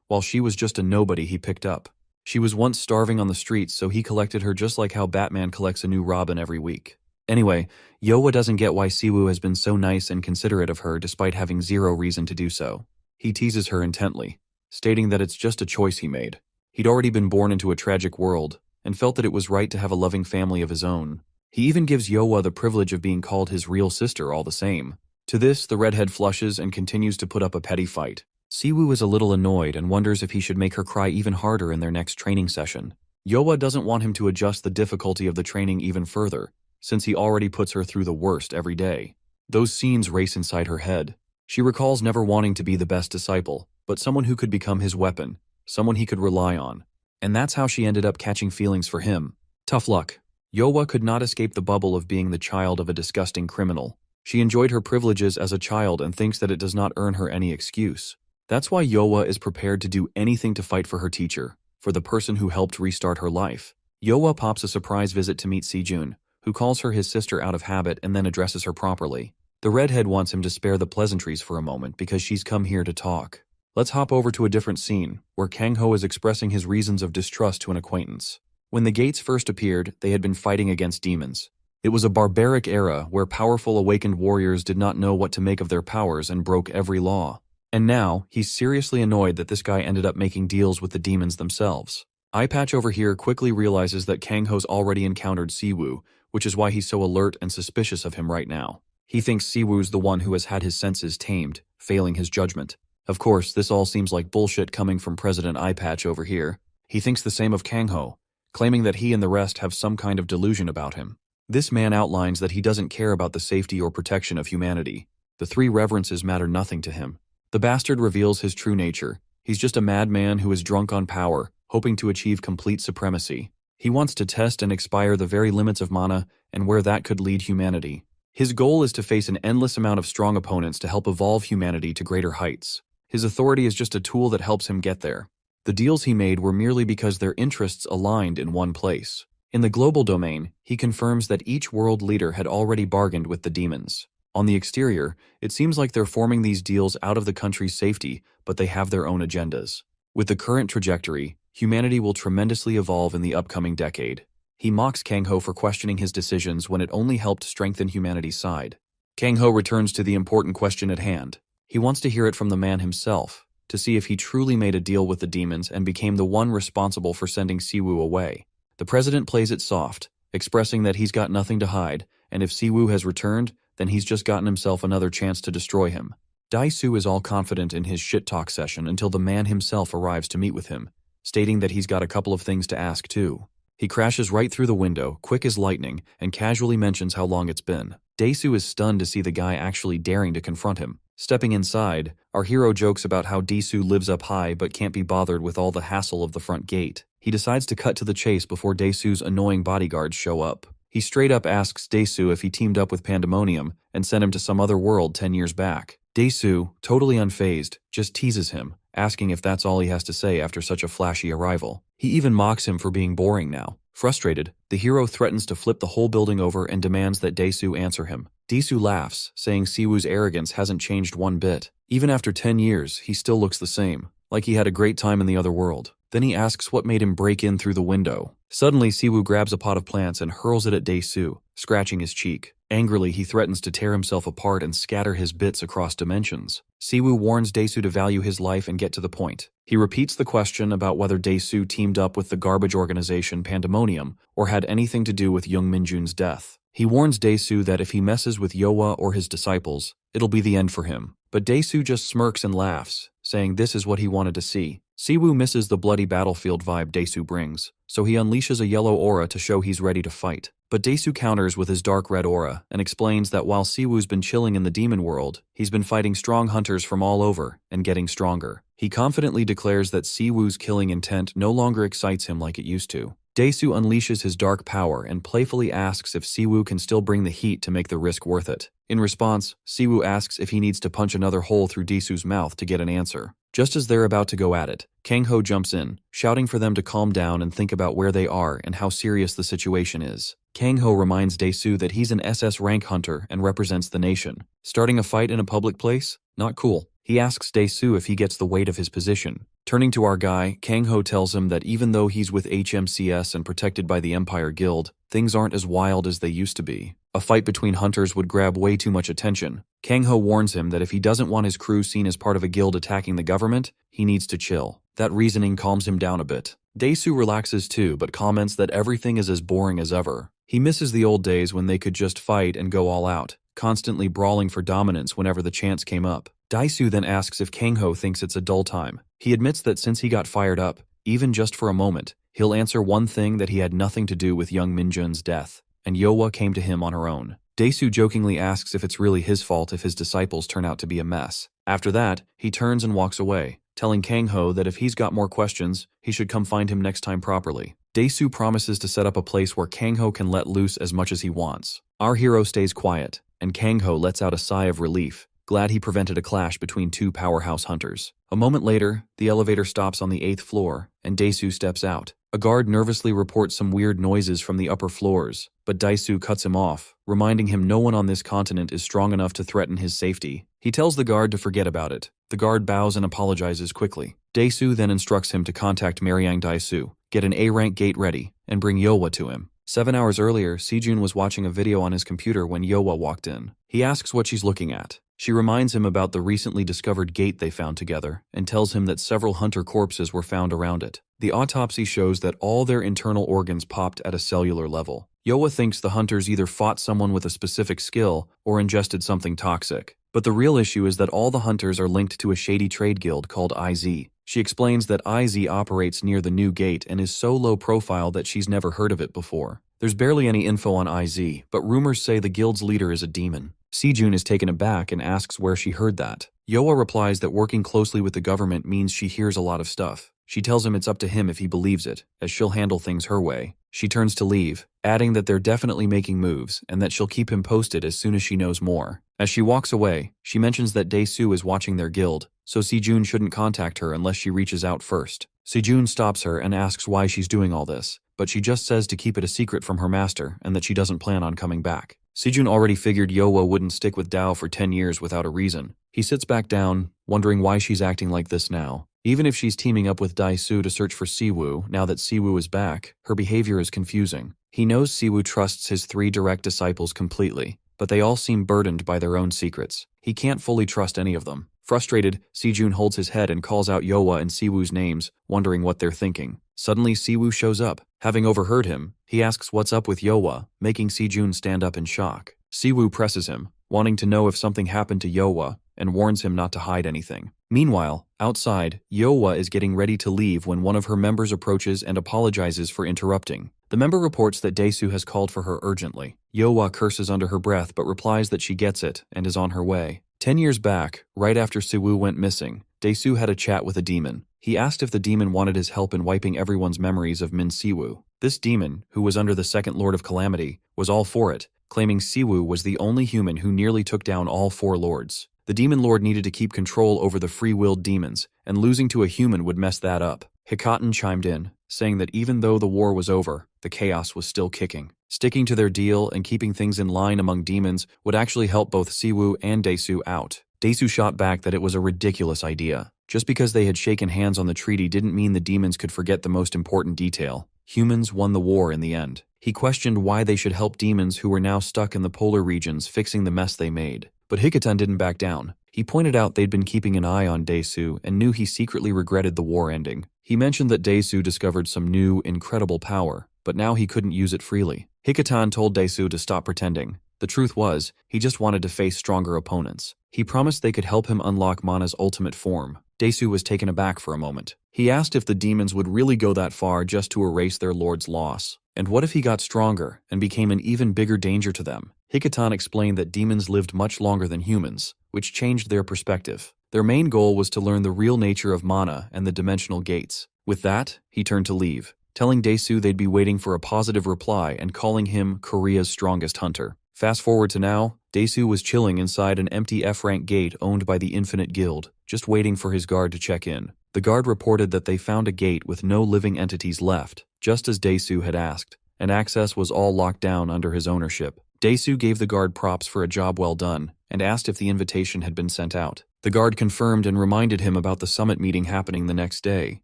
while she was just a nobody he picked up. She was once starving on the streets, so he collected her just like how Batman collects a new Robin every week. Anyway, Yowa doesn't get why Siwoo has been so nice and considerate of her despite having zero reason to do so. He teases her intently, stating that it's just a choice he made. He'd already been born into a tragic world, and felt that it was right to have a loving family of his own. He even gives Yowa the privilege of being called his real sister all the same. To this, the redhead flushes and continues to put up a petty fight. Siwoo is a little annoyed and wonders if he should make her cry even harder in their next training session. Yowa doesn't want him to adjust the difficulty of the training even further, since he already puts her through the worst every day. Those scenes race inside her head. She recalls never wanting to be the best disciple, but someone who could become his weapon, someone he could rely on. And that's how she ended up catching feelings for him. Tough luck. Yowa could not escape the bubble of being the child of a disgusting criminal. She enjoyed her privileges as a child and thinks that it does not earn her any excuse. That's why Yowa is prepared to do anything to fight for her teacher, for the person who helped restart her life. Yowa pops a surprise visit to meet Sejun, who calls her his sister out of habit and then addresses her properly. The redhead wants him to spare the pleasantries for a moment because she's come here to talk. Let's hop over to a different scene, where Kang-ho is expressing his reasons of distrust to an acquaintance. When the gates first appeared, they had been fighting against demons. It was a barbaric era where powerful awakened warriors did not know what to make of their powers and broke every law. And now, he's seriously annoyed that this guy ended up making deals with the demons themselves. Eyepatch over here quickly realizes that Kang-ho's already encountered Siwoo, which is why he's so alert and suspicious of him right now. He thinks Siwoo's the one who has had his senses tamed, failing his judgment. Of course, this all seems like bullshit coming from President Eyepatch over here. He thinks the same of Kang-ho, claiming that he and the rest have some kind of delusion about him. This man outlines that he doesn't care about the safety or protection of humanity. The three reverences matter nothing to him. The bastard reveals his true nature. He's just a madman who is drunk on power, hoping to achieve complete supremacy. He wants to test and expire the very limits of mana and where that could lead humanity. His goal is to face an endless amount of strong opponents to help evolve humanity to greater heights. His authority is just a tool that helps him get there. The deals he made were merely because their interests aligned in one place. In the global domain, he confirms that each world leader had already bargained with the demons. On the exterior, it seems like they're forming these deals out of the country's safety, but they have their own agendas. With the current trajectory, humanity will tremendously evolve in the upcoming decade. He mocks Kang-ho for questioning his decisions when it only helped strengthen humanity's side. Kang-ho returns to the important question at hand. He wants to hear it from the man himself, to see if he truly made a deal with the demons and became the one responsible for sending Siwoo away. The president plays it soft, expressing that he's got nothing to hide, and if Siwoo has returned, then he's just gotten himself another chance to destroy him. Dai-Su is all confident in his shit-talk session until the man himself arrives to meet with him, stating that he's got a couple of things to ask too. He crashes right through the window, quick as lightning, and casually mentions how long it's been. Dai-Su is stunned to see the guy actually daring to confront him. Stepping inside, our hero jokes about how Daesoo lives up high but can't be bothered with all the hassle of the front gate. He decides to cut to the chase before Daesoo's annoying bodyguards show up. He straight up asks Daesoo if he teamed up with Pandemonium and sent him to some other world 10 years back. Daesoo, totally unfazed, just teases him, asking if that's all he has to say after such a flashy arrival. He even mocks him for being boring now. Frustrated, the hero threatens to flip the whole building over and demands that Daesoo answer him. Daesoo laughs, saying Siwoo's arrogance hasn't changed one bit. Even after 10 years, he still looks the same, like he had a great time in the other world. Then he asks what made him break in through the window. Suddenly, Siwoo grabs a pot of plants and hurls it at Daesoo, scratching his cheek. Angrily, he threatens to tear himself apart and scatter his bits across dimensions. Siwoo warns Daesoo to value his life and get to the point. He repeats the question about whether Daesoo teamed up with the garbage organization Pandemonium or had anything to do with Young Minjun's death. He warns Daesoo that if he messes with Yowa or his disciples, it'll be the end for him. But Daesoo just smirks and laughs, saying this is what he wanted to see. Siwoo misses the bloody battlefield vibe Daesoo brings, so he unleashes a yellow aura to show he's ready to fight. But Daesoo counters with his dark red aura and explains that while Siwoo's been chilling in the demon world, he's been fighting strong hunters from all over and getting stronger. He confidently declares that Siwoo's killing intent no longer excites him like it used to. Daesoo unleashes his dark power and playfully asks if Siwoo can still bring the heat to make the risk worth it. In response, Siwoo asks if he needs to punch another hole through Daesoo's mouth to get an answer. Just as they're about to go at it, Kangho jumps in, shouting for them to calm down and think about where they are and how serious the situation is. Kangho reminds Daesoo that he's an SS rank hunter and represents the nation. Starting a fight in a public place? Not cool. He asks Daesoo if he gets the weight of his position. Turning to our guy, Kangho tells him that even though he's with HMCS and protected by the Empire Guild, things aren't as wild as they used to be. A fight between hunters would grab way too much attention. Kangho warns him that if he doesn't want his crew seen as part of a guild attacking the government, he needs to chill. That reasoning calms him down a bit. Daesoo relaxes too, but comments that everything is as boring as ever. He misses the old days when they could just fight and go all out, constantly brawling for dominance whenever the chance came up. Daesoo then asks if Kangho thinks it's a dull time. He admits that since he got fired up, even just for a moment, he'll answer one thing that he had nothing to do with young Minjun's death, and Yowa came to him on her own. Daesoo jokingly asks if it's really his fault if his disciples turn out to be a mess. After that, he turns and walks away, telling Kangho that if he's got more questions, he should come find him next time properly. Daesoo promises to set up a place where Kangho can let loose as much as he wants. Our hero stays quiet, and Kangho lets out a sigh of relief, glad he prevented a clash between two powerhouse hunters. A moment later, the elevator stops on the 8th floor, and Daesoo steps out. A guard nervously reports some weird noises from the upper floors, but Daesoo cuts him off, reminding him no one on this continent is strong enough to threaten his safety. He tells the guard to forget about it. The guard bows and apologizes quickly. Daesoo then instructs him to contact Mariang Daesoo, get an A-rank gate ready, and bring Yowa to him. 7 hours earlier, Sejun was watching a video on his computer when Yowa walked in. He asks what she's looking at. She reminds him about the recently discovered gate they found together and tells him that several hunter corpses were found around it. The autopsy shows that all their internal organs popped at a cellular level. Yowa thinks the hunters either fought someone with a specific skill or ingested something toxic. But the real issue is that all the hunters are linked to a shady trade guild called IZ. She explains that IZ operates near the new gate and is so low profile that she's never heard of it before. There's barely any info on IZ, but rumors say the guild's leader is a demon. Sejun is taken aback and asks where she heard that. Yowa replies that working closely with the government means she hears a lot of stuff. She tells him it's up to him if he believes it, as she'll handle things her way. She turns to leave, adding that they're definitely making moves and that she'll keep him posted as soon as she knows more. As she walks away, she mentions that Daesoo is watching their guild, so Sejun shouldn't contact her unless she reaches out first. Sejun stops her and asks why she's doing all this, but she just says to keep it a secret from her master and that she doesn't plan on coming back. Sejun already figured Yowa wouldn't stick with Dao for 10 years without a reason. He sits back down, wondering why she's acting like this now. Even if she's teaming up with Daesoo to search for Siwoo, now that Siwoo is back, her behavior is confusing. He knows Siwoo trusts his 3 direct disciples completely, but they all seem burdened by their own secrets. He can't fully trust any of them. Frustrated, Sejun holds his head and calls out Yowa and Siwoo's names, wondering what they're thinking. Suddenly, Siwoo shows up. Having overheard him, he asks what's up with Yowa, making Sejun stand up in shock. Siwoo presses him, wanting to know if something happened to Yowa, and warns him not to hide anything. Meanwhile, outside, Yowa is getting ready to leave when one of her members approaches and apologizes for interrupting. The member reports that Daesoo has called for her urgently. Yowa curses under her breath but replies that she gets it and is on her way. 10 years back, right after Siwoo went missing, Daesu had a chat with a demon. He asked if the demon wanted his help in wiping everyone's memories of Min Siwoo. This demon, who was under the second Lord of Calamity, was all for it, claiming Siwoo was the only human who nearly took down all 4 lords. The demon lord needed to keep control over the free-willed demons, and losing to a human would mess that up. Hikaten chimed in, saying that even though the war was over, the chaos was still kicking. Sticking to their deal and keeping things in line among demons would actually help both Siwoo and Daesu out. Daesu shot back that it was a ridiculous idea. Just because they had shaken hands on the treaty didn't mean the demons could forget the most important detail. Humans won the war in the end. He questioned why they should help demons who were now stuck in the polar regions fixing the mess they made. But Hikaten didn't back down. He pointed out they'd been keeping an eye on Daesu and knew he secretly regretted the war ending. He mentioned that Daesu discovered some new, incredible power, but now he couldn't use it freely. Hikaten told Daesu to stop pretending. The truth was, he just wanted to face stronger opponents. He promised they could help him unlock Mana's ultimate form. Daesu was taken aback for a moment. He asked if the demons would really go that far just to erase their lord's loss. And what if he got stronger and became an even bigger danger to them? Hikaten explained that demons lived much longer than humans, which changed their perspective. Their main goal was to learn the real nature of mana and the dimensional gates. With that, he turned to leave, telling Daesu they'd be waiting for a positive reply and calling him Korea's strongest hunter. Fast forward to now, Daesu was chilling inside an empty F-rank gate owned by the Infinite Guild, just waiting for his guard to check in. The guard reported that they found a gate with no living entities left, just as Daesu had asked, and access was all locked down under his ownership. Daesu gave the guard props for a job well done, and asked if the invitation had been sent out. The guard confirmed and reminded him about the summit meeting happening the next day.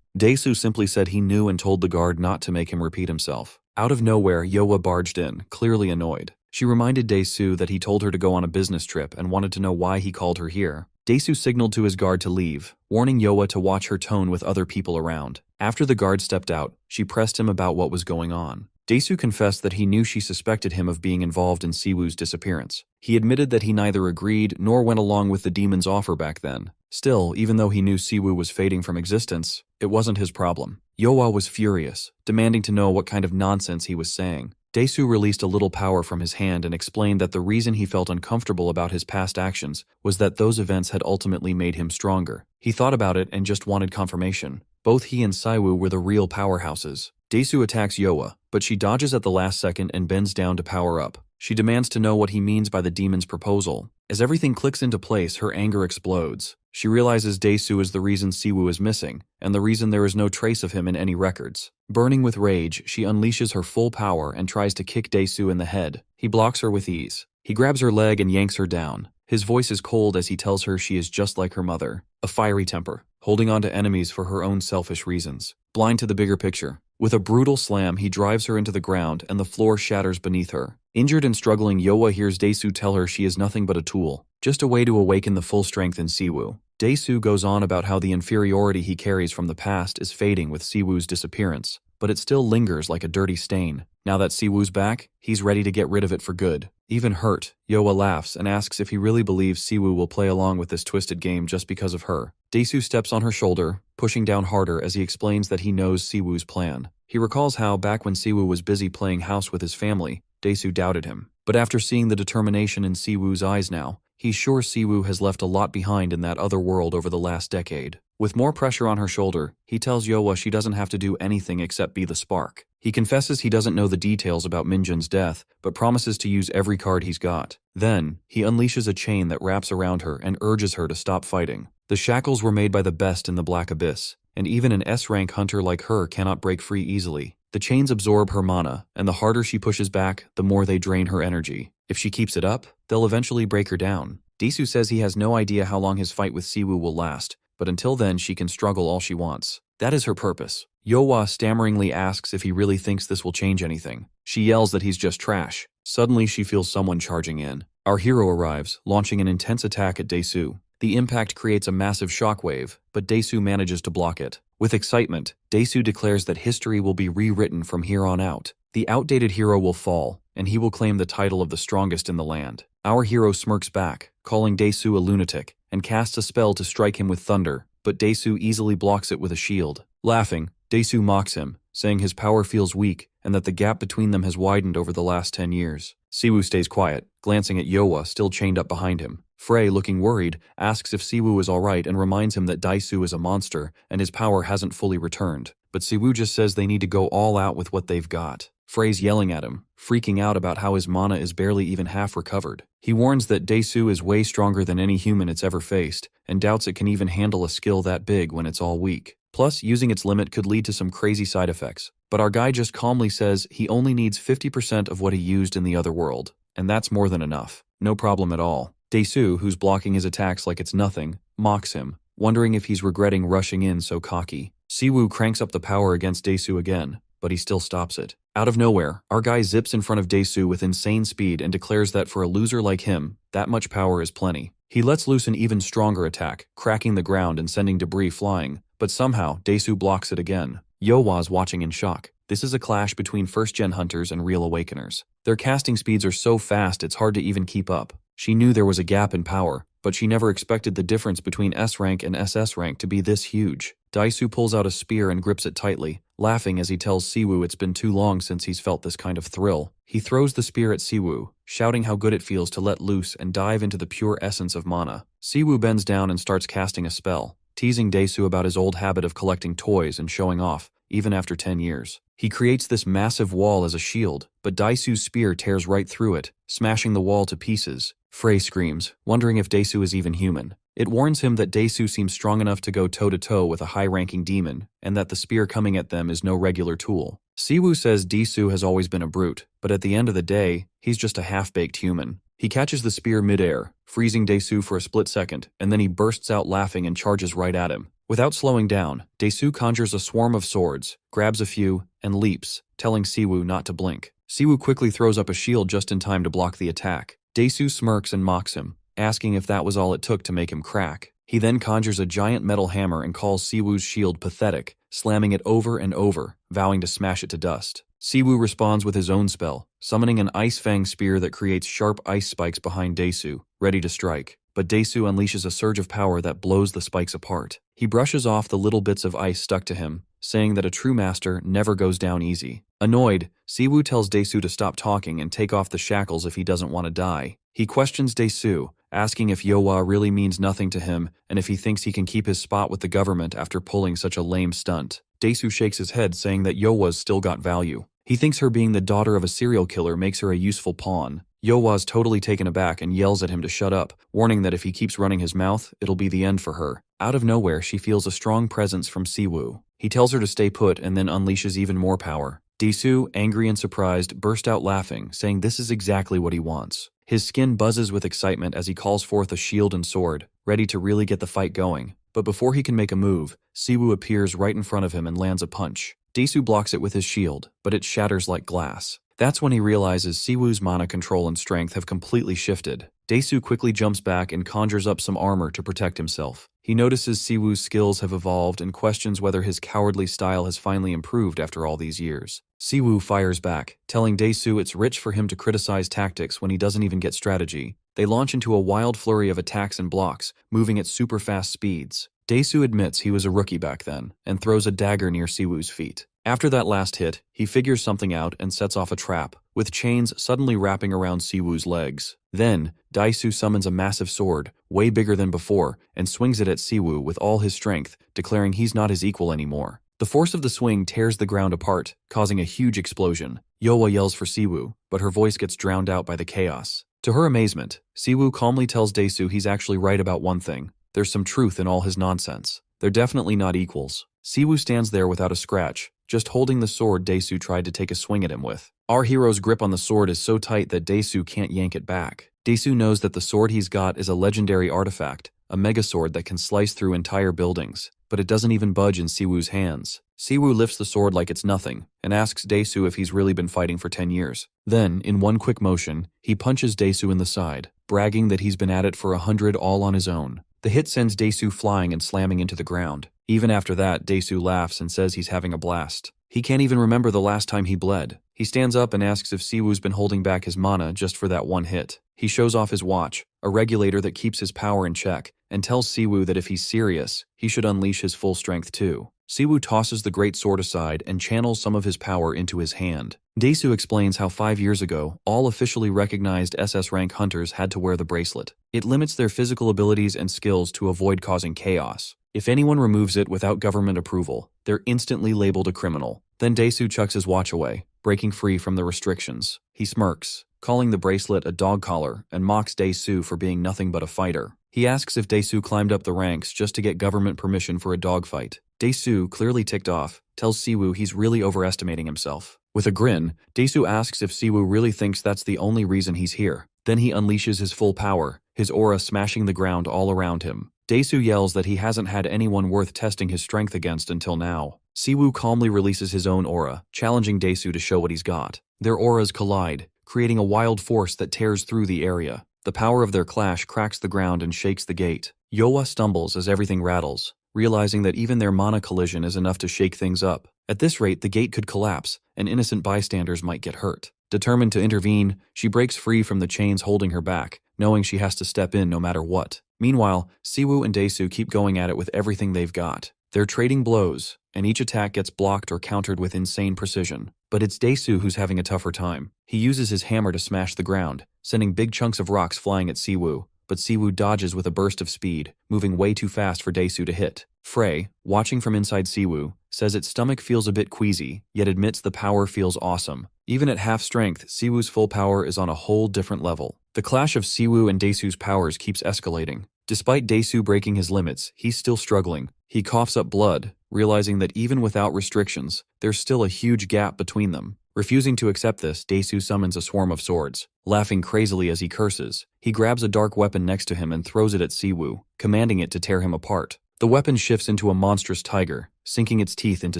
Daesu simply said he knew and told the guard not to make him repeat himself. Out of nowhere, Yoa barged in, clearly annoyed. She reminded Daesu that he told her to go on a business trip and wanted to know why he called her here. Daesu signaled to his guard to leave, warning Yoa to watch her tone with other people around. After the guard stepped out, she pressed him about what was going on. Daesu confessed that he knew she suspected him of being involved in Siwoo's disappearance. He admitted that he neither agreed nor went along with the demon's offer back then. Still, even though he knew Siwoo was fading from existence, it wasn't his problem. Yoa was furious, demanding to know what kind of nonsense he was saying. Daesu released a little power from his hand and explained that the reason he felt uncomfortable about his past actions was that those events had ultimately made him stronger. He thought about it and just wanted confirmation. Both he and Siwoo were the real powerhouses. Daesu attacks Yoa, but she dodges at the last second and bends down to power up. She demands to know what he means by the demon's proposal. As everything clicks into place, her anger explodes. She realizes Daesu is the reason Siwoo is missing, and the reason there is no trace of him in any records. Burning with rage, she unleashes her full power and tries to kick Daesu in the head. He blocks her with ease. He grabs her leg and yanks her down. His voice is cold as he tells her she is just like her mother, a fiery temper, holding on to enemies for her own selfish reasons, blind to the bigger picture. With a brutal slam, he drives her into the ground and the floor shatters beneath her. Injured and struggling, Yoa hears Daesu tell her she is nothing but a tool, just a way to awaken the full strength in Siwoo. Daesu goes on about how the inferiority he carries from the past is fading with Siwoo's disappearance, but it still lingers like a dirty stain. Now that Siwoo's back, he's ready to get rid of it for good. Even hurt, Yoa laughs and asks if he really believes Siwoo will play along with this twisted game just because of her. Daesu steps on her shoulder, pushing down harder as he explains that he knows Siwoo's plan. He recalls how, back when Siwoo was busy playing house with his family, Daesu doubted him. But after seeing the determination in Siwoo's eyes now, he's sure Siwoo has left a lot behind in that other world over the last decade. With more pressure on her shoulder, he tells Yoa she doesn't have to do anything except be the spark. He confesses he doesn't know the details about Minjun's death, but promises to use every card he's got. Then, he unleashes a chain that wraps around her and urges her to stop fighting. The shackles were made by the best in the Black Abyss, and even an S-rank hunter like her cannot break free easily. The chains absorb her mana, and the harder she pushes back, the more they drain her energy. If she keeps it up, they'll eventually break her down. Daesu says he has no idea how long his fight with Siwoo will last, but until then she can struggle all she wants. That is her purpose. Yoa stammeringly asks if he really thinks this will change anything. She yells that he's just trash. Suddenly she feels someone charging in. Our hero arrives, launching an intense attack at Daesu. The impact creates a massive shockwave, but Daesu manages to block it. With excitement, Daesu declares that history will be rewritten from here on out. The outdated hero will fall, and he will claim the title of the strongest in the land. Our hero smirks back, calling Daesu a lunatic, and casts a spell to strike him with thunder, but Daesu easily blocks it with a shield. Laughing, Daesu mocks him, saying his power feels weak and that the gap between them has widened over the last 10 years. Siwoo stays quiet, glancing at Yoa still chained up behind him. Frey, looking worried, asks if Siwoo is alright and reminds him that Daisu is a monster and his power hasn't fully returned. But Siwoo just says they need to go all out with what they've got. Frey's yelling at him, freaking out about how his mana is barely even half recovered. He warns that Daisu is way stronger than any human it's ever faced, and doubts it can even handle a skill that big when it's all weak. Plus, using its limit could lead to some crazy side effects. But our guy just calmly says he only needs 50% of what he used in the other world, and that's more than enough. No problem at all. Daisu, who's blocking his attacks like it's nothing, mocks him, wondering if he's regretting rushing in so cocky. Siwoo cranks up the power against Daisu again, but he still stops it. Out of nowhere, our guy zips in front of Daisu with insane speed and declares that for a loser like him, that much power is plenty. He lets loose an even stronger attack, cracking the ground and sending debris flying, but somehow Daisu blocks it again. Yowa's watching in shock. This is a clash between first-gen hunters and real awakeners. Their casting speeds are so fast it's hard to even keep up. She knew there was a gap in power, but she never expected the difference between S rank and SS rank to be this huge. Daisu pulls out a spear and grips it tightly, laughing as he tells Siwoo it's been too long since he's felt this kind of thrill. He throws the spear at Siwoo, shouting how good it feels to let loose and dive into the pure essence of mana. Siwoo bends down and starts casting a spell, teasing Daisu about his old habit of collecting toys and showing off, even after 10 years. He creates this massive wall as a shield, but Daisu's spear tears right through it, smashing the wall to pieces. Frey screams, wondering if Daisu is even human. It warns him that Daisu seems strong enough to go toe-to-toe with a high-ranking demon, and that the spear coming at them is no regular tool. Siwoo says Daisu has always been a brute, but at the end of the day, he's just a half-baked human. He catches the spear mid-air, freezing Daisu for a split second, and then he bursts out laughing and charges right at him. Without slowing down, Daisu conjures a swarm of swords, grabs a few, and leaps, telling Siwoo not to blink. Siwoo quickly throws up a shield just in time to block the attack. Daisu smirks and mocks him, asking if that was all it took to make him crack. He then conjures a giant metal hammer and calls Siwoo's shield pathetic, slamming it over and over, vowing to smash it to dust. Siwoo responds with his own spell, summoning an Ice Fang spear that creates sharp ice spikes behind Daisu, ready to strike. But Daisu unleashes a surge of power that blows the spikes apart. He brushes off the little bits of ice stuck to him, saying that a true master never goes down easy. Annoyed, Siwoo tells Daisu to stop talking and take off the shackles if he doesn't want to die. He questions Daisu, asking if Yowa really means nothing to him and if he thinks he can keep his spot with the government after pulling such a lame stunt. Daisu shakes his head, saying that Yowa's still got value. He thinks her being the daughter of a serial killer makes her a useful pawn. Yowa's totally taken aback and yells at him to shut up, warning that if he keeps running his mouth, it'll be the end for her. Out of nowhere, she feels a strong presence from Siwoo. He tells her to stay put and then unleashes even more power. Daisu, angry and surprised, burst out laughing, saying this is exactly what he wants. His skin buzzes with excitement as he calls forth a shield and sword, ready to really get the fight going. But before he can make a move, Siwoo appears right in front of him and lands a punch. Daisu blocks it with his shield, but it shatters like glass. That's when he realizes Siwoo's mana control and strength have completely shifted. Daisu quickly jumps back and conjures up some armor to protect himself. He notices Siwoo's skills have evolved and questions whether his cowardly style has finally improved after all these years. Siwoo fires back, telling Daisu it's rich for him to criticize tactics when he doesn't even get strategy. They launch into a wild flurry of attacks and blocks, moving at super fast speeds. Daisu admits he was a rookie back then, and throws a dagger near Siwoo's feet. After that last hit, he figures something out and sets off a trap, with chains suddenly wrapping around Siwoo's legs. Then, Daisu summons a massive sword, way bigger than before, and swings it at Siwoo with all his strength, declaring he's not his equal anymore. The force of the swing tears the ground apart, causing a huge explosion. Yowa yells for Siwoo, but her voice gets drowned out by the chaos. To her amazement, Siwoo calmly tells Daisu he's actually right about one thing. There's some truth in all his nonsense. They're definitely not equals. Siwoo stands there without a scratch, just holding the sword Daisu tried to take a swing at him with. Our hero's grip on the sword is so tight that Daisu can't yank it back. Daisu knows that the sword he's got is a legendary artifact, a mega sword that can slice through entire buildings, but it doesn't even budge in Siwoo's hands. Siwoo lifts the sword like it's nothing, and asks Daisu if he's really been fighting for 10 years. Then, in one quick motion, he punches Daisu in the side, bragging that he's been at it for 100 all on his own. The hit sends Daisu flying and slamming into the ground. Even after that, Daisu laughs and says he's having a blast. He can't even remember the last time he bled. He stands up and asks if Siwoo's been holding back his mana just for that one hit. He shows off his watch, a regulator that keeps his power in check, and tells Siwoo that if he's serious, he should unleash his full strength too. Siwoo tosses the great sword aside and channels some of his power into his hand. Daesu explains how 5 years ago, all officially recognized SS rank hunters had to wear the bracelet. It limits their physical abilities and skills to avoid causing chaos. If anyone removes it without government approval, they're instantly labeled a criminal. Then Daesu chucks his watch away, breaking free from the restrictions. He smirks, calling the bracelet a dog collar, and mocks Daesu for being nothing but a fighter. He asks if Daesu climbed up the ranks just to get government permission for a dogfight. Daesu, clearly ticked off, tells Siwoo he's really overestimating himself. With a grin, Daesu asks if Siwoo really thinks that's the only reason he's here. Then he unleashes his full power, his aura smashing the ground all around him. Daesu yells that he hasn't had anyone worth testing his strength against until now. Siwoo calmly releases his own aura, challenging Daesu to show what he's got. Their auras collide, creating a wild force that tears through the area. The power of their clash cracks the ground and shakes the gate. Yowa stumbles as everything rattles, realizing that even their mana collision is enough to shake things up. At this rate, the gate could collapse, and innocent bystanders might get hurt. Determined to intervene, she breaks free from the chains holding her back, knowing she has to step in no matter what. Meanwhile, Siwoo and Daesu keep going at it with everything they've got. They're trading blows, and each attack gets blocked or countered with insane precision. But it's Daesu who's having a tougher time. He uses his hammer to smash the ground, sending big chunks of rocks flying at Siwoo. But Siwoo dodges with a burst of speed, moving way too fast for Daesu to hit. Frey, watching from inside Siwoo, says its stomach feels a bit queasy, yet admits the power feels awesome. Even at half strength, Siwoo's full power is on a whole different level. The clash of Siwoo and Daesu's powers keeps escalating. Despite Daesu breaking his limits, he's still struggling. He coughs up blood, realizing that even without restrictions, there's still a huge gap between them. Refusing to accept this, Daesu summons a swarm of swords. Laughing crazily as he curses, he grabs a dark weapon next to him and throws it at Siwoo, commanding it to tear him apart. The weapon shifts into a monstrous tiger, sinking its teeth into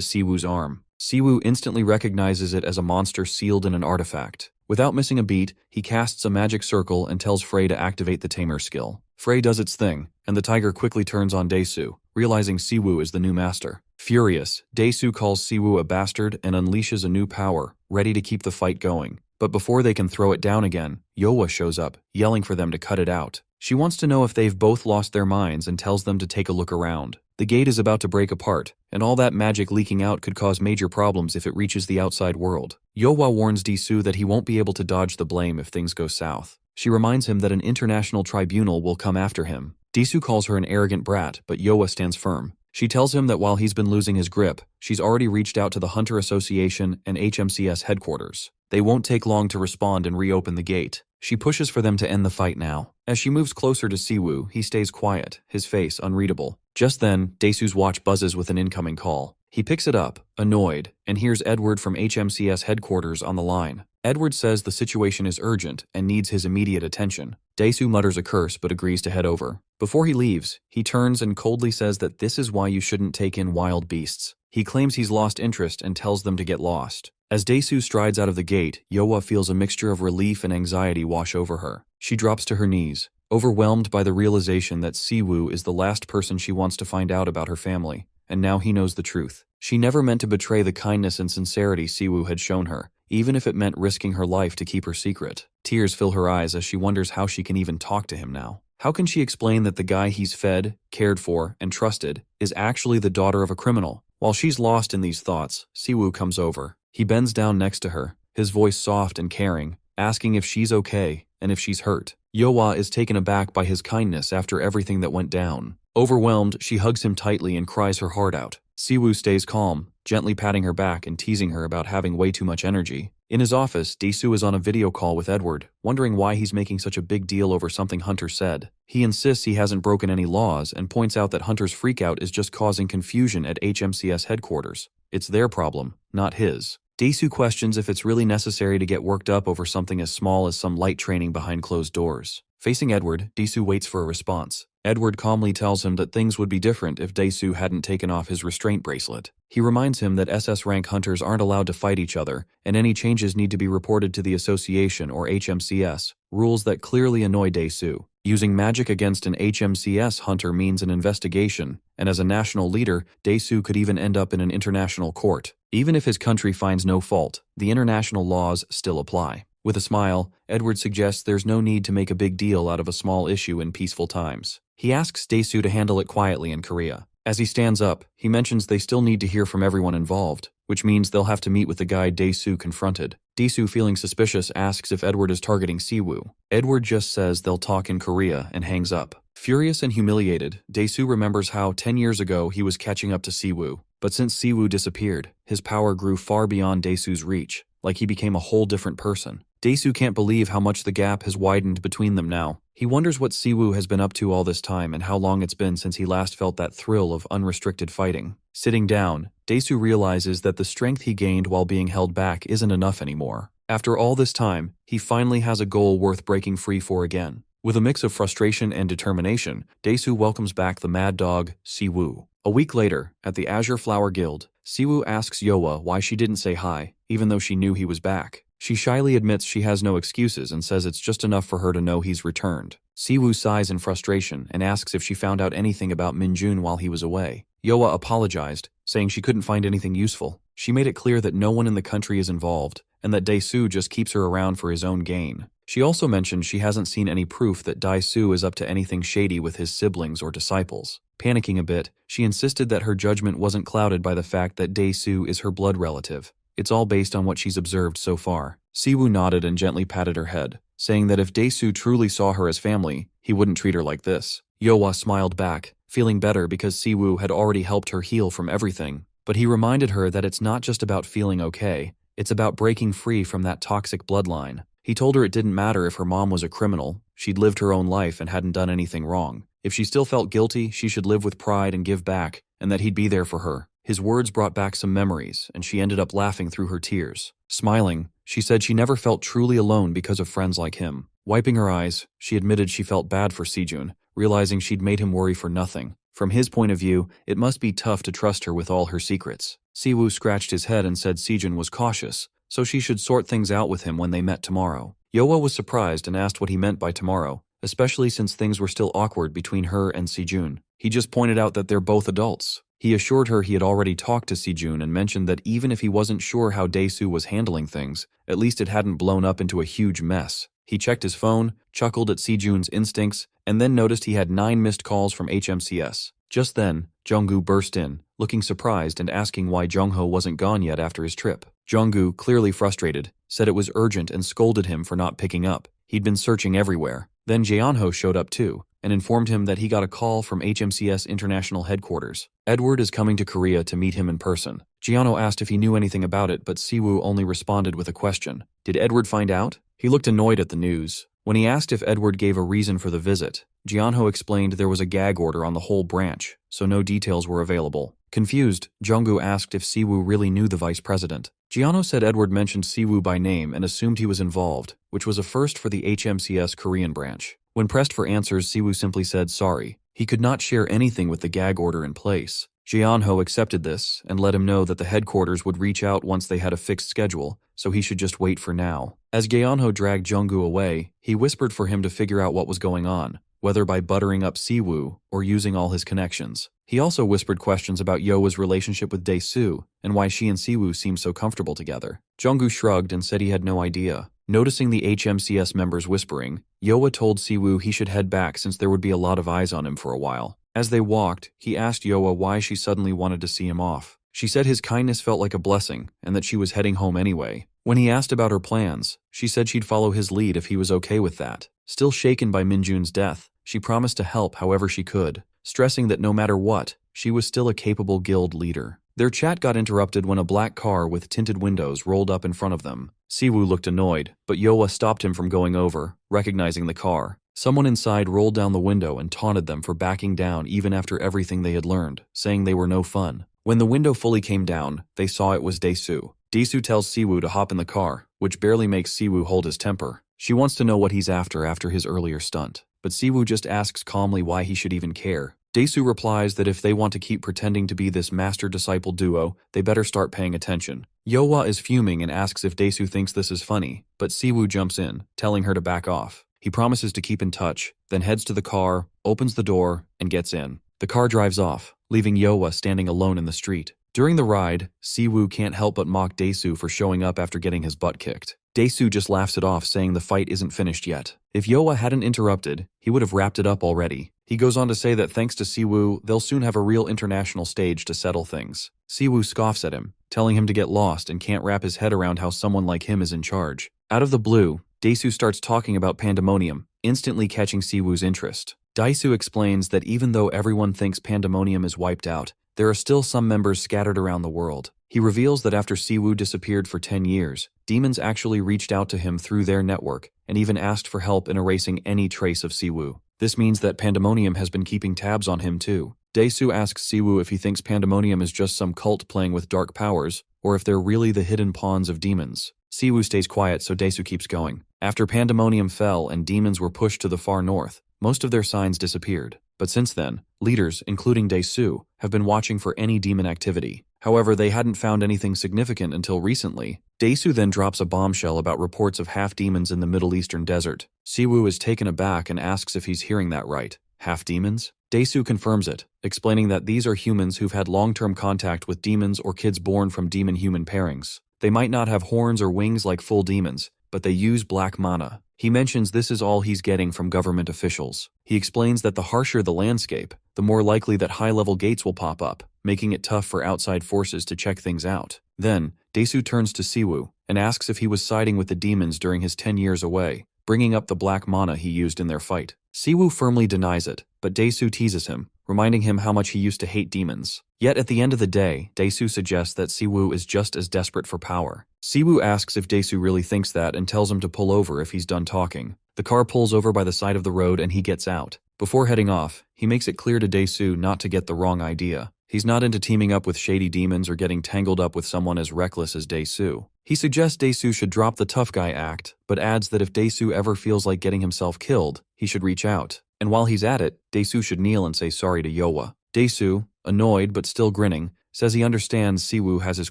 Siwoo's arm. Siwoo instantly recognizes it as a monster sealed in an artifact. Without missing a beat, he casts a magic circle and tells Frey to activate the Tamer skill. Frey does its thing, and the tiger quickly turns on Daesu, realizing Siwoo is the new master. Furious, Daesu calls Siwoo a bastard and unleashes a new power, ready to keep the fight going. But before they can throw it down again, Yowa shows up, yelling for them to cut it out. She wants to know if they've both lost their minds and tells them to take a look around. The gate is about to break apart, and all that magic leaking out could cause major problems if it reaches the outside world. Yowa warns Daesu that he won't be able to dodge the blame if things go south. She reminds him that an international tribunal will come after him. Daesu calls her an arrogant brat, but Yowa stands firm. She tells him that while he's been losing his grip, she's already reached out to the Hunter Association and HMCS headquarters. They won't take long to respond and reopen the gate. She pushes for them to end the fight now. As she moves closer to Siwoo, he stays quiet, his face unreadable. Just then, Daesu's watch buzzes with an incoming call. He picks it up, annoyed, and hears Edward from HMCS headquarters on the line. Edward says the situation is urgent and needs his immediate attention. Daesu mutters a curse but agrees to head over. Before he leaves, he turns and coldly says that this is why you shouldn't take in wild beasts. He claims he's lost interest and tells them to get lost. As Daesu strides out of the gate, Yowa feels a mixture of relief and anxiety wash over her. She drops to her knees, overwhelmed by the realization that Siwoo is the last person she wants to find out about her family, and now he knows the truth. She never meant to betray the kindness and sincerity Siwoo had shown her, even if it meant risking her life to keep her secret. Tears fill her eyes as she wonders how she can even talk to him now. How can she explain that the guy he's fed, cared for, and trusted is actually the daughter of a criminal? While she's lost in these thoughts, Siwoo comes over. He bends down next to her, his voice soft and caring, asking if she's okay and if she's hurt. Yowa is taken aback by his kindness after everything that went down. Overwhelmed, she hugs him tightly and cries her heart out. Siwoo stays calm, gently patting her back and teasing her about having way too much energy. In his office, Daesu is on a video call with Edward, wondering why he's making such a big deal over something Hunter said. He insists he hasn't broken any laws and points out that Hunter's freakout is just causing confusion at HMCS headquarters. It's their problem, not his. Daesu questions if it's really necessary to get worked up over something as small as some light training behind closed doors. Facing Edward, Daesu waits for a response. Edward calmly tells him that things would be different if Daesu hadn't taken off his restraint bracelet. He reminds him that SS rank hunters aren't allowed to fight each other, and any changes need to be reported to the Association or HMCS, rules that clearly annoy Daesu. Using magic against an HMCS hunter means an investigation, and as a national leader, Daesu could even end up in an international court. Even if his country finds no fault, the international laws still apply. With a smile, Edward suggests there's no need to make a big deal out of a small issue in peaceful times. He asks Daesu to handle it quietly in Korea. As he stands up, he mentions they still need to hear from everyone involved, which means they'll have to meet with the guy Dae-soo confronted. Dae-soo, feeling suspicious, asks if Edward is targeting Siwoo. Edward just says they'll talk in Korea and hangs up. Furious and humiliated, Dae-soo remembers how 10 years ago he was catching up to Siwoo, but since Siwoo disappeared, his power grew far beyond Dae-soo's reach, like he became a whole different person. Dae-soo can't believe how much the gap has widened between them now. He wonders what Siwoo has been up to all this time and how long it's been since he last felt that thrill of unrestricted fighting. Sitting down, Dae-soo realizes that the strength he gained while being held back isn't enough anymore. After all this time, he finally has a goal worth breaking free for again. With a mix of frustration and determination, Dae-soo welcomes back the mad dog, Siwoo. A week later, at the Azure Flower Guild, Siwoo asks Yoa why she didn't say hi, even though she knew he was back. She shyly admits she has no excuses and says it's just enough for her to know he's returned. Siwoo sighs in frustration and asks if she found out anything about Minjun while he was away. Yoa apologized, saying she couldn't find anything useful. She made it clear that no one in the country is involved, and that Dae-soo just keeps her around for his own gain. She also mentioned she hasn't seen any proof that Dae-soo is up to anything shady with his siblings or disciples. Panicking a bit, she insisted that her judgment wasn't clouded by the fact that Dae-soo is her blood relative. It's all based on what she's observed so far. Siwoo nodded and gently patted her head, saying that if Dae-soo truly saw her as family, he wouldn't treat her like this. Yoa smiled back, feeling better because Siwoo had already helped her heal from everything. But he reminded her that it's not just about feeling okay, it's about breaking free from that toxic bloodline. He told her it didn't matter if her mom was a criminal, she'd lived her own life and hadn't done anything wrong. If she still felt guilty, she should live with pride and give back, and that he'd be there for her. His words brought back some memories, and she ended up laughing through her tears. Smiling, she said she never felt truly alone because of friends like him. Wiping her eyes, she admitted she felt bad for Sejun, realizing she'd made him worry for nothing. From his point of view, it must be tough to trust her with all her secrets. Siwoo scratched his head and said Sejun was cautious, so she should sort things out with him when they met tomorrow. Yoa was surprised and asked what he meant by tomorrow, especially since things were still awkward between her and Sejun. He just pointed out that they're both adults. He assured her he had already talked to Sejun and mentioned that even if he wasn't sure how Dae-soo was handling things, at least it hadn't blown up into a huge mess. He checked his phone, chuckled at Sejun's instincts, and then noticed he had 9 missed calls from HMCS. Just then, Junggu burst in, looking surprised and asking why Jungho wasn't gone yet after his trip. Junggu, clearly frustrated, said it was urgent and scolded him for not picking up. He'd been searching everywhere. Then Jeonho showed up too, and informed him that he got a call from HMCS International Headquarters. Edward is coming to Korea to meet him in person. Jeonho asked if he knew anything about it, but Siwoo only responded with a question. Did Edward find out? He looked annoyed at the news. When he asked if Edward gave a reason for the visit, Jeonho explained there was a gag order on the whole branch, so no details were available. Confused, Junggu asked if Siwoo really knew the vice president. Jeonho said Edward mentioned Siwoo by name and assumed he was involved, which was a first for the HMCS Korean branch. When pressed for answers, Siwoo simply said sorry. He could not share anything with the gag order in place. Jeonho accepted this and let him know that the headquarters would reach out once they had a fixed schedule, so he should just wait for now. As Jeonho dragged Junggu away, he whispered for him to figure out what was going on, whether by buttering up Siwoo or using all his connections. He also whispered questions about Yoa's relationship with Dae-soo and why she and Siwoo seemed so comfortable together. Junggu shrugged and said he had no idea. Noticing the HMCS members whispering, Yoa told Siwoo he should head back since there would be a lot of eyes on him for a while. As they walked, he asked Yoa why she suddenly wanted to see him off. She said his kindness felt like a blessing and that she was heading home anyway. When he asked about her plans, she said she'd follow his lead if he was okay with that. Still shaken by Minjun's death, she promised to help however she could, stressing that no matter what, she was still a capable guild leader. Their chat got interrupted when a black car with tinted windows rolled up in front of them. Siwoo looked annoyed, but Yoa stopped him from going over, recognizing the car. Someone inside rolled down the window and taunted them for backing down even after everything they had learned, saying they were no fun. When the window fully came down, they saw it was Dae-soo. Dae-soo tells Siwoo to hop in the car, which barely makes Siwoo hold his temper. She wants to know what he's after his earlier stunt, but Siwoo just asks calmly why he should even care. Dae-soo replies that if they want to keep pretending to be this master-disciple duo, they better start paying attention. Yoa is fuming and asks if Dae-soo thinks this is funny, but Siwoo jumps in, telling her to back off. He promises to keep in touch, then heads to the car, opens the door, and gets in. The car drives off, leaving Yoa standing alone in the street. During the ride, Siwoo can't help but mock Dae-soo for showing up after getting his butt kicked. Daesu just laughs it off, saying the fight isn't finished yet. If Yoa hadn't interrupted, he would have wrapped it up already. He goes on to say that thanks to Siwoo, they'll soon have a real international stage to settle things. Siwoo scoffs at him, telling him to get lost and can't wrap his head around how someone like him is in charge. Out of the blue, Daesu starts talking about pandemonium, instantly catching Siwoo's interest. Daesu explains that even though everyone thinks pandemonium is wiped out, there are still some members scattered around the world. He reveals that after Siwoo disappeared for 10 years, demons actually reached out to him through their network and even asked for help in erasing any trace of Siwoo. This means that pandemonium has been keeping tabs on him too. Daesu asks Siwoo if he thinks pandemonium is just some cult playing with dark powers, or if they're really the hidden pawns of demons. Siwoo stays quiet, so Daesu keeps going. After pandemonium fell and demons were pushed to the far north, most of their signs disappeared. But since then, leaders, including Daesu, have been watching for any demon activity. However, they hadn't found anything significant until recently. Daesu then drops a bombshell about reports of half-demons in the Middle Eastern desert. Siwoo is taken aback and asks if he's hearing that right. Half-demons? Daesu confirms it, explaining that these are humans who've had long-term contact with demons or kids born from demon-human pairings. They might not have horns or wings like full demons, but they use black mana. He mentions this is all he's getting from government officials. He explains that the harsher the landscape, the more likely that high-level gates will pop up, making it tough for outside forces to check things out. Then, Daesu turns to Siwoo and asks if he was siding with the demons during his 10 years away, bringing up the black mana he used in their fight. Siwoo firmly denies it, but Daesu teases him, reminding him how much he used to hate demons. Yet at the end of the day, Daesu suggests that Siwoo is just as desperate for power. Siwoo asks if Daesu really thinks that and tells him to pull over if he's done talking. The car pulls over by the side of the road and he gets out. Before heading off, he makes it clear to Daesu not to get the wrong idea. He's not into teaming up with shady demons or getting tangled up with someone as reckless as Daesu. He suggests Daesu should drop the tough guy act, but adds that if Daesu ever feels like getting himself killed, he should reach out. And while he's at it, Daesu should kneel and say sorry to Yoa. Daesu, annoyed but still grinning, says he understands Siwoo has his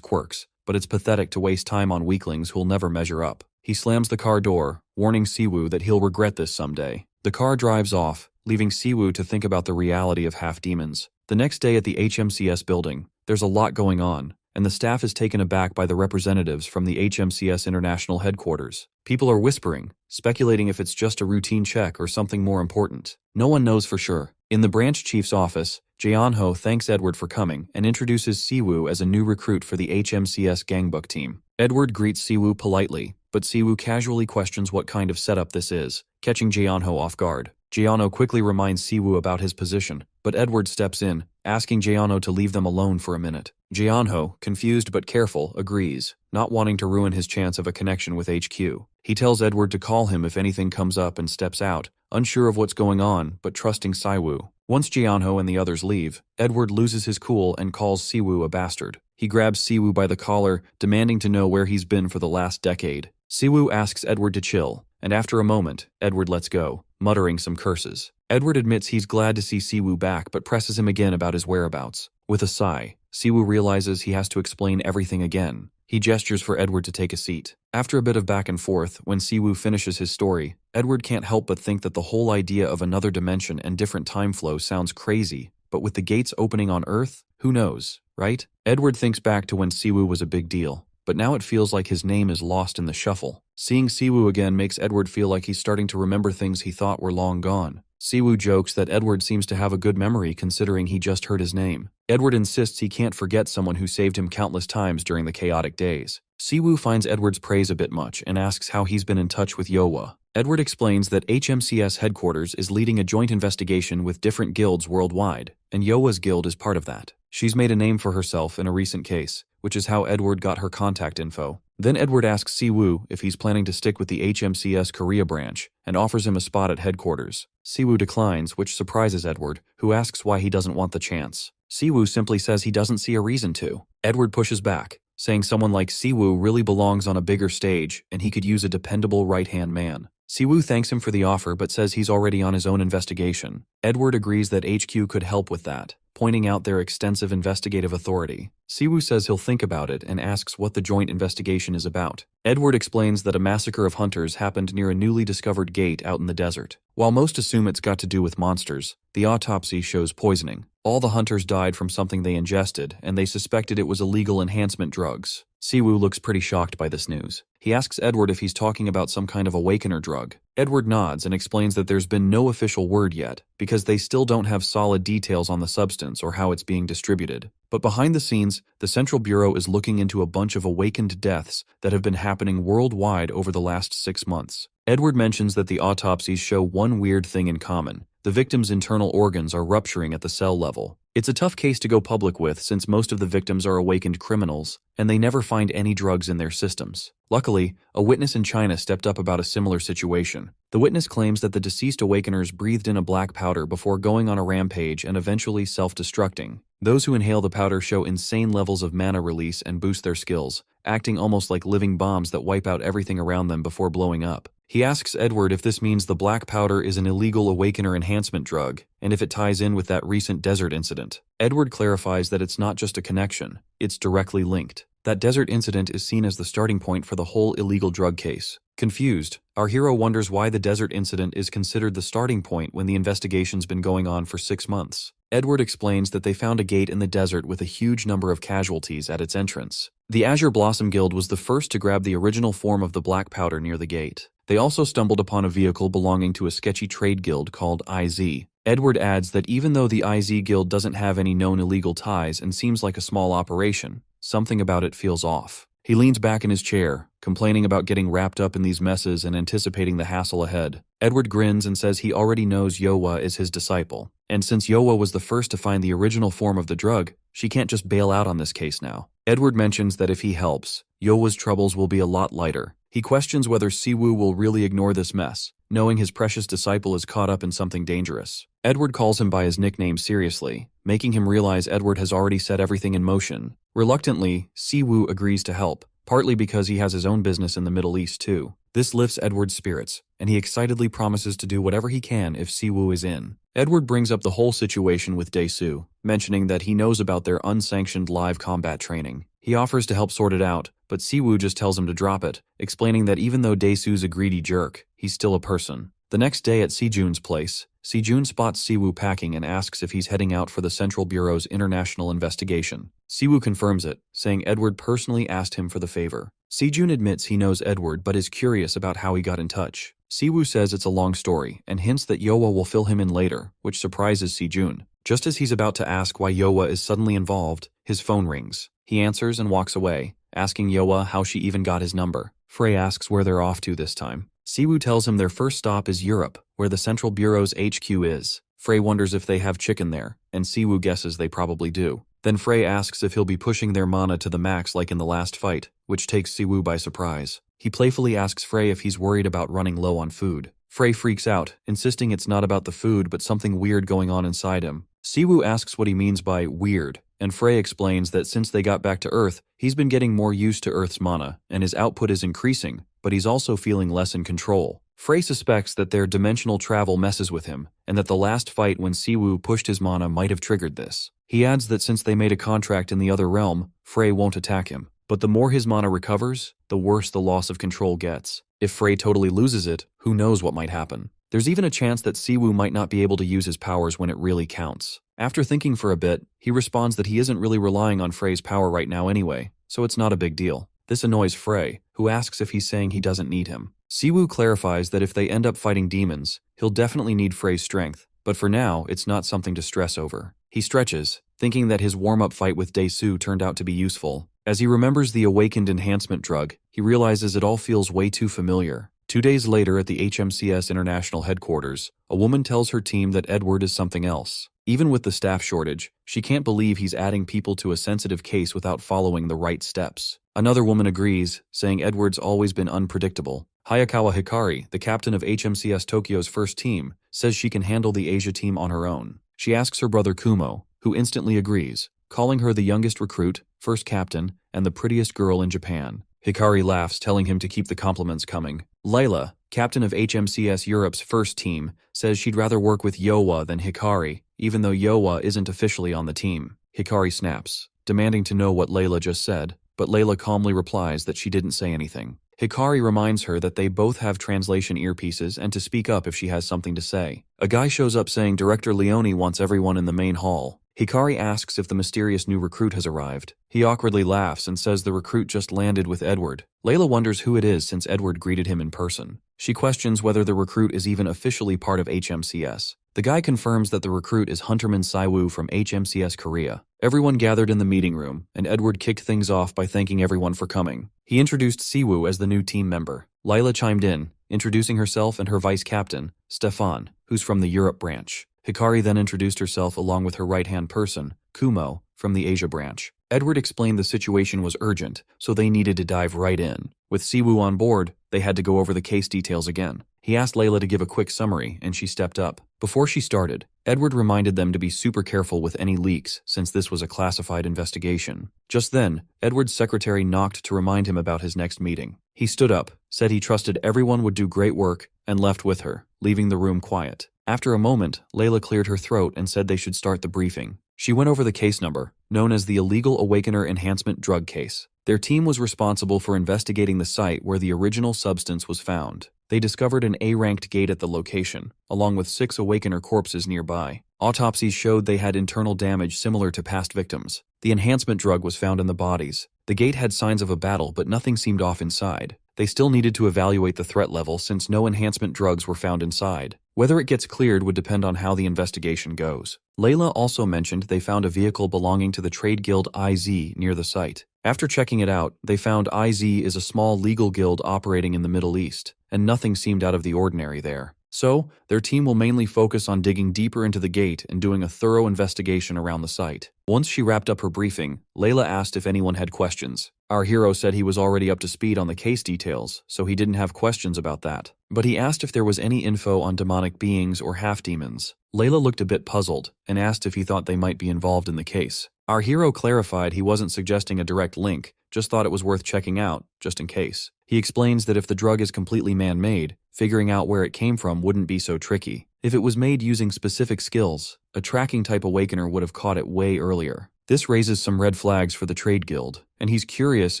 quirks, but it's pathetic to waste time on weaklings who'll never measure up. He slams the car door, warning Siwoo that he'll regret this someday. The car drives off, leaving Siwoo to think about the reality of half-demons. The next day at the HMCS building, there's a lot going on, and the staff is taken aback by the representatives from the HMCS International Headquarters. People are whispering, speculating if it's just a routine check or something more important. No one knows for sure. In the branch chief's office, Jaeonho thanks Edward for coming and introduces Siwoo as a new recruit for the HMCS gangbook team. Edward greets Siwoo politely, but Siwoo casually questions what kind of setup this is, catching Jaeonho off guard. Jaeonho quickly reminds Siwoo about his position, but Edward steps in, asking Jaeonho to leave them alone for a minute. Jaeonho, confused but careful, agrees, not wanting to ruin his chance of a connection with HQ. He tells Edward to call him if anything comes up and steps out, unsure of what's going on but trusting Siwoo. Once Jaeonho and the others leave, Edward loses his cool and calls Siwoo a bastard. He grabs Siwoo by the collar, demanding to know where he's been for the last decade. Siwoo asks Edward to chill, and after a moment, Edward lets go, muttering some curses. Edward admits he's glad to see Siwoo back but presses him again about his whereabouts. With a sigh, Siwoo realizes he has to explain everything again. He gestures for Edward to take a seat. After a bit of back and forth, when Siwoo finishes his story, Edward can't help but think that the whole idea of another dimension and different time flow sounds crazy, but with the gates opening on Earth, who knows, right? Edward thinks back to when Siwoo was a big deal, but now it feels like his name is lost in the shuffle. Seeing Siwoo again makes Edward feel like he's starting to remember things he thought were long gone. Siwoo jokes that Edward seems to have a good memory considering he just heard his name. Edward insists he can't forget someone who saved him countless times during the chaotic days. Siwoo finds Edward's praise a bit much and asks how he's been in touch with Yoa. Edward explains that HMCS headquarters is leading a joint investigation with different guilds worldwide, and Yoa's guild is part of that. She's made a name for herself in a recent case, which is how Edward got her contact info. Then Edward asks Siwoo if he's planning to stick with the HMCS Korea branch and offers him a spot at headquarters. Siwoo declines, which surprises Edward, who asks why he doesn't want the chance. Siwoo simply says he doesn't see a reason to. Edward pushes back, saying someone like Siwoo really belongs on a bigger stage and he could use a dependable right-hand man. Siwoo thanks him for the offer but says he's already on his own investigation. Edward agrees that HQ could help with that, pointing out their extensive investigative authority. Siwoo says he'll think about it and asks what the joint investigation is about. Edward explains that a massacre of hunters happened near a newly discovered gate out in the desert. While most assume it's got to do with monsters, the autopsy shows poisoning. All the hunters died from something they ingested, and they suspected it was illegal enhancement drugs. Siwoo looks pretty shocked by this news. He asks Edward if he's talking about some kind of awakener drug. Edward nods and explains that there's been no official word yet, because they still don't have solid details on the substance or how it's being distributed. But behind the scenes, the Central Bureau is looking into a bunch of awakened deaths that have been happening worldwide over the last 6 months. Edward mentions that the autopsies show one weird thing in common. The victims' internal organs are rupturing at the cell level. It's a tough case to go public with since most of the victims are awakened criminals, and they never find any drugs in their systems. Luckily, a witness in China stepped up about a similar situation. The witness claims that the deceased awakeners breathed in a black powder before going on a rampage and eventually self-destructing. Those who inhale the powder show insane levels of mana release and boost their skills, acting almost like living bombs that wipe out everything around them before blowing up. He asks Edward if this means the black powder is an illegal awakener enhancement drug, and if it ties in with that recent desert incident. Edward clarifies that it's not just a connection, it's directly linked. That desert incident is seen as the starting point for the whole illegal drug case. Confused, our hero wonders why the desert incident is considered the starting point when the investigation's been going on for 6 months. Edward explains that they found a gate in the desert with a huge number of casualties at its entrance. The Azure Blossom Guild was the first to grab the original form of the black powder near the gate. They also stumbled upon a vehicle belonging to a sketchy trade guild called IZ. Edward adds that even though the IZ guild doesn't have any known illegal ties and seems like a small operation, something about it feels off. He leans back in his chair, complaining about getting wrapped up in these messes and anticipating the hassle ahead. Edward grins and says he already knows Yowa is his disciple. And since Yowa was the first to find the original form of the drug, she can't just bail out on this case now. Edward mentions that if he helps, Yowa's troubles will be a lot lighter. He questions whether Siwoo will really ignore this mess, knowing his precious disciple is caught up in something dangerous. Edward calls him by his nickname seriously, making him realize Edward has already set everything in motion. Reluctantly, Siwoo agrees to help, partly because he has his own business in the Middle East too. This lifts Edward's spirits, and he excitedly promises to do whatever he can if Siwoo is in. Edward brings up the whole situation with Dae-soo, mentioning that he knows about their unsanctioned live combat training. He offers to help sort it out, but Siwoo just tells him to drop it, explaining that even though Dae-soo's a greedy jerk, he's still a person. The next day at Sejun's place, Sejun spots Siwoo packing and asks if he's heading out for the Central Bureau's international investigation. Siwoo confirms it, saying Edward personally asked him for the favor. Sejun admits he knows Edward but is curious about how he got in touch. Siwoo says it's a long story and hints that Yowa will fill him in later, which surprises Sejun. Just as he's about to ask why Yowa is suddenly involved, his phone rings. He answers and walks away, asking Yowa how she even got his number. Frey asks where they're off to this time. Siwoo tells him their first stop is Europe, where the Central Bureau's HQ is. Frey wonders if they have chicken there, and Siwoo guesses they probably do. Then Frey asks if he'll be pushing their mana to the max like in the last fight, which takes Siwoo by surprise. He playfully asks Frey if he's worried about running low on food. Frey freaks out, insisting it's not about the food but something weird going on inside him. Siwoo asks what he means by weird, and Frey explains that since they got back to Earth, he's been getting more used to Earth's mana, and his output is increasing, but he's also feeling less in control. Frey suspects that their dimensional travel messes with him, and that the last fight when Siwoo pushed his mana might have triggered this. He adds that since they made a contract in the other realm, Frey won't attack him, but the more his mana recovers, the worse the loss of control gets. If Frey totally loses it, who knows what might happen. There's even a chance that Siwoo might not be able to use his powers when it really counts. After thinking for a bit, he responds that he isn't really relying on Frey's power right now anyway, so it's not a big deal. This annoys Frey, who asks if he's saying he doesn't need him. Siwoo clarifies that if they end up fighting demons, he'll definitely need Frey's strength, but for now, it's not something to stress over. He stretches, thinking that his warm-up fight with Dae-soo turned out to be useful. As he remembers the awakened enhancement drug, he realizes it all feels way too familiar. 2 days later at the HMCS International Headquarters, a woman tells her team that Edward is something else. Even with the staff shortage, she can't believe he's adding people to a sensitive case without following the right steps. Another woman agrees, saying Edward's always been unpredictable. Hayakawa Hikari, the captain of HMCS Tokyo's first team, says she can handle the Asia team on her own. She asks her brother Kumo, who instantly agrees, calling her the youngest recruit, first captain, and the prettiest girl in Japan. Hikari laughs, telling him to keep the compliments coming. Layla, captain of HMCS Europe's first team, says she'd rather work with Yowa than Hikari, even though Yowa isn't officially on the team. Hikari snaps, demanding to know what Layla just said, but Layla calmly replies that she didn't say anything. Hikari reminds her that they both have translation earpieces and to speak up if she has something to say. A guy shows up saying Director Leone wants everyone in the main hall. Hikari asks if the mysterious new recruit has arrived. He awkwardly laughs and says the recruit just landed with Edward. Layla wonders who it is since Edward greeted him in person. She questions whether the recruit is even officially part of HMCS. The guy confirms that the recruit is Hunterman Saiwoo from HMCS Korea. Everyone gathered in the meeting room, and Edward kicked things off by thanking everyone for coming. He introduced Siwoo as the new team member. Layla chimed in, introducing herself and her vice captain, Stefan, who's from the Europe branch. Hikari then introduced herself along with her right-hand person, Kumo, from the Asia branch. Edward explained the situation was urgent, so they needed to dive right in. With Siwoo on board, they had to go over the case details again. He asked Layla to give a quick summary, and she stepped up. Before she started, Edward reminded them to be super careful with any leaks, since this was a classified investigation. Just then, Edward's secretary knocked to remind him about his next meeting. He stood up, said he trusted everyone would do great work, and left with her, leaving the room quiet. After a moment, Layla cleared her throat and said they should start the briefing. She went over the case number, known as the Illegal Awakener Enhancement Drug Case. Their team was responsible for investigating the site where the original substance was found. They discovered an A-ranked gate at the location, along with 6 Awakener corpses nearby. Autopsies showed they had internal damage similar to past victims. The enhancement drug was found in the bodies. The gate had signs of a battle, but nothing seemed off inside. They still needed to evaluate the threat level since no enhancement drugs were found inside. Whether it gets cleared would depend on how the investigation goes. Layla also mentioned they found a vehicle belonging to the trade guild IZ near the site. After checking it out, they found IZ is a small legal guild operating in the Middle East, and nothing seemed out of the ordinary there. So, their team will mainly focus on digging deeper into the gate and doing a thorough investigation around the site. Once she wrapped up her briefing, Layla asked if anyone had questions. Our hero said he was already up to speed on the case details, so he didn't have questions about that. But he asked if there was any info on demonic beings or half-demons. Layla looked a bit puzzled and asked if he thought they might be involved in the case. Our hero clarified he wasn't suggesting a direct link, just thought it was worth checking out, just in case. He explains that if the drug is completely man-made, figuring out where it came from wouldn't be so tricky. If it was made using specific skills, a tracking-type awakener would have caught it way earlier. This raises some red flags for the trade guild, and he's curious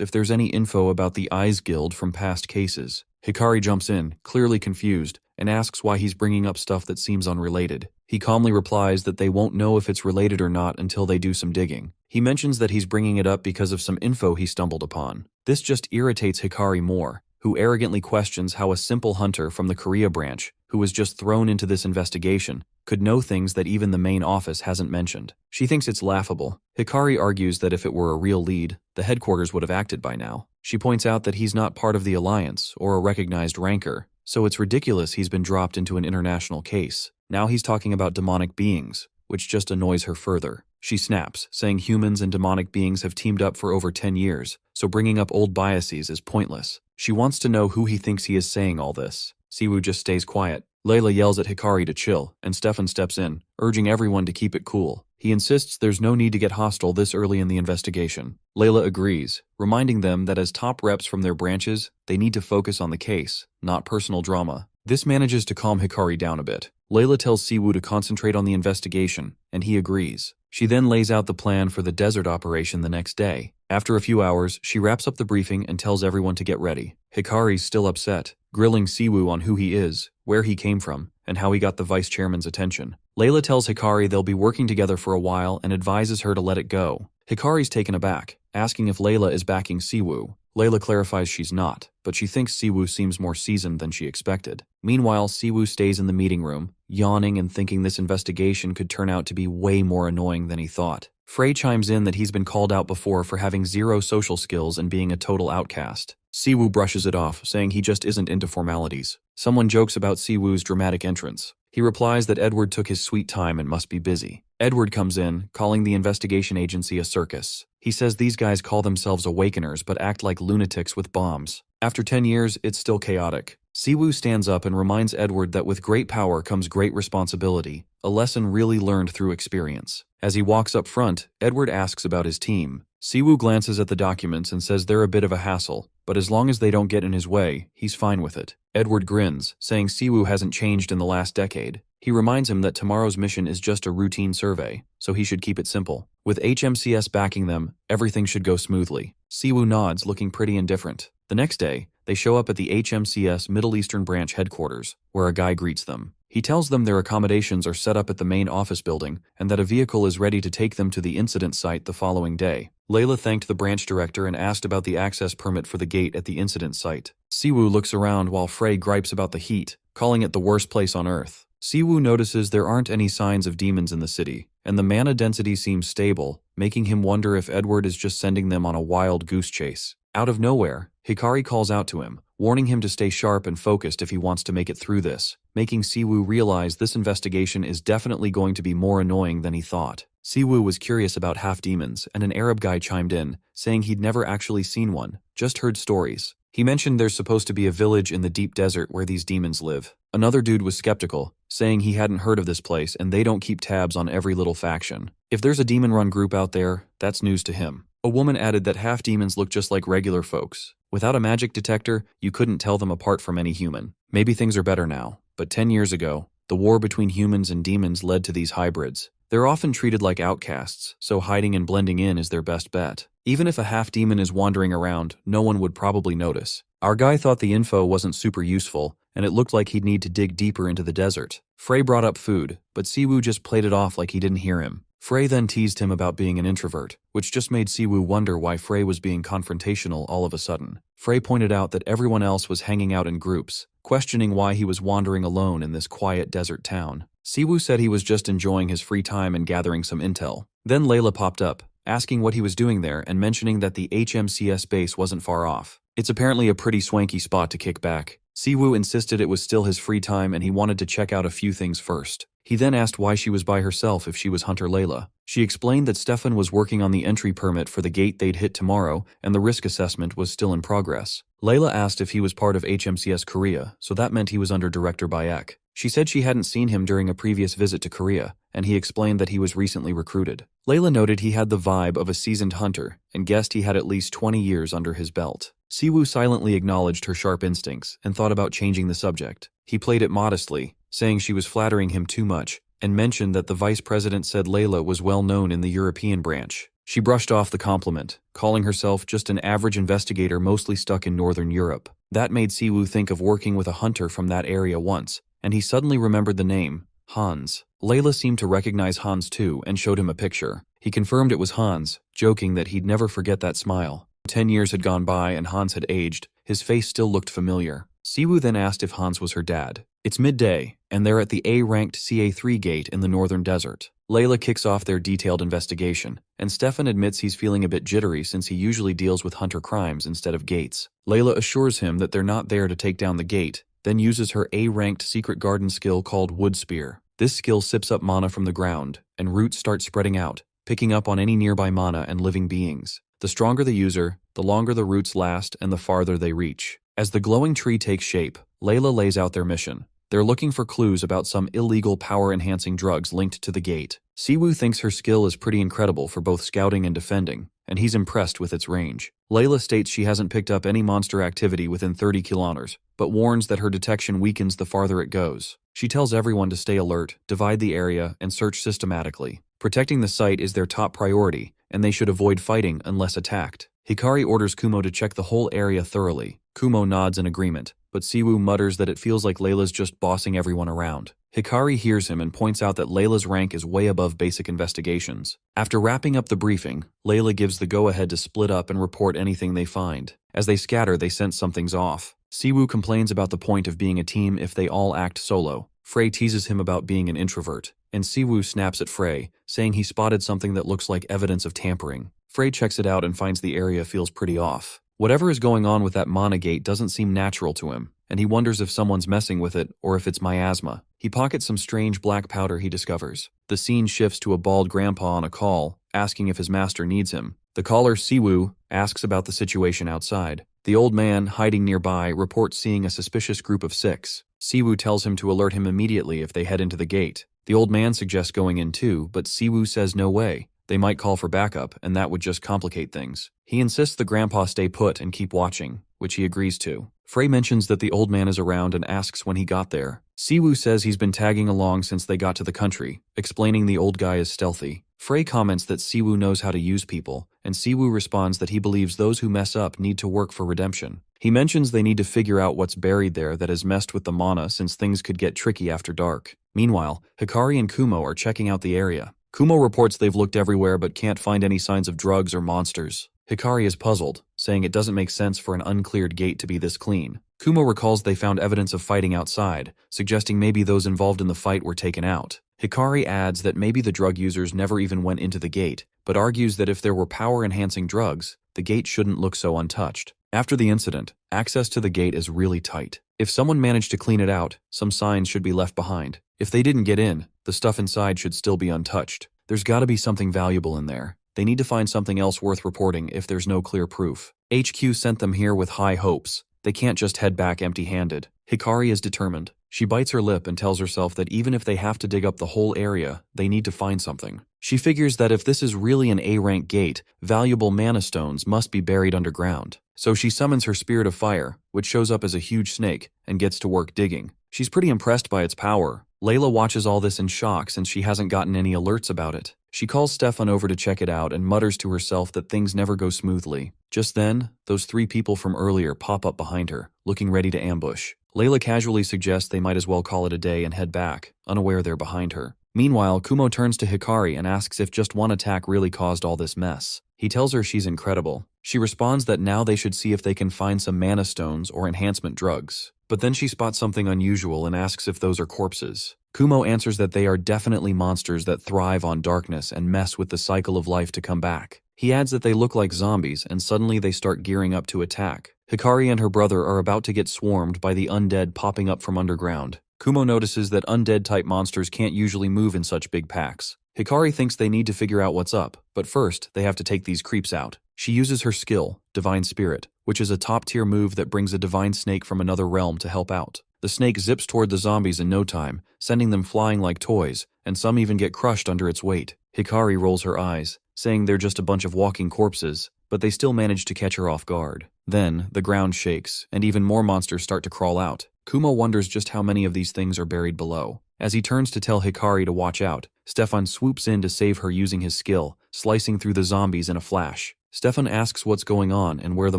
if there's any info about the Eyes Guild from past cases. Hikari jumps in, clearly confused, and asks why he's bringing up stuff that seems unrelated. He calmly replies that they won't know if it's related or not until they do some digging. He mentions that he's bringing it up because of some info he stumbled upon. This just irritates Hikari more, who arrogantly questions how a simple hunter from the Korea branch, who was just thrown into this investigation, could know things that even the main office hasn't mentioned. She thinks it's laughable. Hikari argues that if it were a real lead, the headquarters would have acted by now. She points out that he's not part of the alliance or a recognized ranker, so it's ridiculous he's been dropped into an international case. Now he's talking about demonic beings, which just annoys her further. She snaps, saying humans and demonic beings have teamed up for over 10 years, so bringing up old biases is pointless. She wants to know who he thinks he is saying all this. Siwoo just stays quiet. Layla yells at Hikari to chill, and Stefan steps in, urging everyone to keep it cool. He insists there's no need to get hostile this early in the investigation. Layla agrees, reminding them that as top reps from their branches, they need to focus on the case, not personal drama. This manages to calm Hikari down a bit. Layla tells Siwoo to concentrate on the investigation, and he agrees. She then lays out the plan for the desert operation the next day. After a few hours, she wraps up the briefing and tells everyone to get ready. Hikari's still upset, grilling Siwoo on who he is, where he came from, and how he got the vice chairman's attention. Layla tells Hikari they'll be working together for a while and advises her to let it go. Hikari's taken aback, asking if Layla is backing Siwoo. Layla clarifies she's not, but she thinks Siwoo seems more seasoned than she expected. Meanwhile, Siwoo stays in the meeting room, yawning and thinking this investigation could turn out to be way more annoying than he thought. Frey chimes in that he's been called out before for having zero social skills and being a total outcast. Siwoo brushes it off, saying he just isn't into formalities. Someone jokes about Siwoo's dramatic entrance. He replies that Edward took his sweet time and must be busy. Edward comes in, calling the investigation agency a circus. He says these guys call themselves awakeners but act like lunatics with bombs. After 10 years, it's still chaotic. Siwoo stands up and reminds Edward that with great power comes great responsibility, a lesson really learned through experience. As he walks up front, Edward asks about his team. Siwoo glances at the documents and says they're a bit of a hassle, but as long as they don't get in his way, he's fine with it. Edward grins, saying Siwoo hasn't changed in the last decade. He reminds him that tomorrow's mission is just a routine survey, so he should keep it simple. With HMCS backing them, everything should go smoothly. Siwoo nods, looking pretty indifferent. The next day, They show up at the HMCS Middle Eastern Branch headquarters, where a guy greets them. He tells them their accommodations are set up at the main office building and that a vehicle is ready to take them to the incident site the following day. Layla thanked the branch director and asked about the access permit for the gate at the incident site. Siwoo looks around while Frey gripes about the heat, calling it the worst place on Earth. Siwoo notices there aren't any signs of demons in the city, and the mana density seems stable, making him wonder if Edward is just sending them on a wild goose chase. Out of nowhere, Hikari calls out to him, warning him to stay sharp and focused if he wants to make it through this, making Siwoo realize this investigation is definitely going to be more annoying than he thought. Siwoo was curious about half-demons, and an Arab guy chimed in, saying he'd never actually seen one, just heard stories. He mentioned there's supposed to be a village in the deep desert where these demons live. Another dude was skeptical, saying he hadn't heard of this place and they don't keep tabs on every little faction. If there's a demon-run group out there, that's news to him. A woman added that half-demons look just like regular folks. Without a magic detector, you couldn't tell them apart from any human. Maybe things are better now, but 10 years ago, the war between humans and demons led to these hybrids. They're often treated like outcasts, so hiding and blending in is their best bet. Even if a half-demon is wandering around, no one would probably notice. Our guy thought the info wasn't super useful, and it looked like he'd need to dig deeper into the desert. Frey brought up food, but Siwoo just played it off like he didn't hear him. Frey then teased him about being an introvert, which just made Siwoo wonder why Frey was being confrontational all of a sudden. Frey pointed out that everyone else was hanging out in groups, questioning why he was wandering alone in this quiet desert town. Siwoo said he was just enjoying his free time and gathering some intel. Then Layla popped up, asking what he was doing there and mentioning that the HMCS base wasn't far off. It's apparently a pretty swanky spot to kick back. Siwoo insisted it was still his free time and he wanted to check out a few things first. He then asked why she was by herself if she was Hunter Layla. She explained that Stefan was working on the entry permit for the gate they'd hit tomorrow and the risk assessment was still in progress. Layla asked if he was part of HMCS Korea, so that meant he was under Director Bayek. She said she hadn't seen him during a previous visit to Korea, and he explained that he was recently recruited. Layla noted he had the vibe of a seasoned hunter and guessed he had at least 20 years under his belt. Siwoo silently acknowledged her sharp instincts and thought about changing the subject. He played it modestly, saying she was flattering him too much, and mentioned that the vice president said Layla was well known in the European branch. She brushed off the compliment, calling herself just an average investigator mostly stuck in Northern Europe. That made Siwoo think of working with a hunter from that area once, and he suddenly remembered the name, Hans. Layla seemed to recognize Hans too and showed him a picture. He confirmed it was Hans, joking that he'd never forget that smile. 10 years had gone by and Hans had aged. His face still looked familiar. Siwoo then asked if Hans was her dad. It's midday, and they're at the A-ranked CA3 gate in the northern desert. Layla kicks off their detailed investigation, and Stefan admits he's feeling a bit jittery since he usually deals with hunter crimes instead of gates. Layla assures him that they're not there to take down the gate, then uses her A-ranked secret garden skill called Wood Spear. This skill sips up mana from the ground, and roots start spreading out, picking up on any nearby mana and living beings. The stronger the user, the longer the roots last and the farther they reach. As the glowing tree takes shape, Layla lays out their mission. They're looking for clues about some illegal power-enhancing drugs linked to the gate. Siwoo thinks her skill is pretty incredible for both scouting and defending, and he's impressed with its range. Layla states she hasn't picked up any monster activity within 30 kilometers, but warns that her detection weakens the farther it goes. She tells everyone to stay alert, divide the area, and search systematically. Protecting the site is their top priority, and they should avoid fighting unless attacked. Hikari orders Kumo to check the whole area thoroughly. Kumo nods in agreement, but Siwoo mutters that it feels like Layla's just bossing everyone around. Hikari hears him and points out that Layla's rank is way above basic investigations. After wrapping up the briefing, Layla gives the go-ahead to split up and report anything they find. As they scatter, they sense something's off. Siwoo complains about the point of being a team if they all act solo. Frey teases him about being an introvert, and Siwoo snaps at Frey, saying he spotted something that looks like evidence of tampering. Frey checks it out and finds the area feels pretty off. Whatever is going on with that mana gate doesn't seem natural to him, and he wonders if someone's messing with it or if it's miasma. He pockets some strange black powder he discovers. The scene shifts to a bald grandpa on a call, asking if his master needs him. The caller, Siwoo, asks about the situation outside. The old man, hiding nearby, reports seeing a suspicious group of 6. Siwoo tells him to alert him immediately if they head into the gate. The old man suggests going in too, but Siwoo says no way. They might call for backup, and that would just complicate things. He insists the grandpa stay put and keep watching, which he agrees to. Frey mentions that the old man is around and asks when he got there. Siwoo says he's been tagging along since they got to the country, explaining the old guy is stealthy. Frey comments that Siwoo knows how to use people, and Siwoo responds that he believes those who mess up need to work for redemption. He mentions they need to figure out what's buried there that has messed with the mana since things could get tricky after dark. Meanwhile, Hikari and Kumo are checking out the area. Kumo reports they've looked everywhere but can't find any signs of drugs or monsters. Hikari is puzzled, saying it doesn't make sense for an uncleared gate to be this clean. Kumo recalls they found evidence of fighting outside, suggesting maybe those involved in the fight were taken out. Hikari adds that maybe the drug users never even went into the gate, but argues that if there were power-enhancing drugs, the gate shouldn't look so untouched. After the incident, access to the gate is really tight. If someone managed to clean it out, some signs should be left behind. If they didn't get in, the stuff inside should still be untouched. There's gotta be something valuable in there. They need to find something else worth reporting if there's no clear proof. HQ sent them here with high hopes. They can't just head back empty-handed. Hikari is determined. She bites her lip and tells herself that even if they have to dig up the whole area, they need to find something. She figures that if this is really an A-rank gate, valuable mana stones must be buried underground. So she summons her Spirit of Fire, which shows up as a huge snake, and gets to work digging. She's pretty impressed by its power. Layla watches all this in shock since she hasn't gotten any alerts about it. She calls Stefan over to check it out and mutters to herself that things never go smoothly. Just then, those 3 people from earlier pop up behind her, looking ready to ambush. Layla casually suggests they might as well call it a day and head back, unaware they're behind her. Meanwhile, Kumo turns to Hikari and asks if just one attack really caused all this mess. He tells her she's incredible. She responds that now they should see if they can find some mana stones or enhancement drugs. But then she spots something unusual and asks if those are corpses. Kumo answers that they are definitely monsters that thrive on darkness and mess with the cycle of life to come back. He adds that they look like zombies and suddenly they start gearing up to attack. Hikari and her brother are about to get swarmed by the undead popping up from underground. Kumo notices that undead-type monsters can't usually move in such big packs. Hikari thinks they need to figure out what's up, but first, they have to take these creeps out. She uses her skill, Divine Spirit, which is a top-tier move that brings a divine snake from another realm to help out. The snake zips toward the zombies in no time, sending them flying like toys, and some even get crushed under its weight. Hikari rolls her eyes, saying they're just a bunch of walking corpses, but they still manage to catch her off guard. Then, the ground shakes, and even more monsters start to crawl out. Kumo wonders just how many of these things are buried below. As he turns to tell Hikari to watch out, Stefan swoops in to save her using his skill, slicing through the zombies in a flash. Stefan asks what's going on and where the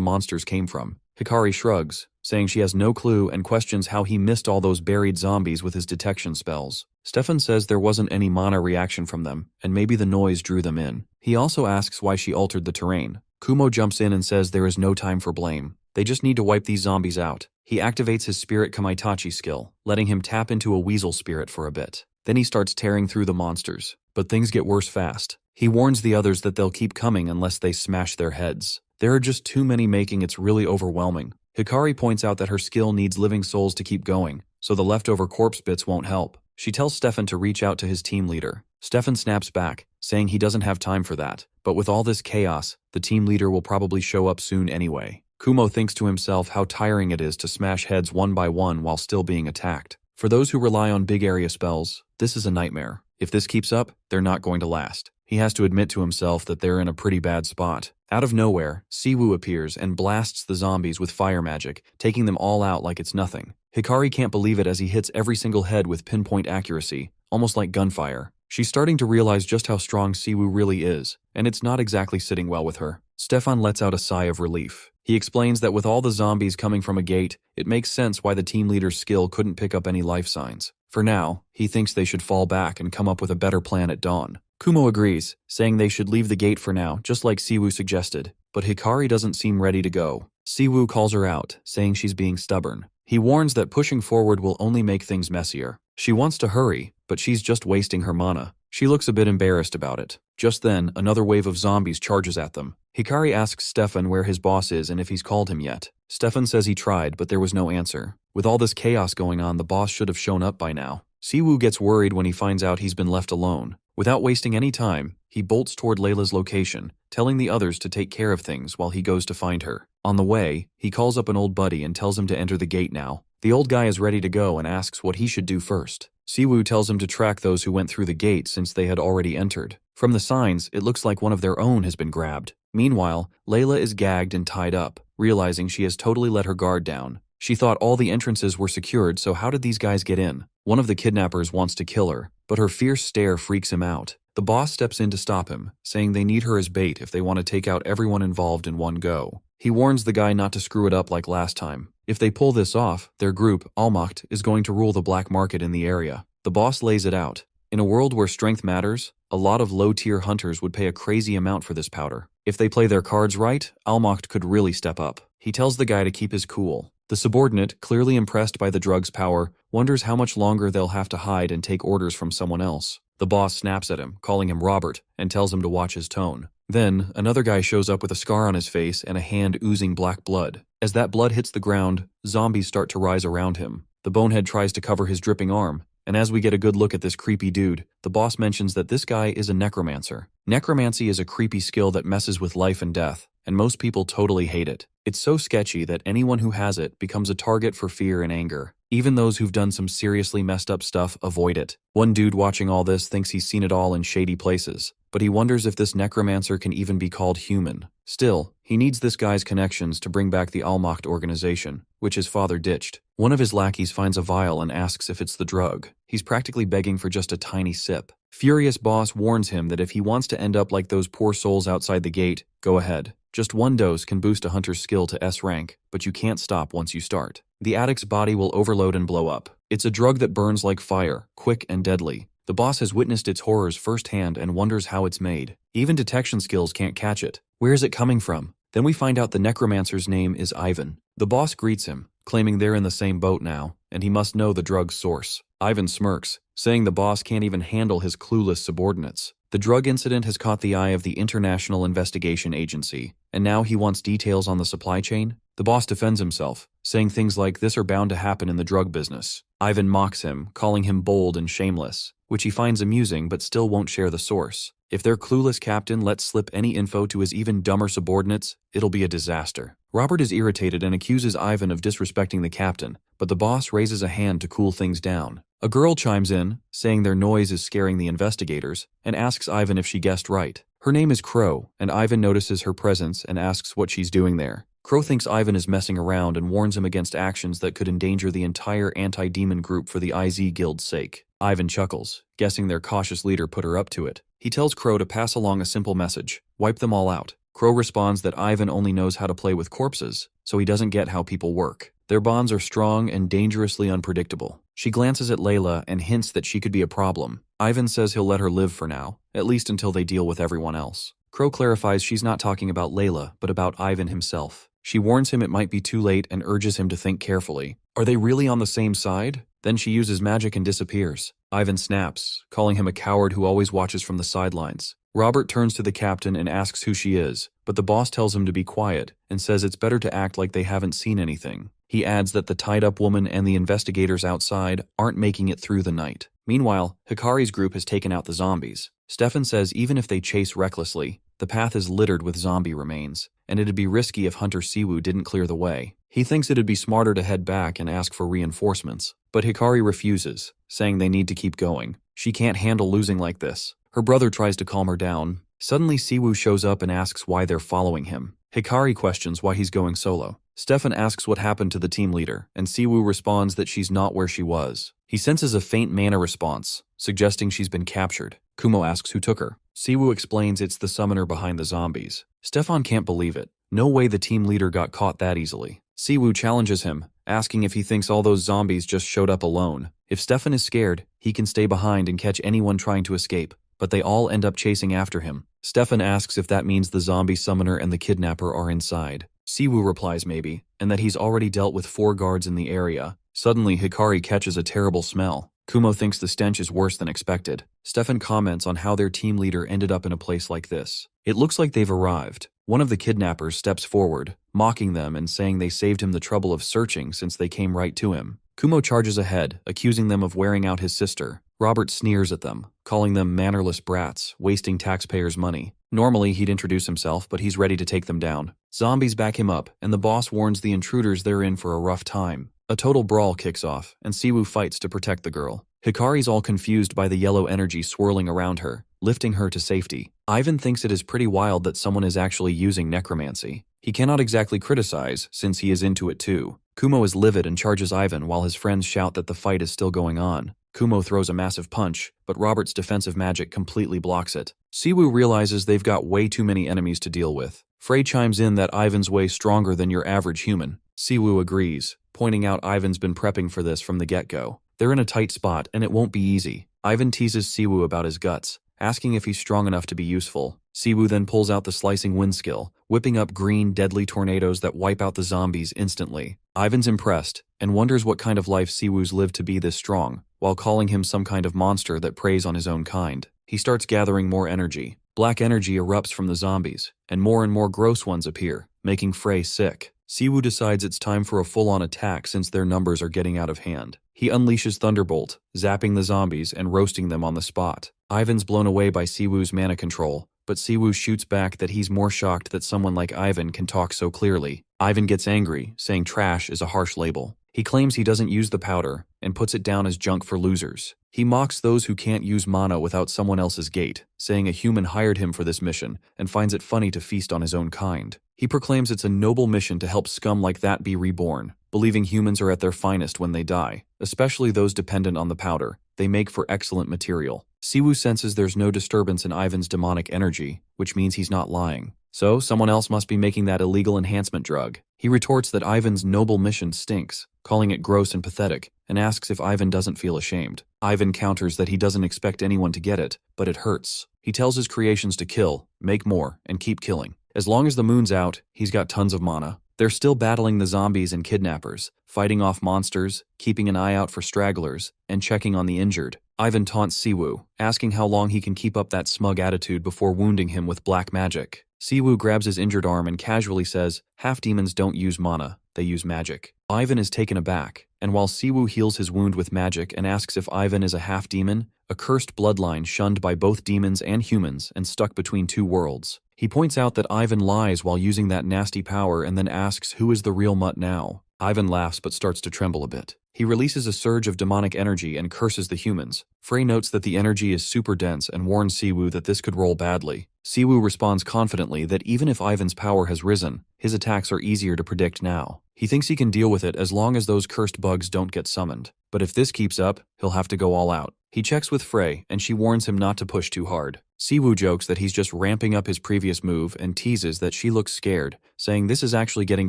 monsters came from. Hikari shrugs, saying she has no clue and questions how he missed all those buried zombies with his detection spells. Stefan says there wasn't any mana reaction from them, and maybe the noise drew them in. He also asks why she altered the terrain. Kumo jumps in and says there is no time for blame. They just need to wipe these zombies out. He activates his Spirit Kamaitachi skill, letting him tap into a weasel spirit for a bit. Then he starts tearing through the monsters. But things get worse fast. He warns the others that they'll keep coming unless they smash their heads. There are just too many, making it really overwhelming. Hikari points out that her skill needs living souls to keep going, so the leftover corpse bits won't help. She tells Stefan to reach out to his team leader. Stefan snaps back, saying he doesn't have time for that. But with all this chaos, the team leader will probably show up soon anyway. Kumo thinks to himself how tiring it is to smash heads one by one while still being attacked. For those who rely on big area spells, this is a nightmare. If this keeps up, they're not going to last. He has to admit to himself that they're in a pretty bad spot. Out of nowhere, Siwoo appears and blasts the zombies with fire magic, taking them all out like it's nothing. Hikari can't believe it as he hits every single head with pinpoint accuracy, almost like gunfire. She's starting to realize just how strong Siwoo really is, and it's not exactly sitting well with her. Stefan lets out a sigh of relief. He explains that with all the zombies coming from a gate, it makes sense why the team leader's skill couldn't pick up any life signs. For now, he thinks they should fall back and come up with a better plan at dawn. Kumo agrees, saying they should leave the gate for now, just like Siwoo suggested, but Hikari doesn't seem ready to go. Siwoo calls her out, saying she's being stubborn. He warns that pushing forward will only make things messier. She wants to hurry, but she's just wasting her mana. She looks a bit embarrassed about it. Just then, another wave of zombies charges at them. Hikari asks Stefan where his boss is and if he's called him yet. Stefan says he tried, but there was no answer. With all this chaos going on, the boss should have shown up by now. Siwoo gets worried when he finds out he's been left alone. Without wasting any time, he bolts toward Layla's location, telling the others to take care of things while he goes to find her. On the way, he calls up an old buddy and tells him to enter the gate now. The old guy is ready to go and asks what he should do first. Siwoo tells him to track those who went through the gate since they had already entered. From the signs, it looks like one of their own has been grabbed. Meanwhile, Layla is gagged and tied up, realizing she has totally let her guard down. She thought all the entrances were secured, so how did these guys get in? One of the kidnappers wants to kill her, but her fierce stare freaks him out. The boss steps in to stop him, saying they need her as bait if they want to take out everyone involved in one go. He warns the guy not to screw it up like last time. If they pull this off, their group, Allmacht, is going to rule the black market in the area. The boss lays it out. In a world where strength matters, a lot of low-tier hunters would pay a crazy amount for this powder. If they play their cards right, Allmacht could really step up. He tells the guy to keep his cool. The subordinate, clearly impressed by the drug's power, wonders how much longer they'll have to hide and take orders from someone else. The boss snaps at him, calling him Robert, and tells him to watch his tone. Then, another guy shows up with a scar on his face and a hand oozing black blood. As that blood hits the ground, zombies start to rise around him. The bonehead tries to cover his dripping arm, and as we get a good look at this creepy dude, the boss mentions that this guy is a necromancer. Necromancy is a creepy skill that messes with life and death, and most people totally hate it. It's so sketchy that anyone who has it becomes a target for fear and anger. Even those who've done some seriously messed up stuff avoid it. One dude watching all this thinks he's seen it all in shady places, but he wonders if this necromancer can even be called human. Still, he needs this guy's connections to bring back the Allmacht organization, which his father ditched. One of his lackeys finds a vial and asks if it's the drug. He's practically begging for just a tiny sip. Furious boss warns him that if he wants to end up like those poor souls outside the gate, go ahead. Just one dose can boost a hunter's skill to S rank, but you can't stop once you start. The addict's body will overload and blow up. It's a drug that burns like fire, quick and deadly. The boss has witnessed its horrors firsthand and wonders how it's made. Even detection skills can't catch it. Where is it coming from? Then we find out the necromancer's name is Ivan. The boss greets him, claiming they're in the same boat now, and he must know the drug's source. Ivan smirks, saying the boss can't even handle his clueless subordinates. The drug incident has caught the eye of the International Investigation Agency, and now he wants details on the supply chain. The boss defends himself, saying things like this are bound to happen in the drug business. Ivan mocks him, calling him bold and shameless, which he finds amusing but still won't share the source. If their clueless captain lets slip any info to his even dumber subordinates, it'll be a disaster. Robert is irritated and accuses Ivan of disrespecting the captain, but the boss raises a hand to cool things down. A girl chimes in, saying their noise is scaring the investigators, and asks Ivan if she guessed right. Her name is Crow, and Ivan notices her presence and asks what she's doing there. Crow thinks Ivan is messing around and warns him against actions that could endanger the entire anti-demon group for the IZ Guild's sake. Ivan chuckles, guessing their cautious leader put her up to it. He tells Crow to pass along a simple message: wipe them all out. Crow responds that Ivan only knows how to play with corpses, so he doesn't get how people work. Their bonds are strong and dangerously unpredictable. She glances at Layla and hints that she could be a problem. Ivan says he'll let her live for now, at least until they deal with everyone else. Crow clarifies she's not talking about Layla, but about Ivan himself. She warns him it might be too late and urges him to think carefully. Are they really on the same side? Then she uses magic and disappears. Ivan snaps, calling him a coward who always watches from the sidelines. Robert turns to the captain and asks who she is, but the boss tells him to be quiet and says it's better to act like they haven't seen anything. He adds that the tied-up woman and the investigators outside aren't making it through the night. Meanwhile, Hikari's group has taken out the zombies. Stefan says even if they chase recklessly, the path is littered with zombie remains, and it'd be risky if Hunter Siwoo didn't clear the way. He thinks it'd be smarter to head back and ask for reinforcements, but Hikari refuses, saying they need to keep going. She can't handle losing like this. Her brother tries to calm her down. Suddenly Siwoo shows up and asks why they're following him. Hikari questions why he's going solo. Stefan asks what happened to the team leader, and Siwoo responds that she's not where she was. He senses a faint mana response, suggesting she's been captured. Kumo asks who took her. Siwoo explains it's the summoner behind the zombies. Stefan can't believe it. No way the team leader got caught that easily. Siwoo challenges him, asking if he thinks all those zombies just showed up alone. If Stefan is scared, he can stay behind and catch anyone trying to escape, but they all end up chasing after him. Stefan asks if that means the zombie summoner and the kidnapper are inside. Siwoo replies maybe, and that he's already dealt with 4 guards in the area. Suddenly, Hikari catches a terrible smell. Kumo thinks the stench is worse than expected. Stefan comments on how their team leader ended up in a place like this. It looks like they've arrived. One of the kidnappers steps forward, mocking them and saying they saved him the trouble of searching since they came right to him. Kumo charges ahead, accusing them of wearing out his sister. Robert sneers at them, calling them mannerless brats, wasting taxpayers' money. Normally, he'd introduce himself, but he's ready to take them down. Zombies back him up, and the boss warns the intruders they're in for a rough time. A total brawl kicks off, and Siwoo fights to protect the girl. Hikari's all confused by the yellow energy swirling around her, lifting her to safety. Ivan thinks it is pretty wild that someone is actually using necromancy. He cannot exactly criticize, since he is into it too. Kumo is livid and charges Ivan while his friends shout that the fight is still going on. Kumo throws a massive punch, but Robert's defensive magic completely blocks it. Siwoo realizes they've got way too many enemies to deal with. Frey chimes in that Ivan's way stronger than your average human. Siwoo agrees, pointing out Ivan's been prepping for this from the get-go. They're in a tight spot, and it won't be easy. Ivan teases Siwoo about his guts, asking if he's strong enough to be useful. Siwoo then pulls out the slicing wind skill, whipping up green, deadly tornadoes that wipe out the zombies instantly. Ivan's impressed, and wonders what kind of life Siwoo's lived to be this strong, while calling him some kind of monster that preys on his own kind. He starts gathering more energy. Black energy erupts from the zombies, and more gross ones appear, making Frey sick. Siwoo decides it's time for a full-on attack since their numbers are getting out of hand. He unleashes Thunderbolt, zapping the zombies and roasting them on the spot. Ivan's blown away by Siwoo's mana control, but Siwoo shoots back that he's more shocked that someone like Ivan can talk so clearly. Ivan gets angry, saying trash is a harsh label. He claims he doesn't use the powder, and puts it down as junk for losers. He mocks those who can't use mana without someone else's gate, saying a human hired him for this mission, and finds it funny to feast on his own kind. He proclaims it's a noble mission to help scum like that be reborn, believing humans are at their finest when they die, especially those dependent on the powder. They make for excellent material. Siwoo senses there's no disturbance in Ivan's demonic energy, which means he's not lying. So, someone else must be making that illegal enhancement drug. He retorts that Ivan's noble mission stinks, calling it gross and pathetic, and asks if Ivan doesn't feel ashamed. Ivan counters that he doesn't expect anyone to get it, but it hurts. He tells his creations to kill, make more, and keep killing. As long as the moon's out, he's got tons of mana. They're still battling the zombies and kidnappers, fighting off monsters, keeping an eye out for stragglers, and checking on the injured. Ivan taunts Siwoo, asking how long he can keep up that smug attitude before wounding him with black magic. Siwoo grabs his injured arm and casually says, half-demons don't use mana, they use magic. Ivan is taken aback, and while Siwoo heals his wound with magic and asks if Ivan is a half-demon, a cursed bloodline shunned by both demons and humans and stuck between two worlds. He points out that Ivan lies while using that nasty power and then asks who is the real mutt now. Ivan laughs but starts to tremble a bit. He releases a surge of demonic energy and curses the humans. Frey notes that the energy is super dense and warns Siwoo that this could roll badly. Siwoo responds confidently that even if Ivan's power has risen, his attacks are easier to predict now. He thinks he can deal with it as long as those cursed bugs don't get summoned. But if this keeps up, he'll have to go all out. He checks with Frey, and she warns him not to push too hard. Siwoo jokes that he's just ramping up his previous move and teases that she looks scared, saying this is actually getting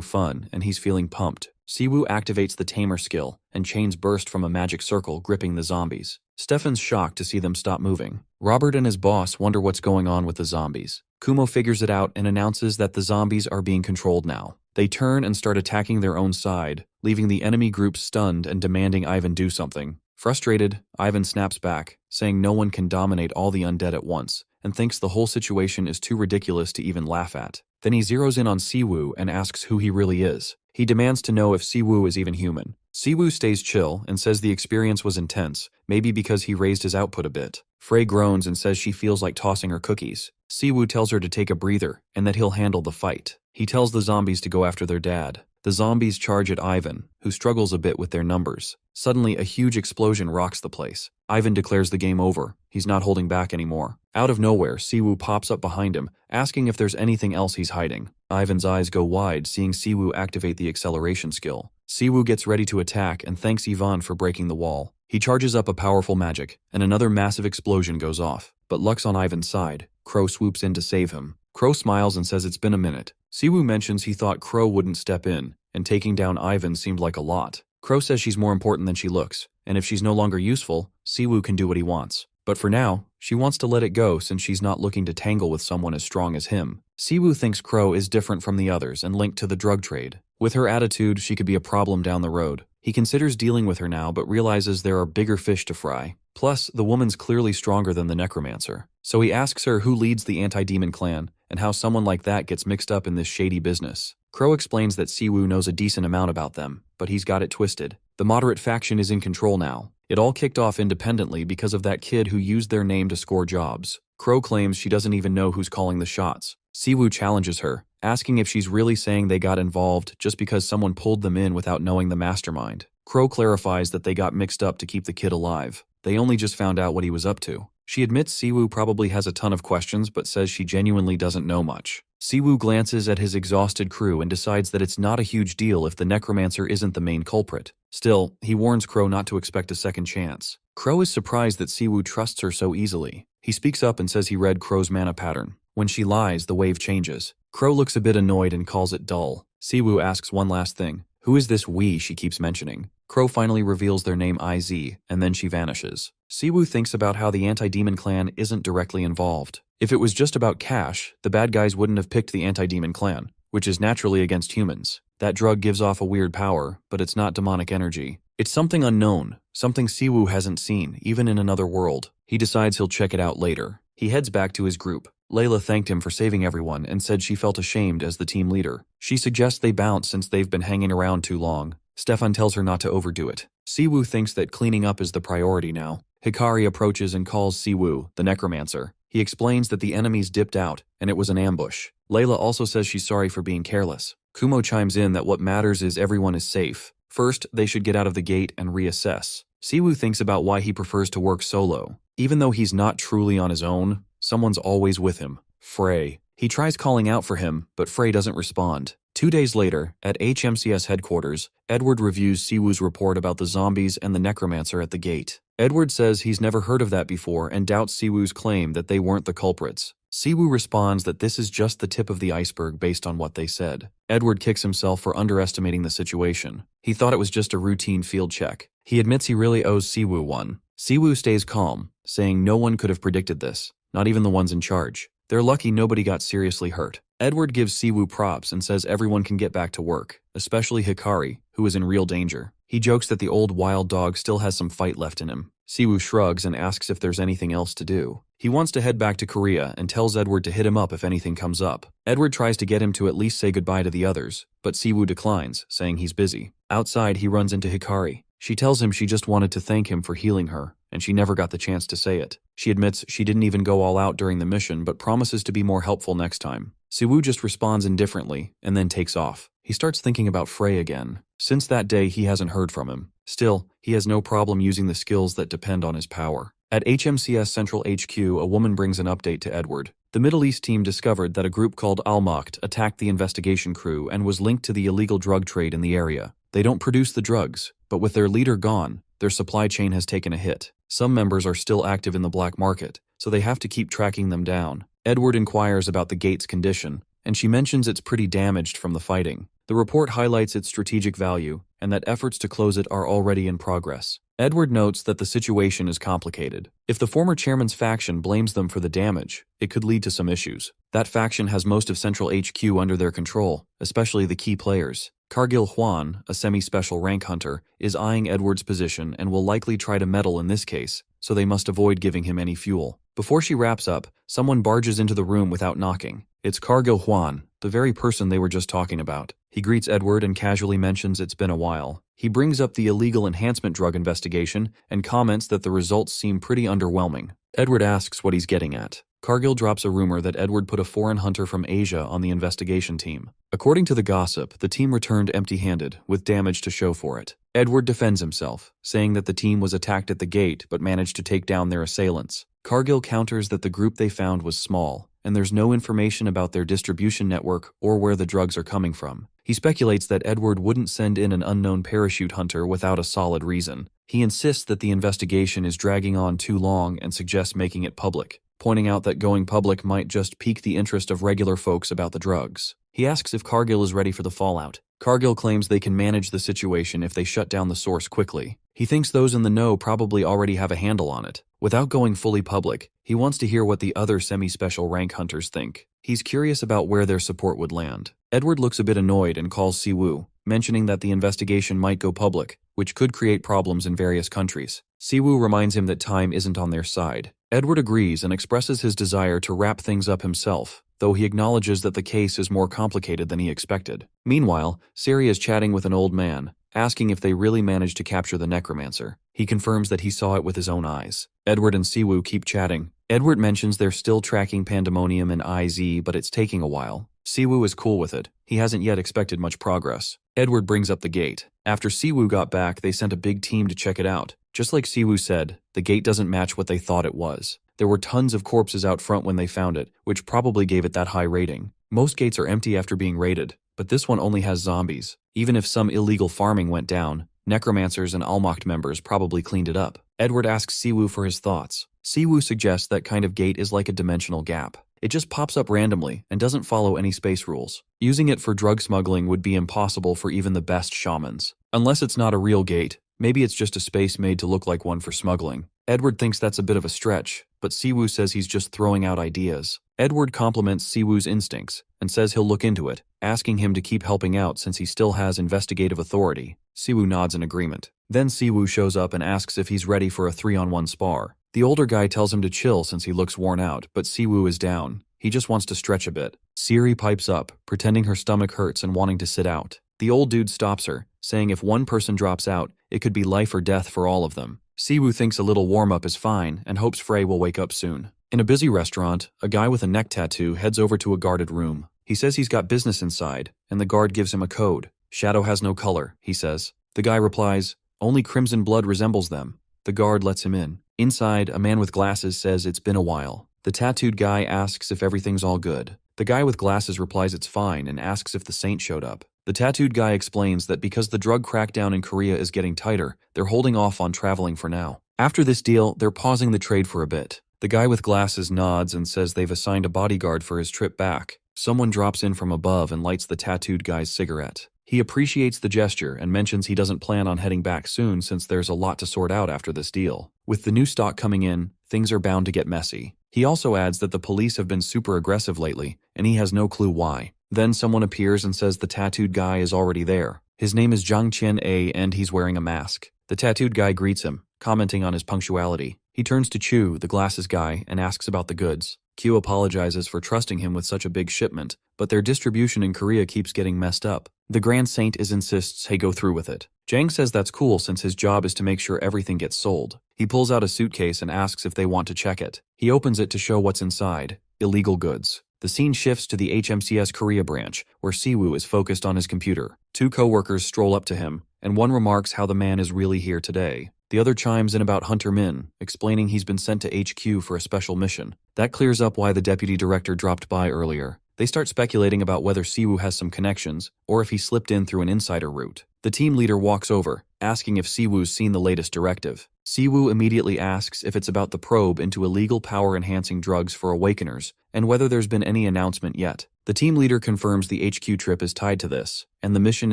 fun and he's feeling pumped. Siwoo activates the Tamer skill, and chains burst from a magic circle gripping the zombies. Stefan's shocked to see them stop moving. Robert and his boss wonder what's going on with the zombies. Kumo figures it out and announces that the zombies are being controlled now. They turn and start attacking their own side, leaving the enemy group stunned and demanding Ivan do something. Frustrated, Ivan snaps back, saying no one can dominate all the undead at once, and thinks the whole situation is too ridiculous to even laugh at. Then he zeroes in on Siwoo and asks who he really is. He demands to know if Siwoo is even human. Siwoo stays chill and says the experience was intense, maybe because he raised his output a bit. Frey groans and says she feels like tossing her cookies. Siwoo tells her to take a breather and that he'll handle the fight. He tells the zombies to go after their dad. The zombies charge at Ivan, who struggles a bit with their numbers. Suddenly, a huge explosion rocks the place. Ivan declares the game over. He's not holding back anymore. Out of nowhere, Siwoo pops up behind him, asking if there's anything else he's hiding. Ivan's eyes go wide, seeing Siwoo activate the acceleration skill. Siwoo gets ready to attack and thanks Ivan for breaking the wall. He charges up a powerful magic, and another massive explosion goes off. But luck's on Ivan's side. Crow swoops in to save him. Crow smiles and says it's been a minute. Siwoo mentions he thought Crow wouldn't step in, and taking down Ivan seemed like a lot. Crow says she's more important than she looks, and if she's no longer useful, Siwoo can do what he wants. But for now, she wants to let it go since she's not looking to tangle with someone as strong as him. Siwoo thinks Crow is different from the others and linked to the drug trade. With her attitude, she could be a problem down the road. He considers dealing with her now but realizes there are bigger fish to fry. Plus, the woman's clearly stronger than the necromancer. So he asks her who leads the anti-demon clan and how someone like that gets mixed up in this shady business. Crow explains that Siwoo knows a decent amount about them, but he's got it twisted. The moderate faction is in control now. It all kicked off independently because of that kid who used their name to score jobs. Crow claims she doesn't even know who's calling the shots. Siwoo challenges her, asking if she's really saying they got involved just because someone pulled them in without knowing the mastermind. Crow clarifies that they got mixed up to keep the kid alive. They only just found out what he was up to. She admits Siwoo probably has a ton of questions but says she genuinely doesn't know much. Siwoo glances at his exhausted crew and decides that it's not a huge deal if the necromancer isn't the main culprit. Still, he warns Crow not to expect a second chance. Crow is surprised that Siwoo trusts her so easily. He speaks up and says he read Crow's mana pattern. When she lies, the wave changes. Crow looks a bit annoyed and calls it dull. Siwoo asks one last thing. Who is this we she keeps mentioning? Crow finally reveals their name IZ, and then she vanishes. Siwoo thinks about how the anti-demon clan isn't directly involved. If it was just about cash, the bad guys wouldn't have picked the anti-demon clan, which is naturally against humans. That drug gives off a weird power, but it's not demonic energy. It's something unknown, something Siwoo hasn't seen, even in another world. He decides he'll check it out later. He heads back to his group. Layla thanked him for saving everyone and said she felt ashamed as the team leader. She suggests they bounce since they've been hanging around too long. Stefan tells her not to overdo it. Siwoo thinks that cleaning up is the priority now. Hikari approaches and calls Siwoo, the necromancer. He explains that the enemies dipped out, and it was an ambush. Layla also says she's sorry for being careless. Kumo chimes in that what matters is everyone is safe. First, they should get out of the gate and reassess. Siwoo thinks about why he prefers to work solo. Even though he's not truly on his own, someone's always with him. Frey. He tries calling out for him, but Frey doesn't respond. 2 days later, at HMCS headquarters, Edward reviews Siwoo's report about the zombies and the necromancer at the gate. Edward says he's never heard of that before and doubts Siwoo's claim that they weren't the culprits. Siwoo responds that this is just the tip of the iceberg based on what they said. Edward kicks himself for underestimating the situation. He thought it was just a routine field check. He admits he really owes Siwoo one. Siwoo stays calm, saying no one could have predicted this, not even the ones in charge. They're lucky nobody got seriously hurt. Edward gives Siwoo props and says everyone can get back to work, especially Hikari, who is in real danger. He jokes that the old wild dog still has some fight left in him. Siwoo shrugs and asks if there's anything else to do. He wants to head back to Korea and tells Edward to hit him up if anything comes up. Edward tries to get him to at least say goodbye to the others, but Siwoo declines, saying he's busy. Outside, he runs into Hikari. She tells him she just wanted to thank him for healing her, and she never got the chance to say it. She admits she didn't even go all out during the mission, but promises to be more helpful next time. Siwoo just responds indifferently, and then takes off. He starts thinking about Frey again. Since that day, he hasn't heard from him. Still, he has no problem using the skills that depend on his power. At HMCS Central HQ, a woman brings an update to Edward. The Middle East team discovered that a group called Al-Maqt attacked the investigation crew and was linked to the illegal drug trade in the area. They don't produce the drugs, but with their leader gone, their supply chain has taken a hit. Some members are still active in the black market, so they have to keep tracking them down. Edward inquires about the gate's condition, and she mentions it's pretty damaged from the fighting. The report highlights its strategic value, and that efforts to close it are already in progress. Edward notes that the situation is complicated. If the former chairman's faction blames them for the damage, it could lead to some issues. That faction has most of Central HQ under their control, especially the key players. Cargill Hwan, a semi-special rank hunter, is eyeing Edward's position and will likely try to meddle in this case, so they must avoid giving him any fuel. Before she wraps up, someone barges into the room without knocking. It's Cargill Hwan, the very person they were just talking about. He greets Edward and casually mentions it's been a while. He brings up the illegal enhancement drug investigation and comments that the results seem pretty underwhelming. Edward asks what he's getting at. Cargill drops a rumor that Edward put a foreign hunter from Asia on the investigation team. According to the gossip, the team returned empty-handed, with damage to show for it. Edward defends himself, saying that the team was attacked at the gate but managed to take down their assailants. Cargill counters that the group they found was small, and there's no information about their distribution network or where the drugs are coming from. He speculates that Edward wouldn't send in an unknown parachute hunter without a solid reason. He insists that the investigation is dragging on too long and suggests making it public, pointing out that going public might just pique the interest of regular folks about the drugs. He asks if Cargill is ready for the fallout. Cargill claims they can manage the situation if they shut down the source quickly. He thinks those in the know probably already have a handle on it. Without going fully public, he wants to hear what the other semi-special rank hunters think. He's curious about where their support would land. Edward looks a bit annoyed and calls Siwoo, mentioning that the investigation might go public, which could create problems in various countries. Siwoo reminds him that time isn't on their side. Edward agrees and expresses his desire to wrap things up himself, though he acknowledges that the case is more complicated than he expected. Meanwhile, Siri is chatting with an old man, asking if they really managed to capture the necromancer. He confirms that he saw it with his own eyes. Edward and Siwoo keep chatting. Edward mentions they're still tracking Pandemonium and IZ, but it's taking a while. Siwoo is cool with it. He hasn't yet expected much progress. Edward brings up the gate. After Siwoo got back, they sent a big team to check it out. Just like Siwoo said, the gate doesn't match what they thought it was. There were tons of corpses out front when they found it, which probably gave it that high rating. Most gates are empty after being raided, but this one only has zombies. Even if some illegal farming went down, necromancers and Almacht members probably cleaned it up. Edward asks Siwoo for his thoughts. Siwoo suggests that kind of gate is like a dimensional gap. It just pops up randomly and doesn't follow any space rules. Using it for drug smuggling would be impossible for even the best shamans. Unless it's not a real gate, maybe it's just a space made to look like one for smuggling. Edward thinks that's a bit of a stretch, but Siwoo says he's just throwing out ideas. Edward compliments Siwoo's instincts and says he'll look into it, asking him to keep helping out since he still has investigative authority. Siwoo nods in agreement. Then Siwoo shows up and asks if he's ready for a 3-on-1 spar. The older guy tells him to chill since he looks worn out, but Siwoo is down. He just wants to stretch a bit. Siri pipes up, pretending her stomach hurts and wanting to sit out. The old dude stops her, saying if one person drops out, it could be life or death for all of them. Siwoo thinks a little warm-up is fine and hopes Frey will wake up soon. In a busy restaurant, a guy with a neck tattoo heads over to a guarded room. He says he's got business inside, and the guard gives him a code. Shadow has no color, he says. The guy replies, only crimson blood resembles them. The guard lets him in. Inside, a man with glasses says it's been a while. The tattooed guy asks if everything's all good. The guy with glasses replies it's fine and asks if the saint showed up. The tattooed guy explains that because the drug crackdown in Korea is getting tighter, they're holding off on traveling for now. After this deal, they're pausing the trade for a bit. The guy with glasses nods and says they've assigned a bodyguard for his trip back. Someone drops in from above and lights the tattooed guy's cigarette. He appreciates the gesture and mentions he doesn't plan on heading back soon since there's a lot to sort out after this deal. With the new stock coming in, things are bound to get messy. He also adds that the police have been super aggressive lately, and he has no clue why. Then someone appears and says the tattooed guy is already there. His name is Jang Chien-A and he's wearing a mask. The tattooed guy greets him, commenting on his punctuality. He turns to Chu, the glasses guy, and asks about the goods. Q apologizes for trusting him with such a big shipment, but their distribution in Korea keeps getting messed up. The Grand Saint insists he go through with it. Jang says that's cool since his job is to make sure everything gets sold. He pulls out a suitcase and asks if they want to check it. He opens it to show what's inside. Illegal goods. The scene shifts to the HMCS Korea branch, where Siwoo is focused on his computer. Two co-workers stroll up to him, and one remarks how the man is really here today. The other chimes in about Hunter Min, explaining he's been sent to HQ for a special mission. That clears up why the deputy director dropped by earlier. They start speculating about whether Siwoo has some connections, or if he slipped in through an insider route. The team leader walks over, asking if Siwoo's seen the latest directive. Siwoo immediately asks if it's about the probe into illegal power-enhancing drugs for Awakeners, and whether there's been any announcement yet. The team leader confirms the HQ trip is tied to this, and the mission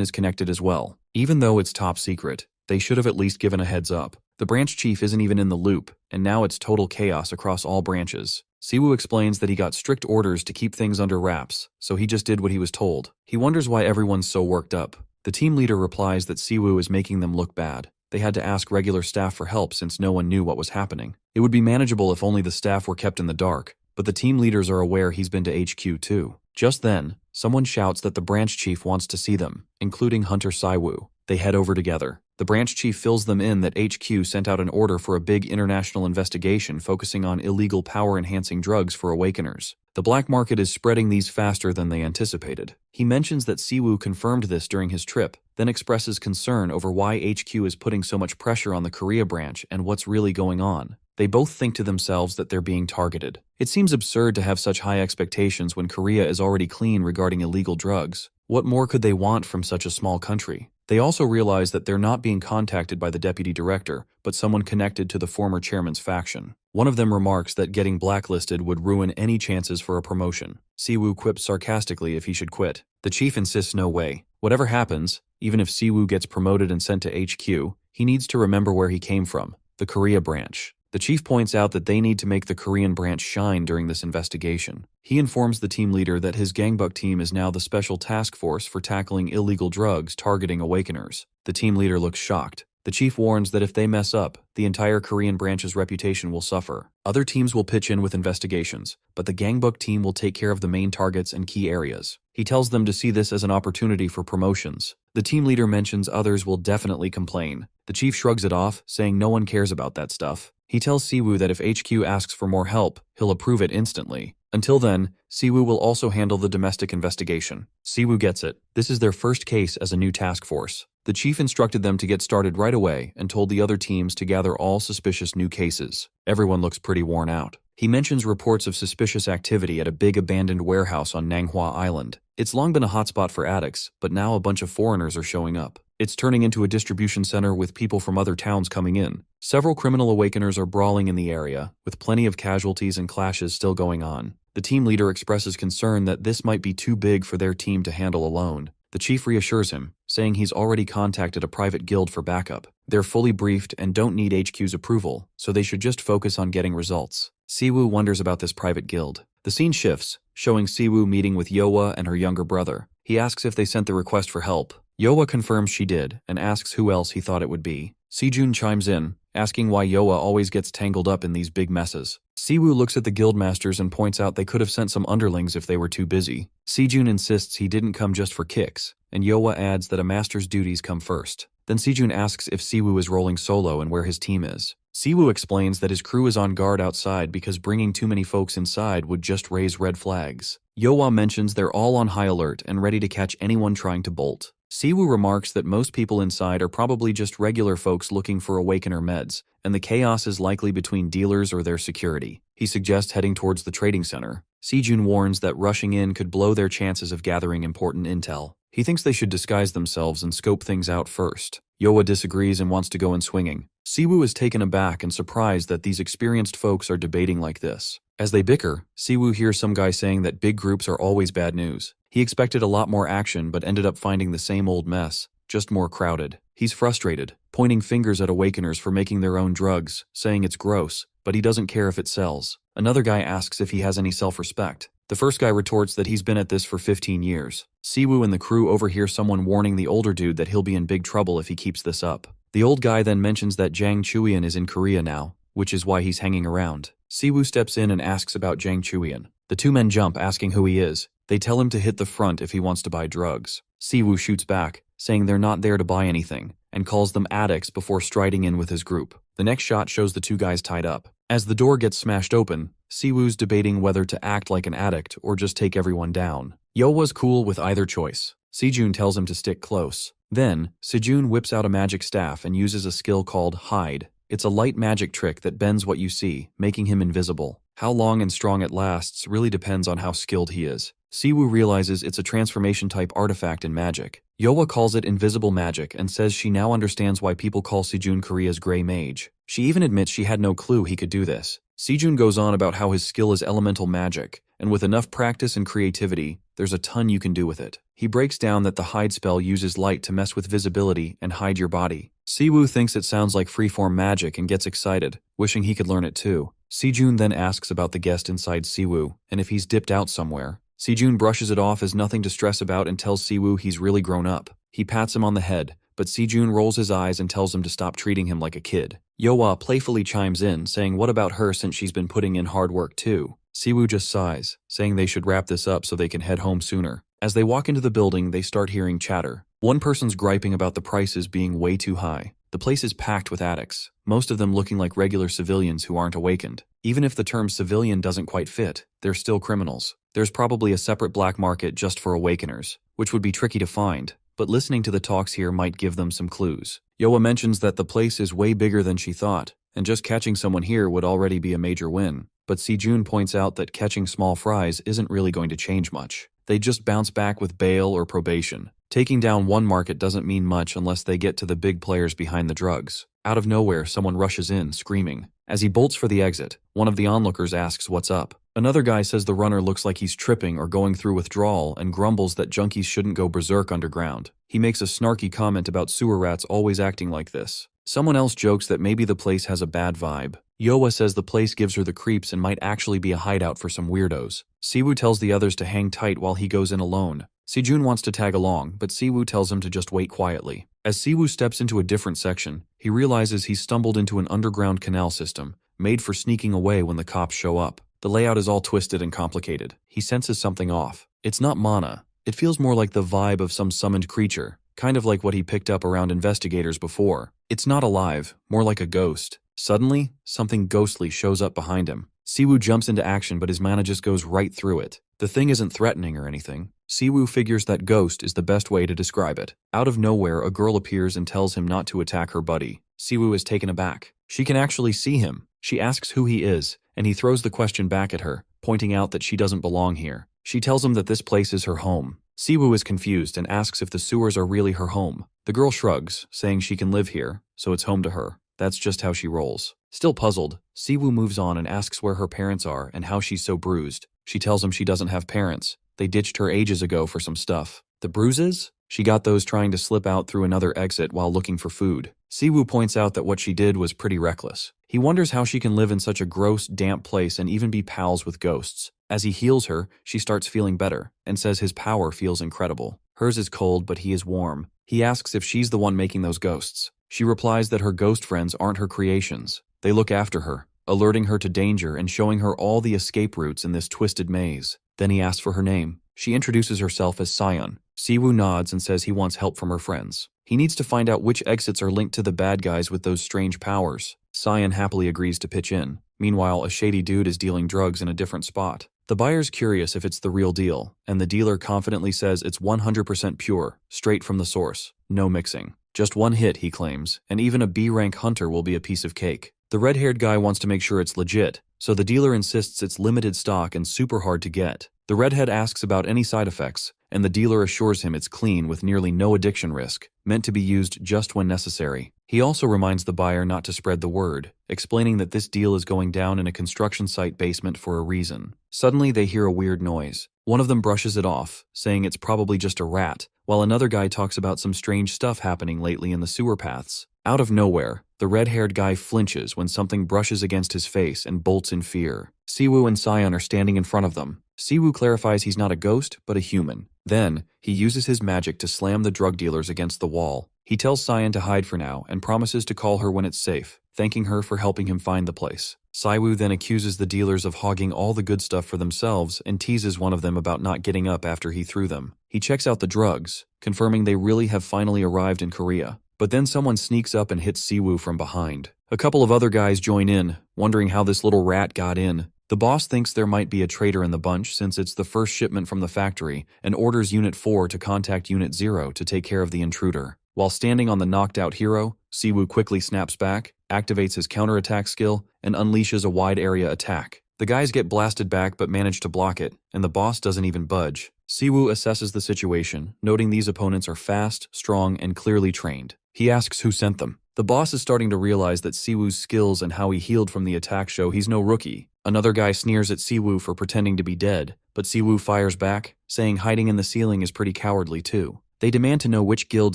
is connected as well. Even though it's top secret, they should have at least given a heads up. The branch chief isn't even in the loop, and now it's total chaos across all branches. Siwoo explains that he got strict orders to keep things under wraps, so he just did what he was told. He wonders why everyone's so worked up. The team leader replies that Siwoo is making them look bad. They had to ask regular staff for help since no one knew what was happening. It would be manageable if only the staff were kept in the dark, but the team leaders are aware he's been to HQ too. Just then, someone shouts that the branch chief wants to see them, including Hunter Siwoo. They head over together. The branch chief fills them in that HQ sent out an order for a big international investigation focusing on illegal power-enhancing drugs for Awakeners. The black market is spreading these faster than they anticipated. He mentions that Siwoo confirmed this during his trip, then expresses concern over why HQ is putting so much pressure on the Korea branch and what's really going on. They both think to themselves that they're being targeted. It seems absurd to have such high expectations when Korea is already clean regarding illegal drugs. What more could they want from such a small country? They also realize that they're not being contacted by the deputy director, but someone connected to the former chairman's faction. One of them remarks that getting blacklisted would ruin any chances for a promotion. Siwoo quips sarcastically if he should quit. The chief insists no way. Whatever happens, even if Siwoo gets promoted and sent to HQ, he needs to remember where he came from, the Korea branch. The chief points out that they need to make the Korean branch shine during this investigation. He informs the team leader that his gangbuk team is now the special task force for tackling illegal drugs targeting Awakeners. The team leader looks shocked. The chief warns that if they mess up, the entire Korean branch's reputation will suffer. Other teams will pitch in with investigations, but the gangbuk team will take care of the main targets and key areas. He tells them to see this as an opportunity for promotions. The team leader mentions others will definitely complain. The chief shrugs it off, saying no one cares about that stuff. He tells Siwoo that if HQ asks for more help, he'll approve it instantly. Until then, Siwoo will also handle the domestic investigation. Siwoo gets it. This is their first case as a new task force. The chief instructed them to get started right away and told the other teams to gather all suspicious new cases. Everyone looks pretty worn out. He mentions reports of suspicious activity at a big abandoned warehouse on Manhwa Island. It's long been a hotspot for addicts, but now a bunch of foreigners are showing up. It's turning into a distribution center with people from other towns coming in. Several criminal awakeners are brawling in the area, with plenty of casualties and clashes still going on. The team leader expresses concern that this might be too big for their team to handle alone. The chief reassures him, saying he's already contacted a private guild for backup. They're fully briefed and don't need HQ's approval, so they should just focus on getting results. Siwoo wonders about this private guild. The scene shifts, showing Siwoo meeting with Yoa and her younger brother. He asks if they sent the request for help. Yoa confirms she did, and asks who else he thought it would be. Sejun chimes in, asking why Yoa always gets tangled up in these big messes. Siwoo looks at the guildmasters and points out they could have sent some underlings if they were too busy. Sejun insists he didn't come just for kicks, and Yoa adds that a master's duties come first. Then Sejun asks if Siwoo is rolling solo and where his team is. Siwoo explains that his crew is on guard outside because bringing too many folks inside would just raise red flags. Yoa mentions they're all on high alert and ready to catch anyone trying to bolt. Siwoo remarks that most people inside are probably just regular folks looking for awakener meds, and the chaos is likely between dealers or their security. He suggests heading towards the trading center. Sejun warns that rushing in could blow their chances of gathering important intel. He thinks they should disguise themselves and scope things out first. Yoa disagrees and wants to go in swinging. Siwoo is taken aback and surprised that these experienced folks are debating like this. As they bicker, Siwoo hears some guy saying that big groups are always bad news. He expected a lot more action but ended up finding the same old mess, just more crowded. He's frustrated, pointing fingers at awakeners for making their own drugs, saying it's gross, but he doesn't care if it sells. Another guy asks if he has any self-respect. The first guy retorts that he's been at this for 15 years. Siwoo and the crew overhear someone warning the older dude that he'll be in big trouble if he keeps this up. The old guy then mentions that Jang Chuian is in Korea now, which is why he's hanging around. Siwoo steps in and asks about Jang Chuian. The two men jump, asking who he is. They tell him to hit the front if he wants to buy drugs. Siwoo shoots back, saying they're not there to buy anything, and calls them addicts before striding in with his group. The next shot shows the two guys tied up. As the door gets smashed open, Siwoo's debating whether to act like an addict or just take everyone down. Yoa's cool with either choice. Sejun tells him to stick close. Then, Sejun whips out a magic staff and uses a skill called Hide. It's a light magic trick that bends what you see, making him invisible. How long and strong it lasts really depends on how skilled he is. Siwoo realizes it's a transformation-type artifact in magic. Yoa calls it invisible magic and says she now understands why people call Sejun Korea's Grey Mage. She even admits she had no clue he could do this. Sejun goes on about how his skill is elemental magic, and with enough practice and creativity, there's a ton you can do with it. He breaks down that the hide spell uses light to mess with visibility and hide your body. Siwoo thinks it sounds like freeform magic and gets excited, wishing he could learn it too. Sejun then asks about the guest inside Siwoo, and if he's dipped out somewhere. Sejun brushes it off as nothing to stress about and tells Siwoo he's really grown up. He pats him on the head, but Sejun rolls his eyes and tells him to stop treating him like a kid. Yoa playfully chimes in, saying what about her since she's been putting in hard work too. Siwoo just sighs, saying they should wrap this up so they can head home sooner. As they walk into the building, they start hearing chatter. One person's griping about the prices being way too high. The place is packed with addicts, most of them looking like regular civilians who aren't awakened. Even if the term civilian doesn't quite fit, they're still criminals. There's probably a separate black market just for awakeners, which would be tricky to find, but listening to the talks here might give them some clues. Yoa mentions that the place is way bigger than she thought, and just catching someone here would already be a major win. But Sejun points out that catching small fries isn't really going to change much. They just bounce back with bail or probation. Taking down one market doesn't mean much unless they get to the big players behind the drugs. Out of nowhere, someone rushes in, screaming. As he bolts for the exit, one of the onlookers asks what's up. Another guy says the runner looks like he's tripping or going through withdrawal and grumbles that junkies shouldn't go berserk underground. He makes a snarky comment about sewer rats always acting like this. Someone else jokes that maybe the place has a bad vibe. Yoa says the place gives her the creeps and might actually be a hideout for some weirdos. Siwoo tells the others to hang tight while he goes in alone. Sejun wants to tag along, but Siwoo tells him to just wait quietly. As Siwoo steps into a different section, he realizes he's stumbled into an underground canal system, made for sneaking away when the cops show up. The layout is all twisted and complicated. He senses something off. It's not mana. It feels more like the vibe of some summoned creature, kind of like what he picked up around investigators before. It's not alive, more like a ghost. Suddenly, something ghostly shows up behind him. Siwoo jumps into action, but his mana just goes right through it. The thing isn't threatening or anything. Siwoo figures that ghost is the best way to describe it. Out of nowhere, a girl appears and tells him not to attack her buddy. Siwoo is taken aback. She can actually see him. She asks who he is, and he throws the question back at her, pointing out that she doesn't belong here. She tells him that this place is her home. Siwoo is confused and asks if the sewers are really her home. The girl shrugs, saying she can live here, so it's home to her. That's just how she rolls. Still puzzled, Siwoo moves on and asks where her parents are and how she's so bruised. She tells him she doesn't have parents. They ditched her ages ago for some stuff. The bruises? She got those trying to slip out through another exit while looking for food. Siwoo points out that what she did was pretty reckless. He wonders how she can live in such a gross, damp place and even be pals with ghosts. As he heals her, she starts feeling better, and says his power feels incredible. Hers is cold, but he is warm. He asks if she's the one making those ghosts. She replies that her ghost friends aren't her creations. They look after her, alerting her to danger and showing her all the escape routes in this twisted maze. Then he asks for her name. She introduces herself as Sion. Siwoo nods and says he wants help from her friends. He needs to find out which exits are linked to the bad guys with those strange powers. Sion happily agrees to pitch in. Meanwhile, a shady dude is dealing drugs in a different spot. The buyer's curious if it's the real deal, and the dealer confidently says it's 100% pure, straight from the source. No mixing. Just one hit, he claims, and even a B-rank hunter will be a piece of cake. The red-haired guy wants to make sure it's legit, so the dealer insists it's limited stock and super hard to get. The redhead asks about any side effects, and the dealer assures him it's clean with nearly no addiction risk, meant to be used just when necessary. He also reminds the buyer not to spread the word, explaining that this deal is going down in a construction site basement for a reason. Suddenly they hear a weird noise. One of them brushes it off, saying it's probably just a rat, while another guy talks about some strange stuff happening lately in the sewer paths. Out of nowhere, the red-haired guy flinches when something brushes against his face and bolts in fear. Siwoo and Sion are standing in front of them. Siwoo clarifies he's not a ghost, but a human. Then, he uses his magic to slam the drug dealers against the wall. He tells Sion to hide for now and promises to call her when it's safe, thanking her for helping him find the place. Siwoo then accuses the dealers of hogging all the good stuff for themselves and teases one of them about not getting up after he threw them. He checks out the drugs, confirming they really have finally arrived in Korea. But then someone sneaks up and hits Siwoo from behind. A couple of other guys join in, wondering how this little rat got in. The boss thinks there might be a traitor in the bunch since it's the first shipment from the factory and orders Unit 4 to contact Unit 0 to take care of the intruder. While standing on the knocked-out hero, Siwoo quickly snaps back, activates his counterattack skill, and unleashes a wide-area attack. The guys get blasted back but manage to block it, and the boss doesn't even budge. Siwoo assesses the situation, noting these opponents are fast, strong, and clearly trained. He asks who sent them. The boss is starting to realize that Siwoo's skills and how he healed from the attack show he's no rookie. Another guy sneers at Siwoo for pretending to be dead, but Siwoo fires back, saying hiding in the ceiling is pretty cowardly too. They demand to know which guild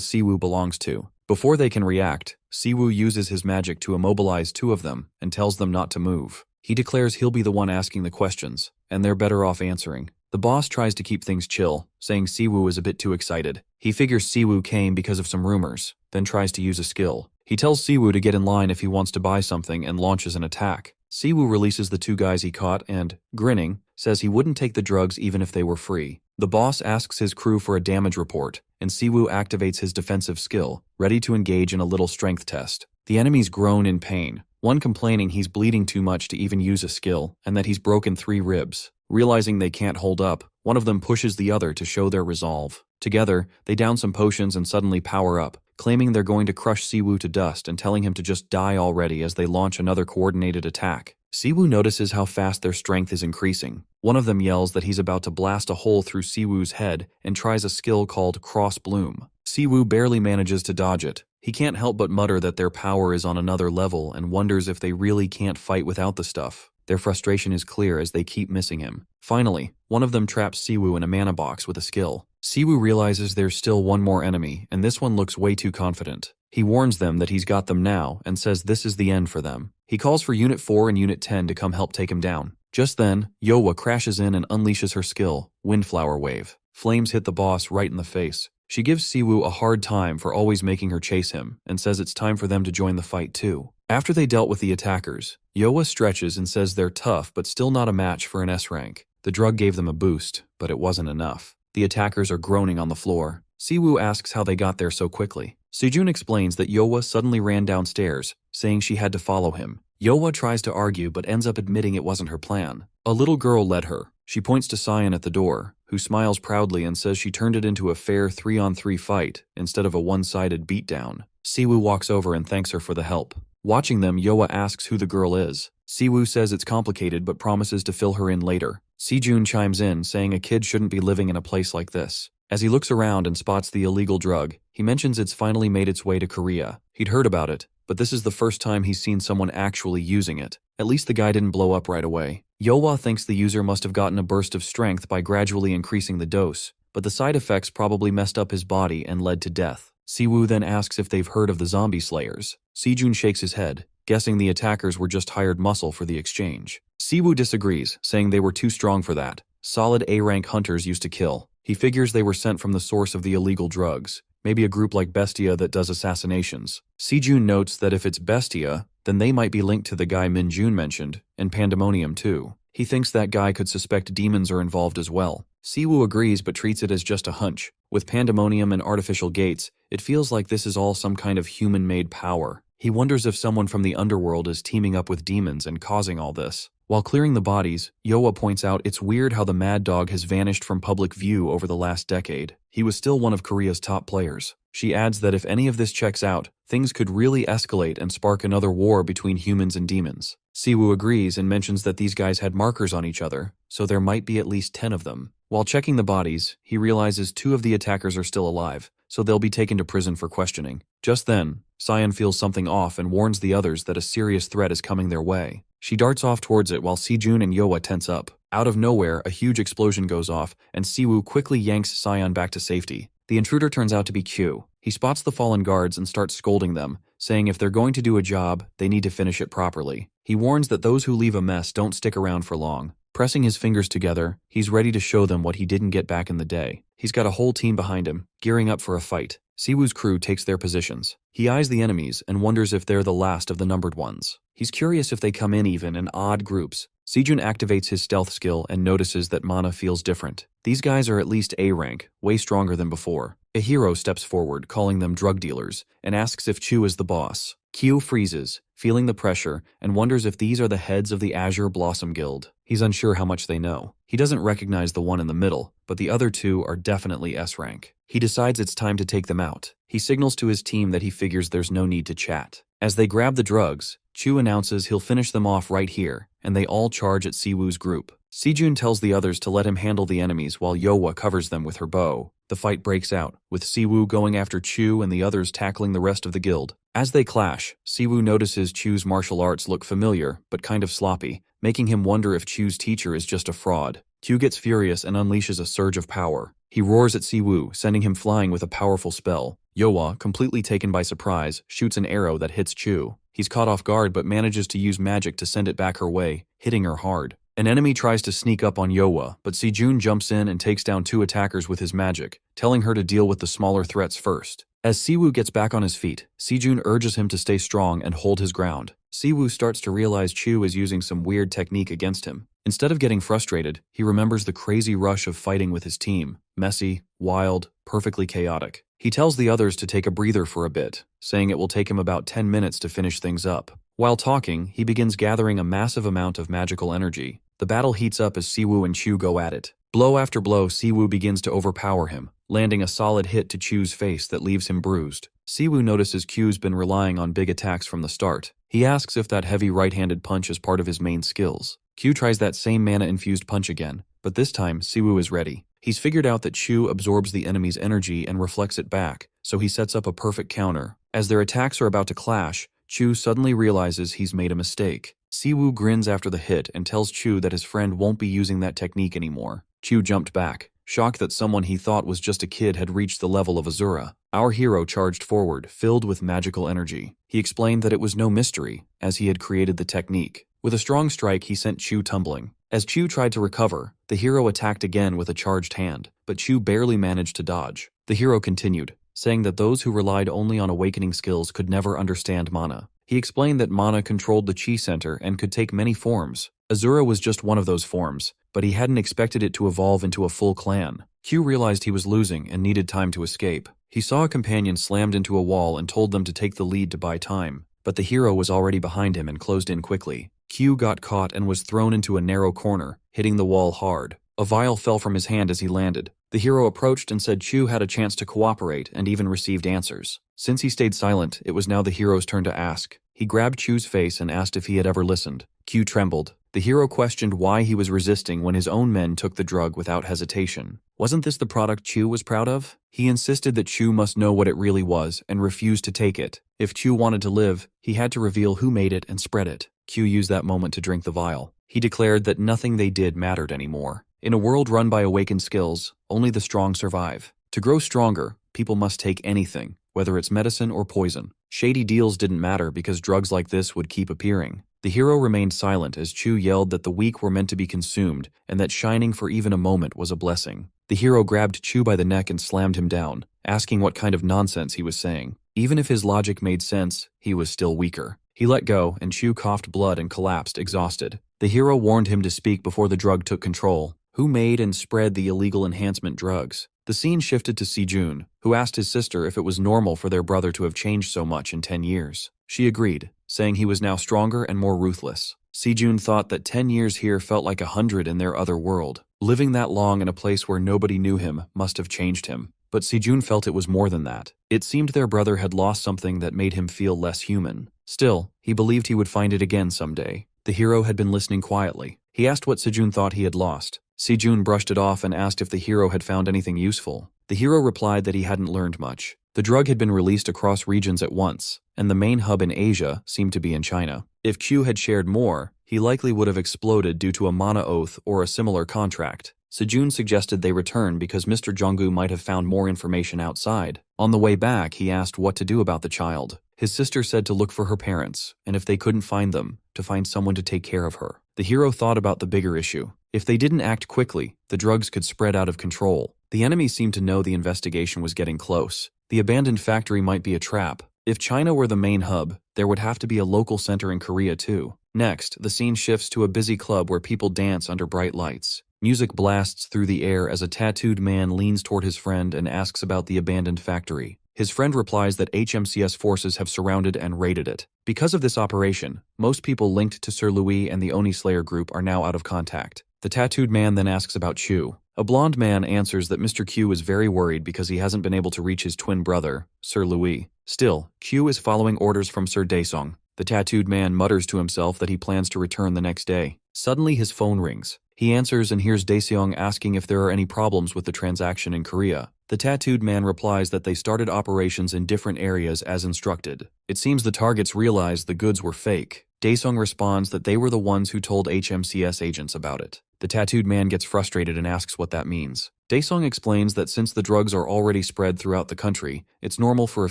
Siwoo belongs to. Before they can react, Siwoo uses his magic to immobilize two of them and tells them not to move. He declares he'll be the one asking the questions, and they're better off answering. The boss tries to keep things chill, saying Siwoo is a bit too excited. He figures Siwoo came because of some rumors, then tries to use a skill. He tells Siwoo to get in line if he wants to buy something and launches an attack. Siwoo releases the two guys he caught and, grinning, says he wouldn't take the drugs even if they were free. The boss asks his crew for a damage report, and Siwoo activates his defensive skill, ready to engage in a little strength test. The enemies groan in pain, one complaining he's bleeding too much to even use a skill, and that he's broken 3 ribs. Realizing they can't hold up, one of them pushes the other to show their resolve. Together, they down some potions and suddenly power up, claiming they're going to crush Siwoo to dust and telling him to just die already as they launch another coordinated attack. Siwoo notices how fast their strength is increasing. One of them yells that he's about to blast a hole through Siwoo's head and tries a skill called Cross Bloom. Siwoo barely manages to dodge it. He can't help but mutter that their power is on another level and wonders if they really can't fight without the stuff. Their frustration is clear as they keep missing him. Finally, one of them traps Siwoo in a mana box with a skill. Siwoo realizes there's still one more enemy, and this one looks way too confident. He warns them that he's got them now and says this is the end for them. He calls for Unit 4 and Unit 10 to come help take him down. Just then, Yowa crashes in and unleashes her skill, Windflower Wave. Flames hit the boss right in the face. She gives Siwoo a hard time for always making her chase him and says it's time for them to join the fight too. After they dealt with the attackers, Yowa stretches and says they're tough but still not a match for an S rank. The drug gave them a boost, but it wasn't enough. The attackers are groaning on the floor. Siwoo asks how they got there so quickly. Sujun explains that Yowa suddenly ran downstairs, saying she had to follow him. Yowa tries to argue but ends up admitting it wasn't her plan. A little girl led her. She points to Sion at the door, who smiles proudly and says she turned it into a fair 3-on-3 fight instead of a one-sided beatdown. Siwoo walks over and thanks her for the help. Watching them, Yowa asks who the girl is. Siwoo says it's complicated but promises to fill her in later. Sejun chimes in, saying a kid shouldn't be living in a place like this. As he looks around and spots the illegal drug, he mentions it's finally made its way to Korea. He'd heard about it, but this is the first time he's seen someone actually using it. At least the guy didn't blow up right away. Yohwa thinks the user must have gotten a burst of strength by gradually increasing the dose, but the side effects probably messed up his body and led to death. Siwoo then asks if they've heard of the zombie slayers. Sejun shakes his head, guessing the attackers were just hired muscle for the exchange. Siwoo disagrees, saying they were too strong for that. Solid A-rank hunters used to kill. He figures they were sent from the source of the illegal drugs, maybe a group like Bestia that does assassinations. Sejun notes that if it's Bestia, then they might be linked to the guy Minjun mentioned, and Pandemonium too. He thinks that guy could suspect demons are involved as well. Siwoo agrees but treats it as just a hunch. With Pandemonium and artificial gates, it feels like this is all some kind of human-made power. He wonders if someone from the underworld is teaming up with demons and causing all this. While clearing the bodies, Yohwa points out it's weird how the Mad Dog has vanished from public view over the last decade. He was still one of Korea's top players. She adds that if any of this checks out, things could really escalate and spark another war between humans and demons. Siwoo agrees and mentions that these guys had markers on each other, so there might be at least 10 of them. While checking the bodies, he realizes 2 of the attackers are still alive, so they'll be taken to prison for questioning. Just then, Cyan feels something off and warns the others that a serious threat is coming their way. She darts off towards it while Sejun and Yohwa tense up. Out of nowhere, a huge explosion goes off, and Siwoo quickly yanks Cyan back to safety. The intruder turns out to be Q. He spots the fallen guards and starts scolding them, saying if they're going to do a job, they need to finish it properly. He warns that those who leave a mess don't stick around for long. Pressing his fingers together, he's ready to show them what he didn't get back in the day. He's got a whole team behind him, gearing up for a fight. Siwoo's crew takes their positions. He eyes the enemies and wonders if they're the last of the numbered ones. He's curious if they come in even in odd groups. Sejun activates his stealth skill and notices that Mana feels different. These guys are at least A rank, way stronger than before. A hero steps forward, calling them drug dealers, and asks if Chu is the boss. Q freezes, feeling the pressure, and wonders if these are the heads of the Azure Blossom Guild. He's unsure how much they know. He doesn't recognize the one in the middle, but the other 2 are definitely S rank. He decides it's time to take them out. He signals to his team that he figures there's no need to chat. As they grab the drugs, Chu announces he'll finish them off right here, and they all charge at Siwoo's group. Sejun tells the others to let him handle the enemies while Yohwa covers them with her bow. The fight breaks out, with Siwoo going after Chu and the others tackling the rest of the guild. As they clash, Siwoo notices Chu's martial arts look familiar, but kind of sloppy, making him wonder if Chu's teacher is just a fraud. Chu gets furious and unleashes a surge of power. He roars at Siwoo, sending him flying with a powerful spell. Yohwa, completely taken by surprise, shoots an arrow that hits Chu. He's caught off guard but manages to use magic to send it back her way, hitting her hard. An enemy tries to sneak up on Yohwa, but Sejun jumps in and takes down 2 attackers with his magic, telling her to deal with the smaller threats first. As Siwoo gets back on his feet, Sejun urges him to stay strong and hold his ground. Siwoo starts to realize Chu is using some weird technique against him. Instead of getting frustrated, he remembers the crazy rush of fighting with his team. Messy, wild, perfectly chaotic. He tells the others to take a breather for a bit, saying it will take him about 10 minutes to finish things up. While talking, he begins gathering a massive amount of magical energy. The battle heats up as Siwoo and Chu go at it. Blow after blow, Siwoo begins to overpower him, landing a solid hit to Chu's face that leaves him bruised. Siwoo notices Q's been relying on big attacks from the start. He asks if that heavy right-handed punch is part of his main skills. Q tries that same mana-infused punch again, but this time Siwoo is ready. He's figured out that Chu absorbs the enemy's energy and reflects it back, so he sets up a perfect counter. As their attacks are about to clash, Chu suddenly realizes he's made a mistake. Siwoo grins after the hit and tells Chu that his friend won't be using that technique anymore. Chu jumped back, shocked that someone he thought was just a kid had reached the level of Asura. Our hero charged forward, filled with magical energy. He explained that it was no mystery, as he had created the technique. With a strong strike, he sent Chu tumbling. As Chu tried to recover, the hero attacked again with a charged hand, but Chu barely managed to dodge. The hero continued, saying that those who relied only on awakening skills could never understand mana. He explained that mana controlled the chi center and could take many forms. Asura was just one of those forms, but he hadn't expected it to evolve into a full clan. Q realized he was losing and needed time to escape. He saw a companion slammed into a wall and told them to take the lead to buy time, but the hero was already behind him and closed in quickly. Q got caught and was thrown into a narrow corner, hitting the wall hard. A vial fell from his hand as he landed. The hero approached and said Chu had a chance to cooperate and even received answers. Since he stayed silent, it was now the hero's turn to ask. He grabbed Chu's face and asked if he had ever listened, Q trembled. The hero questioned why he was resisting when his own men took the drug without hesitation. Wasn't this the product Chu was proud of? He insisted that Chu must know what it really was and refused to take it. If Chu wanted to live, he had to reveal who made it and spread it. Q used that moment to drink the vial. He declared that nothing they did mattered anymore. In a world run by awakened skills, only the strong survive. To grow stronger, people must take anything, whether it's medicine or poison. Shady deals didn't matter because drugs like this would keep appearing. The hero remained silent as Chu yelled that the weak were meant to be consumed and that shining for even a moment was a blessing. The hero grabbed Chu by the neck and slammed him down, asking what kind of nonsense he was saying. Even if his logic made sense, he was still weaker. He let go, and Chu coughed blood and collapsed, exhausted. The hero warned him to speak before the drug took control. Who made and spread the illegal enhancement drugs? The scene shifted to Sejun, who asked his sister if it was normal for their brother to have changed so much in 10 years. She agreed, saying he was now stronger and more ruthless. Sejun thought that 10 years here felt like 100 in their other world. Living that long in a place where nobody knew him must have changed him. But Sejun felt it was more than that. It seemed their brother had lost something that made him feel less human. Still, he believed he would find it again someday. The hero had been listening quietly. He asked what Sejun thought he had lost. Sejun brushed it off and asked if the hero had found anything useful. The hero replied that he hadn't learned much. The drug had been released across regions at once, and the main hub in Asia seemed to be in China. If Q had shared more, he likely would have exploded due to a mana oath or a similar contract. Sejun suggested they return because Mr. Jonggu might have found more information outside. On the way back, he asked what to do about the child. His sister said to look for her parents, and if they couldn't find them, to find someone to take care of her. The hero thought about the bigger issue. If they didn't act quickly, the drugs could spread out of control. The enemy seemed to know the investigation was getting close. The abandoned factory might be a trap. If China were the main hub, there would have to be a local center in Korea too. Next, the scene shifts to a busy club where people dance under bright lights. Music blasts through the air as a tattooed man leans toward his friend and asks about the abandoned factory. His friend replies that HMCS forces have surrounded and raided it. Because of this operation, most people linked to Sir Louis and the Oni Slayer group are now out of contact. The tattooed man then asks about Chu. A blonde man answers that Mr. Q is very worried because he hasn't been able to reach his twin brother, Sir Louis. Still, Q is following orders from Sir Daesung. The tattooed man mutters to himself that he plans to return the next day. Suddenly his phone rings. He answers and hears Daesung asking if there are any problems with the transaction in Korea. The tattooed man replies that they started operations in different areas as instructed. It seems the targets realized the goods were fake. Daesung responds that they were the ones who told HMCS agents about it. The tattooed man gets frustrated and asks what that means. Daesung explains that since the drugs are already spread throughout the country, it's normal for a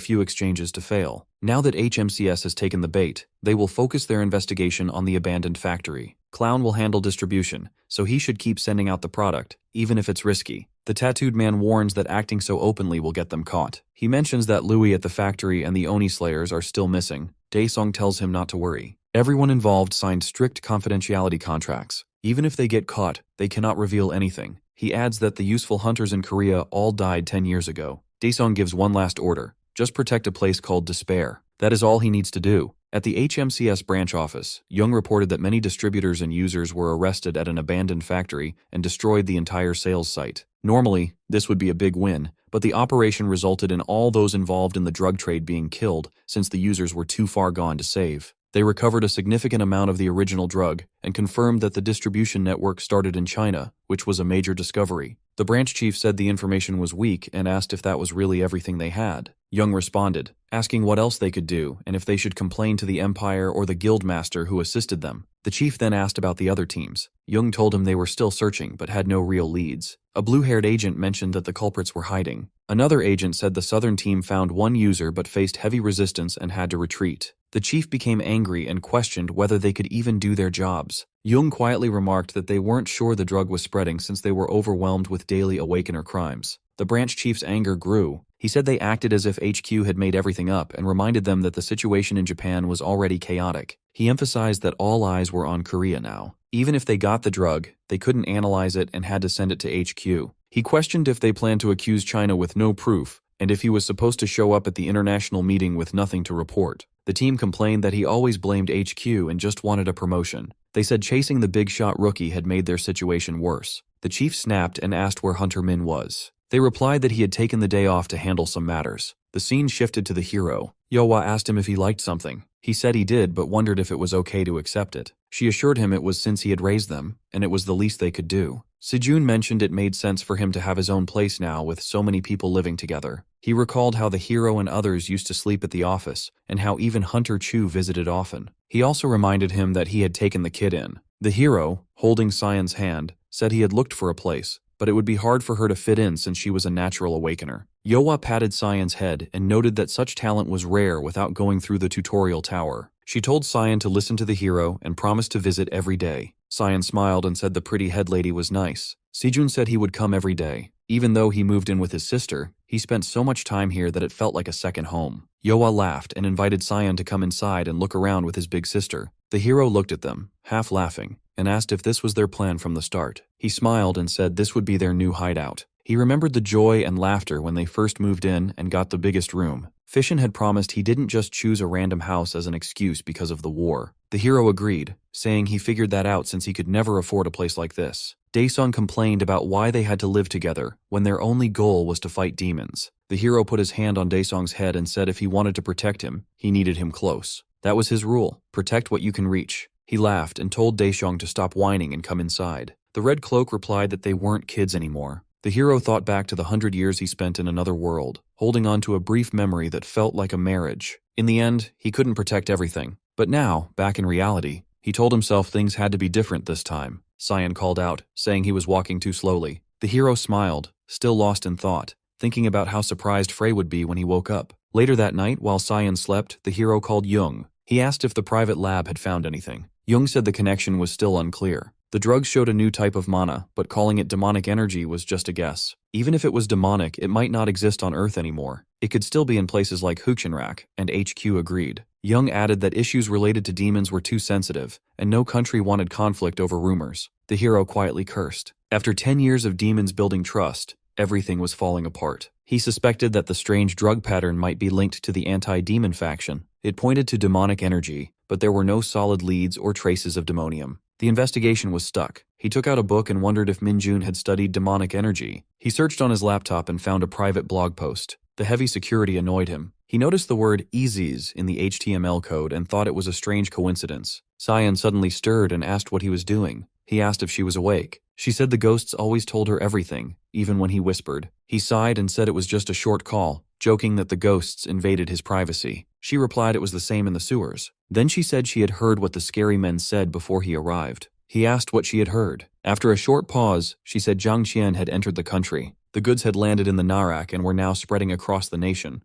few exchanges to fail. Now that HMCS has taken the bait, they will focus their investigation on the abandoned factory. Clown will handle distribution, so he should keep sending out the product, even if it's risky. The tattooed man warns that acting so openly will get them caught. He mentions that Louis at the factory and the Oni Slayers are still missing. Daesung tells him not to worry. Everyone involved signed strict confidentiality contracts. Even if they get caught, they cannot reveal anything. He adds that the useful hunters in Korea all died 10 years ago. Daesung gives one last order. Just protect a place called Despair. That is all he needs to do. At the HMCS branch office, Young reported that many distributors and users were arrested at an abandoned factory and destroyed the entire sales site. Normally, this would be a big win, but the operation resulted in all those involved in the drug trade being killed since the users were too far gone to save. They recovered a significant amount of the original drug and confirmed that the distribution network started in China, which was a major discovery. The branch chief said the information was weak and asked if that was really everything they had. Young responded, asking what else they could do and if they should complain to the Empire or the guild master who assisted them. The chief then asked about the other teams. Young told him they were still searching but had no real leads. A blue-haired agent mentioned that the culprits were hiding. Another agent said the southern team found one user but faced heavy resistance and had to retreat. The chief became angry and questioned whether they could even do their jobs. Jung quietly remarked that they weren't sure the drug was spreading since they were overwhelmed with daily awakener crimes. The branch chief's anger grew. He said they acted as if HQ had made everything up and reminded them that the situation in Japan was already chaotic. He emphasized that all eyes were on Korea now. Even if they got the drug, they couldn't analyze it and had to send it to HQ. He questioned if they planned to accuse China with no proof, and if he was supposed to show up at the international meeting with nothing to report. The team complained that he always blamed HQ and just wanted a promotion. They said chasing the big shot rookie had made their situation worse. The chief snapped and asked where Hunter Min was. They replied that he had taken the day off to handle some matters. The scene shifted to the hero. Yohwa asked him if he liked something. He said he did, but wondered if it was okay to accept it. She assured him it was since he had raised them, and it was the least they could do. Sejun mentioned it made sense for him to have his own place now with so many people living together. He recalled how the hero and others used to sleep at the office, and how even Hunter Chu visited often. He also reminded him that he had taken the kid in. The hero, holding Cyan's hand, said he had looked for a place, but it would be hard for her to fit in since she was a natural awakener. Yoa patted Cyan's head and noted that such talent was rare without going through the tutorial tower. She told Cyan to listen to the hero and promised to visit every day. Cyan smiled and said the pretty head lady was nice. Sejun said he would come every day. Even though he moved in with his sister, he spent so much time here that it felt like a second home. Yoa laughed and invited Cyan to come inside and look around with his big sister. The hero looked at them, half laughing, and asked if this was their plan from the start. He smiled and said this would be their new hideout. He remembered the joy and laughter when they first moved in and got the biggest room. Fishin had promised he didn't just choose a random house as an excuse because of the war. The hero agreed, saying he figured that out since he could never afford a place like this. Daesung complained about why they had to live together when their only goal was to fight demons. The hero put his hand on Daesung's head and said if he wanted to protect him, he needed him close. That was his rule, protect what you can reach. He laughed and told Daesung to stop whining and come inside. The Red Cloak replied that they weren't kids anymore. The hero thought back to the 100 years he spent in another world, holding on to a brief memory that felt like a marriage. In the end, he couldn't protect everything. But now, back in reality, he told himself things had to be different this time. Cyan called out, saying he was walking too slowly. The hero smiled, still lost in thought, thinking about how surprised Frey would be when he woke up. Later that night, while Cyan slept, the hero called Jung. He asked if the private lab had found anything. Jung said the connection was still unclear. The drugs showed a new type of mana, but calling it demonic energy was just a guess. Even if it was demonic, it might not exist on Earth anymore. It could still be in places like Huchenrak, and HQ agreed. Jung added that issues related to demons were too sensitive, and no country wanted conflict over rumors. The hero quietly cursed. After 10 years of demons building trust, everything was falling apart. He suspected that the strange drug pattern might be linked to the anti-demon faction. It pointed to demonic energy, but there were no solid leads or traces of demonium. The investigation was stuck. He took out a book and wondered if Minjun had studied demonic energy. He searched on his laptop and found a private blog post. The heavy security annoyed him. He noticed the word "easies" in the HTML code and thought it was a strange coincidence. Cyan suddenly stirred and asked what he was doing. He asked if she was awake. She said the ghosts always told her everything, even when he whispered. He sighed and said it was just a short call, joking that the ghosts invaded his privacy. She replied it was the same in the sewers. Then she said she had heard what the scary men said before he arrived. He asked what she had heard. After a short pause, she said Zhang Qian had entered the country. The goods had landed in the Narak and were now spreading across the nation.